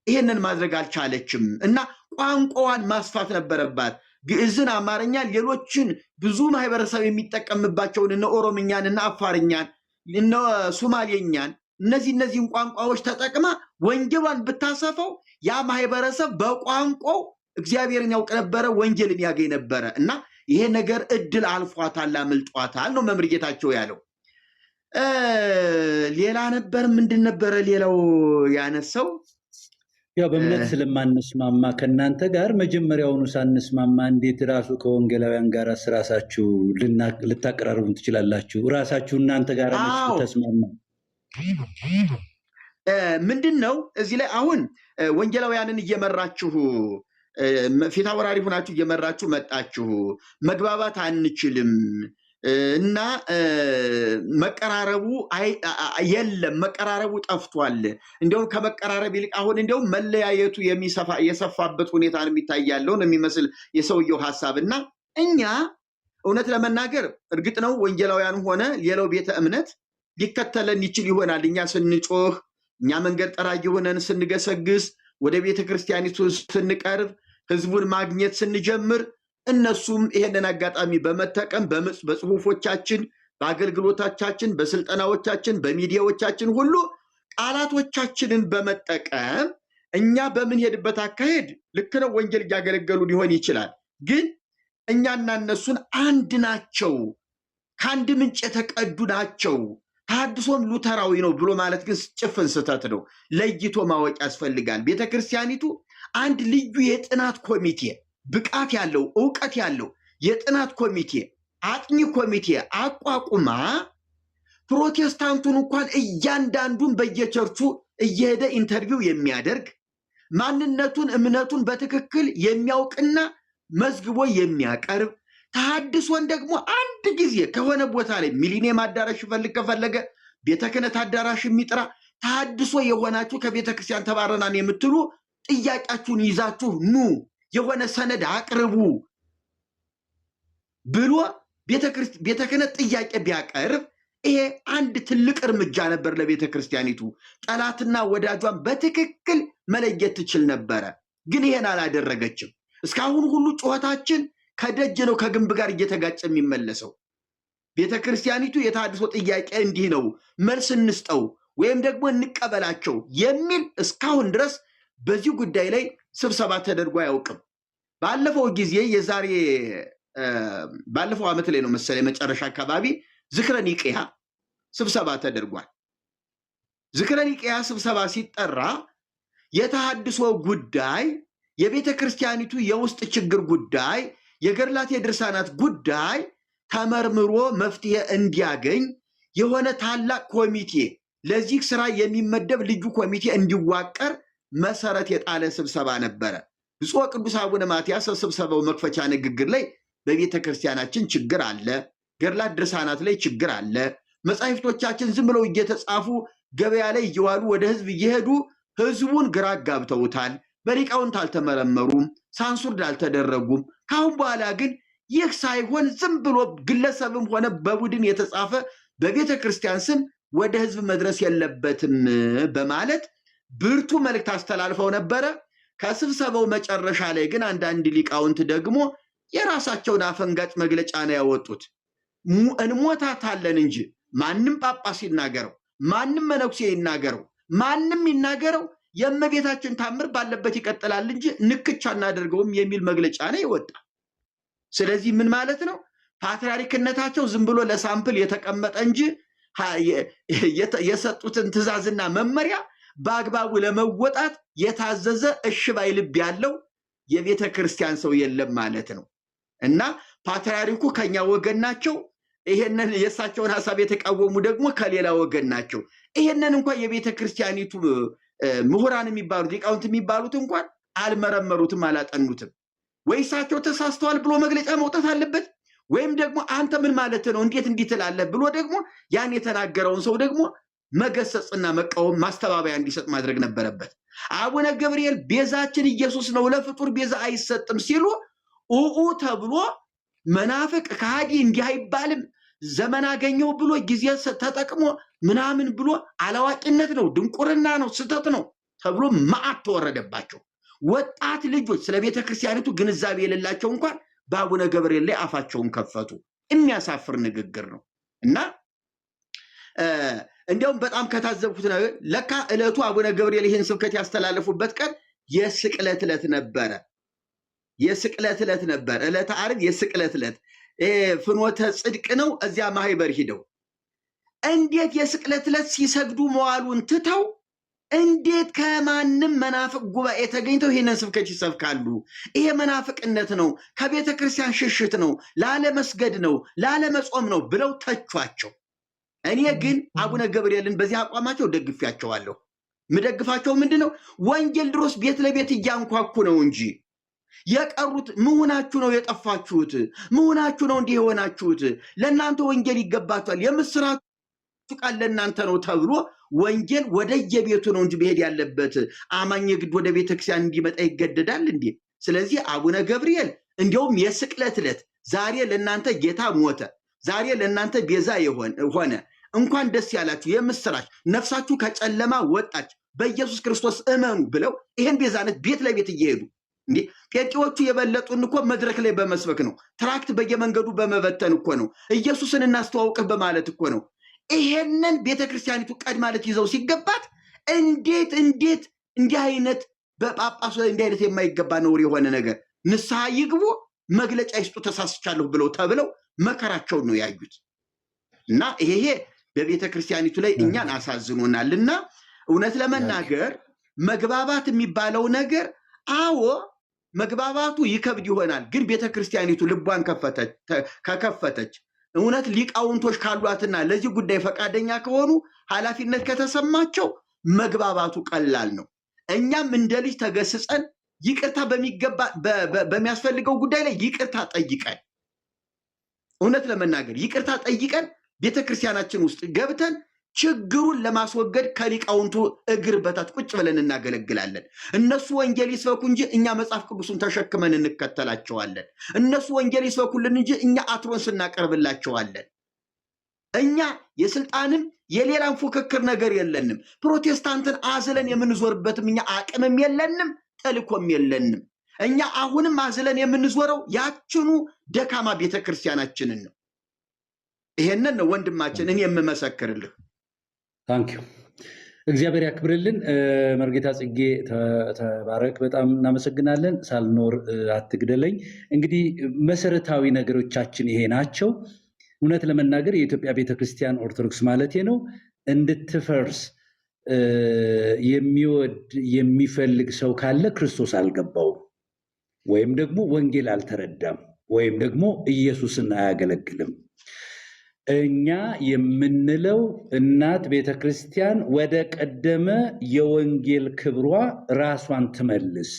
ይሄንን ማድረግ አልቻለችም እና ቋንቋዋን ማስፋት ነበረባት። ግዕዝን፣ አማርኛን፣ ሌሎችን ብዙ ማህበረሰብ የሚጠቀምባቸውን እነ ኦሮምኛን እና አፋርኛን እነ ሶማሌኛን እነዚህን ቋንቋዎች ተጠቅማ ወንጌሏን ብታሰፈው ያ ማህበረሰብ በቋንቋው እግዚአብሔርን ያውቅ ነበረ፣ ወንጌልን ያገኝ ነበረ እና ይሄ ነገር እድል አልፏታል፣ አምልጧታል ነው መምህር ጌታቸው ያለው። ሌላ ነበር ምንድን ነበረ ሌላው ያነሳው? ያው በእምነት ስለማንስማማ ከእናንተ ጋር መጀመሪያውኑ ሳንስማማ እንዴት ራሱ ከወንጌላውያን ጋር ራሳችሁ ልታቀራርቡን ትችላላችሁ? ራሳችሁ እናንተ ጋር ተስማማ ምንድን ነው እዚህ ላይ አሁን ወንጌላውያንን እየመራችሁ ፊት አውራሪ ሆናችሁ እየመራችሁ መጣችሁ። መግባባት አንችልም እና መቀራረቡ የለም፣ መቀራረቡ ጠፍቷል። እንዲሁም ከመቀራረብ ይልቅ አሁን እንዲሁም መለያየቱ የሰፋበት ሁኔታ ነው የሚታያለው ነው የሚመስል የሰውየው ሀሳብ እና እኛ እውነት ለመናገር እርግጥ ነው ወንጌላውያን ሆነ ሌላው ቤተ እምነት ሊከተለን ይችል ይሆናል። እኛ ስንጮህ፣ እኛ መንገድ ጠራጊ ሆነን ስንገሰግስ፣ ወደ ቤተ ክርስቲያኒቱ ስንቀርብ፣ ህዝቡን ማግኘት ስንጀምር እነሱም ይሄንን አጋጣሚ በመጠቀም በጽሁፎቻችን፣ በአገልግሎቶቻችን፣ በስልጠናዎቻችን፣ በሚዲያዎቻችን ሁሉ ቃላቶቻችንን በመጠቀም እኛ በምንሄድበት አካሄድ ልክ ነው ወንጌል እያገለገሉ ሊሆን ይችላል። ግን እኛና እነሱን አንድ ናቸው፣ ከአንድ ምንጭ የተቀዱ ናቸው። ተሐድሶም ሉተራዊ ነው ብሎ ማለት ግን ጭፍን ስህተት ነው። ለይቶ ማወቅ ያስፈልጋል። ቤተክርስቲያኒቱ አንድ ልዩ የጥናት ኮሚቴ፣ ብቃት ያለው እውቀት ያለው የጥናት ኮሚቴ፣ አጥኚ ኮሚቴ አቋቁማ ፕሮቴስታንቱን እንኳን እያንዳንዱን በየቸርቹ እየሄደ ኢንተርቪው የሚያደርግ ማንነቱን እምነቱን በትክክል የሚያውቅና መዝግቦ የሚያቀርብ፣ ተሐድሶን ደግሞ አንድ ጊዜ ከሆነ ቦታ ላይ ሚሊኒየም አዳራሽ ይፈልግ ከፈለገ ቤተ ክህነት አዳራሽ የሚጥራ ተሐድሶ የሆናችሁ ከቤተክርስቲያን ተባረናን የምትሉ ጥያቄያችሁን ይዛችሁ ኑ፣ የሆነ ሰነድ አቅርቡ ብሎ ቤተ ክህነት ጥያቄ ቢያቀርብ ይሄ አንድ ትልቅ እርምጃ ነበር ለቤተክርስቲያኒቱ። ጠላትና ወዳጇን በትክክል መለየት ትችል ነበረ። ግን ይሄን አላደረገችም። እስካሁን ሁሉ ጩኸታችን ከደጅ ነው ከግንብ ጋር እየተጋጨ የሚመለሰው። ቤተክርስቲያኒቱ የተሐድሶ ጥያቄ እንዲህ ነው፣ መልስ እንስጠው ወይም ደግሞ እንቀበላቸው የሚል እስካሁን ድረስ በዚህ ጉዳይ ላይ ስብሰባ ተደርጎ አያውቅም። ባለፈው ጊዜ ባለፈው ዓመት ላይ ነው መሰለኝ መጨረሻ አካባቢ ዝክረ ኒቅያ ስብሰባ ተደርጓል። ዝክረ ኒቅያ ስብሰባ ሲጠራ የተሐድሶ ጉዳይ፣ የቤተ ክርስቲያኒቱ የውስጥ ችግር ጉዳይ፣ የገድላት የድርሳናት ጉዳይ ተመርምሮ መፍትሄ እንዲያገኝ የሆነ ታላቅ ኮሚቴ፣ ለዚህ ስራ የሚመደብ ልዩ ኮሚቴ እንዲዋቀር መሰረት የጣለ ስብሰባ ነበረ። ብፁዕ ቅዱስ አቡነ ማትያስ ስብሰባው መክፈቻ ንግግር ላይ በቤተ ክርስቲያናችን ችግር አለ፣ ገድላት ድርሳናት ላይ ችግር አለ፣ መጻሕፍቶቻችን ዝም ብለው እየተጻፉ ገበያ ላይ እየዋሉ ወደ ህዝብ እየሄዱ ህዝቡን ግራ ጋብተውታል፣ በሊቃውንት አልተመረመሩም፣ ሳንሱርድ አልተደረጉም። ካሁን በኋላ ግን ይህ ሳይሆን ዝም ብሎ ግለሰብም ሆነ በቡድን የተጻፈ በቤተ ክርስቲያን ስም ወደ ህዝብ መድረስ የለበትም በማለት ብርቱ መልእክት አስተላልፈው ነበረ። ከስብሰባው መጨረሻ ላይ ግን አንዳንድ ሊቃውንት ደግሞ የራሳቸውን አፈንጋጭ መግለጫ ነው ያወጡት። እንሞታታለን እንጂ ማንም ጳጳስ ይናገረው፣ ማንም መነኩሴ ይናገረው፣ ማንም ይናገረው የእመቤታችን ታምር ባለበት ይቀጥላል እንጂ ንክቻ እናደርገውም የሚል መግለጫ ነው የወጣ። ስለዚህ ምን ማለት ነው? ፓትርያርክነታቸው ዝም ብሎ ለሳምፕል የተቀመጠ እንጂ የሰጡትን ትእዛዝና መመሪያ በአግባቡ ለመወጣት የታዘዘ እሺ ባይ ልብ ያለው የቤተ ክርስቲያን ሰው የለም ማለት ነው። እና ፓትርያርኩ ከኛ ወገን ናቸው፣ ይሄንን የእሳቸውን ሐሳብ የተቃወሙ ደግሞ ከሌላ ወገን ናቸው። ይሄንን እንኳን የቤተ ክርስቲያኒቱ ምሁራን የሚባሉት ሊቃውንት የሚባሉት እንኳን አልመረመሩትም፣ አላጠኑትም። ወይ እሳቸው ተሳስተዋል ብሎ መግለጫ መውጣት አለበት፣ ወይም ደግሞ አንተ ምን ማለት ነው እንዴት እንዲህ ትላለህ ብሎ ደግሞ ያን የተናገረውን ሰው ደግሞ መገሰጽና መቃወም ማስተባበያ እንዲሰጥ ማድረግ ነበረበት። አቡነ ገብርኤል ቤዛችን ኢየሱስ ነው፣ ለፍጡር ቤዛ አይሰጥም ሲሉ ኡኡ ተብሎ መናፍቅ ከሃዲ እንዲህ አይባልም፣ ዘመን አገኘው ብሎ ጊዜ ተጠቅሞ ምናምን ብሎ አላዋቂነት ነው፣ ድንቁርና ነው፣ ስህተት ነው ተብሎ መዓት ተወረደባቸው። ወጣት ልጆች ስለ ቤተ ክርስቲያኒቱ ግንዛቤ የሌላቸው እንኳን በአቡነ ገብርኤል ላይ አፋቸውን ከፈቱ። የሚያሳፍር ንግግር ነው። እና እንዲያውም በጣም ከታዘብኩት ነገር ለካ ዕለቱ አቡነ ገብርኤል ይህን ስብከት ያስተላለፉበት ቀን የስቅለት ዕለት ነበረ። የስቅለት ዕለት ነበር። ዕለተ ዓርብ የስቅለት ዕለት ፍኖተ ጽድቅ ነው። እዚያ ማህበር ሂደው እንዴት የስቅለት ዕለት ሲሰግዱ መዋሉን ትተው እንዴት ከማንም መናፍቅ ጉባኤ ተገኝተው ይህንን ስብከት ይሰብካሉ? ይሄ መናፍቅነት ነው፣ ከቤተ ክርስቲያን ሽሽት ነው፣ ላለመስገድ ነው፣ ላለመጾም ነው ብለው ተቿቸው። እኔ ግን አቡነ ገብርኤልን በዚህ አቋማቸው ደግፊያቸዋለሁ። ምደግፋቸው ምንድን ነው? ወንጌል ድሮስ ቤት ለቤት እያንኳኩ ነው እንጂ የቀሩት ምሁናችሁ ነው የጠፋችሁት፣ ምሁናችሁ ነው እንዲህ የሆናችሁት፣ ለእናንተ ወንጌል ይገባችኋል፣ የምስራቹ ቃል ለእናንተ ነው ተብሎ ወንጌል ወደየቤቱ ነው እንጂ መሄድ ያለበት። አማኝ ግድ ወደ ቤተክርስቲያን እንዲመጣ ይገደዳል እንዴ? ስለዚህ አቡነ ገብርኤል እንዲያውም የስቅለት ዕለት ዛሬ ለእናንተ ጌታ ሞተ፣ ዛሬ ለእናንተ ቤዛ ሆነ፣ እንኳን ደስ ያላችሁ፣ የምስራች፣ ነፍሳችሁ ከጨለማ ወጣች፣ በኢየሱስ ክርስቶስ እመኑ ብለው ይህን ቤዛነት ቤት ለቤት እየሄዱ እንዴ ጴንጤዎቹ የበለጡን እኮ መድረክ ላይ በመስበክ ነው። ትራክት በየመንገዱ በመበተን እኮ ነው። ኢየሱስን እናስተዋውቅህ በማለት እኮ ነው። ይሄንን ቤተክርስቲያኒቱ ቀድማለት ይዘው ሲገባት እንዴት እንዲህ አይነት በጳጳሱ ላይ እንዲህ አይነት የማይገባ ነውር የሆነ ነገር ንስሐ ይግቡ፣ መግለጫ ይስጡ፣ ተሳስቻለሁ ብለው ተብለው መከራቸውን ነው ያዩት። እና ይሄ በቤተክርስቲያኒቱ ላይ እኛን አሳዝኖናልና እውነት ለመናገር መግባባት የሚባለው ነገር አዎ መግባባቱ ይከብድ ይሆናል። ግን ቤተክርስቲያኒቱ ልቧን ከከፈተች እውነት ሊቃውንቶች ካሏትና ለዚህ ጉዳይ ፈቃደኛ ከሆኑ ኃላፊነት ከተሰማቸው መግባባቱ ቀላል ነው። እኛም እንደ ልጅ ተገስጸን ይቅርታ በሚያስፈልገው ጉዳይ ላይ ይቅርታ ጠይቀን እውነት ለመናገር ይቅርታ ጠይቀን ቤተክርስቲያናችን ውስጥ ገብተን ችግሩን ለማስወገድ ከሊቃውንቱ እግር በታች ቁጭ ብለን እናገለግላለን። እነሱ ወንጌል ይስበኩ እንጂ እኛ መጽሐፍ ቅዱሱን ተሸክመን እንከተላቸዋለን። እነሱ ወንጌል ይስበኩልን እንጂ እኛ አትሮንስ እናቀርብላቸዋለን። እኛ የስልጣንም የሌላም ፉክክር ነገር የለንም። ፕሮቴስታንትን አዝለን የምንዞርበትም እኛ አቅምም የለንም፣ ተልኮም የለንም። እኛ አሁንም አዝለን የምንዞረው ያችኑ ደካማ ቤተክርስቲያናችንን ነው። ይሄንን ነው ወንድማችን እኔ የምመሰክርልህ። ታንኪዩ፣ እግዚአብሔር ያክብርልን። መርጌታ ጽጌ ተባረክ፣ በጣም እናመሰግናለን። ሳልኖር አትግደለኝ። እንግዲህ መሰረታዊ ነገሮቻችን ይሄ ናቸው። እውነት ለመናገር የኢትዮጵያ ቤተክርስቲያን ኦርቶዶክስ ማለት ነው እንድትፈርስ የሚወድ የሚፈልግ ሰው ካለ ክርስቶስ አልገባውም፣ ወይም ደግሞ ወንጌል አልተረዳም፣ ወይም ደግሞ ኢየሱስን አያገለግልም። እኛ የምንለው እናት ቤተክርስቲያን ወደ ቀደመ የወንጌል ክብሯ ራሷን ትመልስ።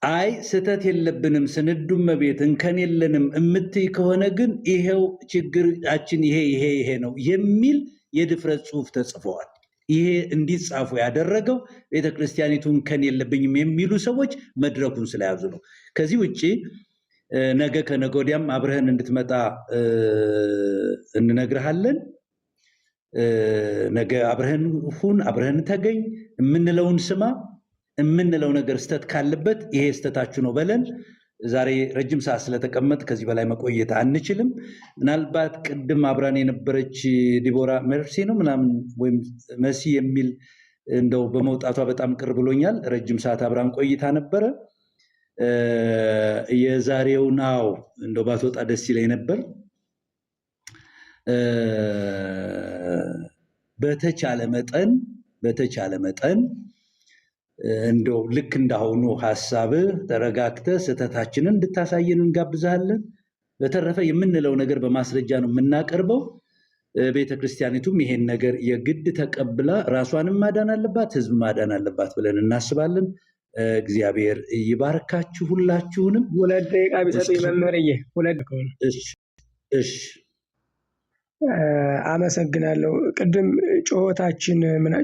አይ ስተት የለብንም ስንዱም መቤት እንከን የለንም እምትይ ከሆነ ግን ይሄው ችግራችን ይሄ ነው የሚል የድፍረት ጽሑፍ ተጽፈዋል። ይሄ እንዲጻፉ ያደረገው ቤተክርስቲያኒቱ እንከን የለብኝም የሚሉ ሰዎች መድረኩን ስለያዙ ነው። ከዚህ ውጭ ነገ ከነገ ወዲያም አብረህን እንድትመጣ እንነግርሃለን። ነገ አብረህን ሁን፣ አብረህን ተገኝ፣ የምንለውን ስማ፣ የምንለው ነገር ስተት ካለበት ይሄ ስተታችሁ ነው በለን። ዛሬ ረጅም ሰዓት ስለተቀመጥ ከዚህ በላይ መቆየት አንችልም። ምናልባት ቅድም አብራን የነበረች ዲቦራ መርሲ ነው ምናምን ወይም መሲ የሚል እንደው በመውጣቷ በጣም ቅር ብሎኛል። ረጅም ሰዓት አብራን ቆይታ ነበረ። የዛሬው ናው እንደው ባትወጣ ደስ ይለኝ ነበር። በተቻለ መጠን እንደው ልክ እንዳሁኑ ሐሳብ ተረጋግተ ስህተታችንን እንድታሳየን እንጋብዛለን። በተረፈ የምንለው ነገር በማስረጃ ነው የምናቀርበው። ቤተክርስቲያኒቱም ይሄን ነገር የግድ ተቀብላ ራሷንም ማዳን አለባት፣ ህዝብ ማዳን አለባት ብለን እናስባለን። እግዚአብሔር ይባርካችሁ ሁላችሁንም። 2 ደቂቃ ቢሰጡኝ መምህርዬ፣ 2 ከሆነ እሺ። አመሰግናለሁ። ቅድም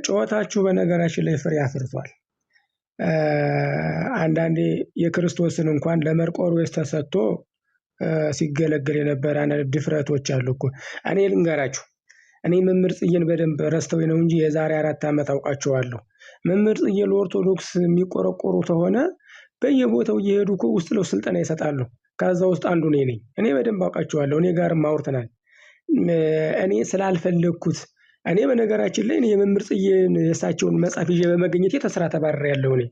ጩኸታችሁ በነገራችን ላይ ፍሬ አፍርቷል። አንዳንዴ የክርስቶስን እንኳን ለመርቆሬዎስ ተሰጥቶ ሲገለገል የነበረ አንዳንድ ድፍረቶች አሉ እኮ። እኔ ልንገራችሁ፣ እኔ መምህር ጽጌን በደንብ ረስተው ነው እንጂ የዛሬ 4 ዓመት አውቃቸዋለሁ። መምህር ጽጌ ለኦርቶዶክስ የሚቆረቆሩ ከሆነ በየቦታው እየሄዱ እኮ ውስጥ ለውስጥ ስልጠና ይሰጣሉ። ከዛ ውስጥ አንዱ እኔ ነኝ። እኔ በደንብ አውቃቸዋለሁ። እኔ ጋርም አውርተናል። እኔ ስላልፈለግኩት እኔ በነገራችን ላይ የመምህር ጽጌን የእሳቸውን መጽሐፍ ይዤ በመገኘቴ ተስራ ተባረሬያለሁ እኔ።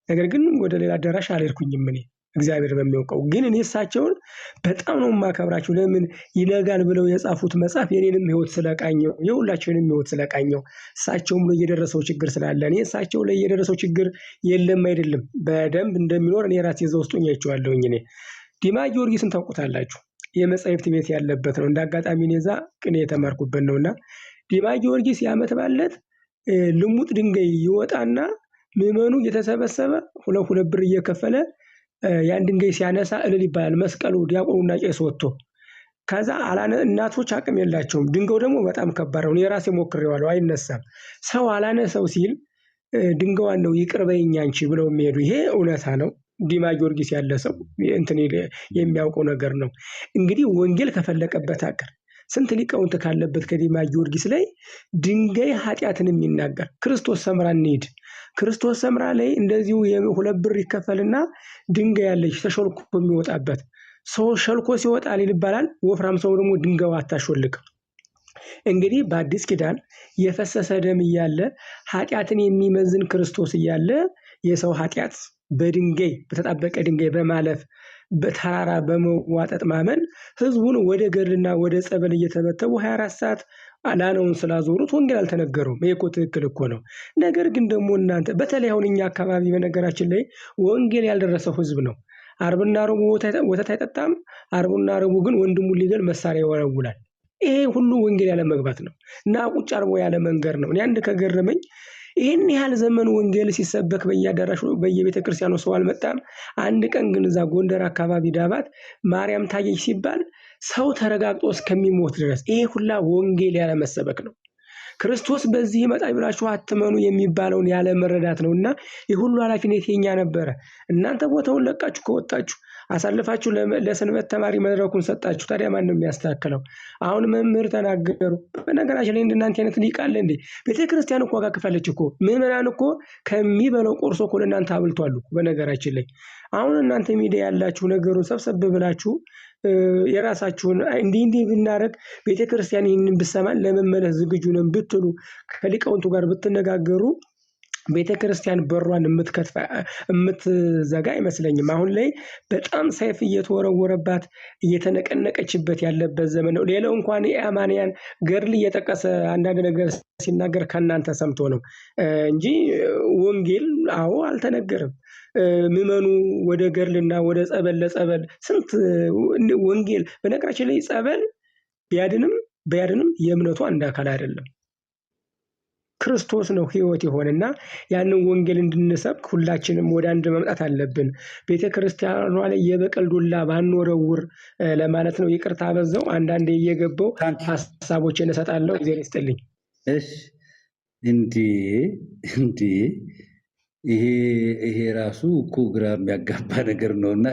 ነገር ግን ወደ ሌላ አዳራሽ አልሄድኩኝም እኔ እግዚአብሔር በሚያውቀው። ግን እኔ እሳቸውን በጣም ነው የማከብራቸው። ለምን ይነጋል ብለው የጻፉት መጽሐፍ የኔንም ህይወት ስለቃኘው፣ የሁላችንም ህይወት ስለቃኘው፣ እሳቸውም ላይ የደረሰው ችግር ስላለ እኔ እሳቸው ላይ የደረሰው ችግር የለም አይደለም በደንብ እንደሚኖር እኔ ራሴ እዛ ውስጥ ሆኛቸዋለሁኝ። እኔ ዲማ ጊዮርጊስን ታውቁታላችሁ። የመጻሕፍት ቤት ያለበት ነው። እንዳጋጣሚ እኔ እዛ ቅኔ የተማርኩበት ነውና ዲማ ጊዮርጊስ የዓመት ባለት ልሙጥ ድንጋይ ይወጣና ምዕመኑ እየተሰበሰበ 2 ብር እየከፈለ ያን ድንጋይ ሲያነሳ እልል ይባላል። መስቀሉ ዲያቆኑና ቄስ ወጥቶ ከዛ እናቶች አቅም የላቸውም። ድንጋዩ ደግሞ በጣም ከባድ ነው። እኔ ራሴ ሞክሬዋለሁ፣ አይነሳም። ሰው አላነሳው ሲል ድንጋዩን ነው ይቅር በይኝ አንቺ ብለው የሚሄዱ። ይሄ እውነታ ነው። ዲማ ጊዮርጊስ ያለ ሰው እንትን የሚያውቀው ነገር ነው። እንግዲህ ወንጌል ከፈለቀበት አገር ስንት ሊቃውንት ካለበት ከዲማ ጊዮርጊስ ላይ ድንጋይ ኃጢአትን የሚናገር ክርስቶስ ሰምራ እንሂድ። ክርስቶስ ሰምራ ላይ እንደዚሁ 2 ብር ይከፈልና ድንጋይ ያለች ተሾልኮ የሚወጣበት ሰው ሸልኮ ሲወጣ ይባላል። ወፍራም ሰው ደግሞ ድንጋዩ አታሾልክም። እንግዲህ በአዲስ ኪዳን የፈሰሰ ደም እያለ ኃጢአትን የሚመዝን ክርስቶስ እያለ የሰው ኃጢአት በድንጋይ በተጣበቀ ድንጋይ በማለፍ በተራራ በመዋጠጥ ማመን ህዝቡን ወደ ገድልና ወደ ጸበል እየተበተቡ 24 ሰዓት አላነውን ስላዞሩት ወንጌል አልተነገረውም። ይሄ እኮ ትክክል እኮ ነው። ነገር ግን ደግሞ እናንተ በተለይ አሁን እኛ አካባቢ በነገራችን ላይ ወንጌል ያልደረሰው ህዝብ ነው። ዓርብና ረቡዕ ወተት አይጠጣም። ዓርብና ረቡዕ ግን ወንድሙን ሊገል መሳሪያ ይወረውራል። ይሄ ሁሉ ወንጌል ያለ መግባት ነው እና ቁጭ አርቦ ያለ መንገር ነው። እኔ አንድ ከገረመኝ ይህን ያህል ዘመን ወንጌል ሲሰበክ በየአዳራሹ በየቤተክርስቲያኑ ሰው አልመጣም። አንድ ቀን ግን እዛ ጎንደር አካባቢ ዳባት ማርያም ታየች ሲባል ሰው ተረጋግጦ እስከሚሞት ድረስ ይሄ ሁላ ወንጌል ያለመሰበክ ነው። ክርስቶስ በዚህ ይመጣል ብላችሁ አትመኑ የሚባለውን ያለ መረዳት ነውና የሁሉ ኃላፊነት የኛ ነበረ። እናንተ ቦታውን ለቃችሁ ከወጣችሁ አሳልፋችሁ ለሰንበት ተማሪ መድረኩን ሰጣችሁ። ታዲያ ማን ነው የሚያስተካክለው? አሁን መምህር ተናገሩ። በነገራችን ላይ እንደናንተ አይነት ሊቅ አለ እንዴ? ቤተክርስቲያን እኮ ዋጋ ከፈለች እኮ። ምዕመናን እኮ ከሚበለው ቆርሶ እኮ ለእናንተ አብልቷል እኮ። በነገራችን ላይ አሁን እናንተ ሚዲያ ያላችሁ ነገሩን ሰብሰብ ብላችሁ የራሳችሁን እንዲህ ብናረግ ቤተክርስቲያን ይህንን ብሰማን ለመመለስ ዝግጁ ነን ብትሉ ከሊቃውንቱ ጋር ብትነጋገሩ ቤተክርስቲያን በሯን የምትዘጋ አይመስለኝም። አሁን ላይ በጣም ሰይፍ እየተወረወረባት እየተነቀነቀችበት ያለበት ዘመን ነው። ሌላው እንኳን የአማንያን ገድል እየጠቀሰ አንዳንድ ነገር ሲናገር ከእናንተ ሰምቶ ነው እንጂ ወንጌል አልተነገረም። ምዕመኑ ወደ ገድልና ወደ ጸበል ለጸበል ስንት ወንጌል። በነገራችን ላይ ጸበል ቢያድንም የእምነቱ አንድ አካል አይደለም። ክርስቶስ ነው ሕይወት የሆነና ያንን ወንጌል እንድንሰብክ ሁላችንም ወደ አንድ መምጣት አለብን። ቤተክርስቲያኗ ላይ የበቀል ዱላ ባንወረውር ለማለት ነው። ይቅርታ በዛው አንዳንዴ እየገባው ሐሳቦችን እሰጣለሁ። እግዚአብሔር ይስጥልኝ። እሺ እንዴ ይሄ ራሱ እኮ ግራ የሚያጋባ ነገር ነውና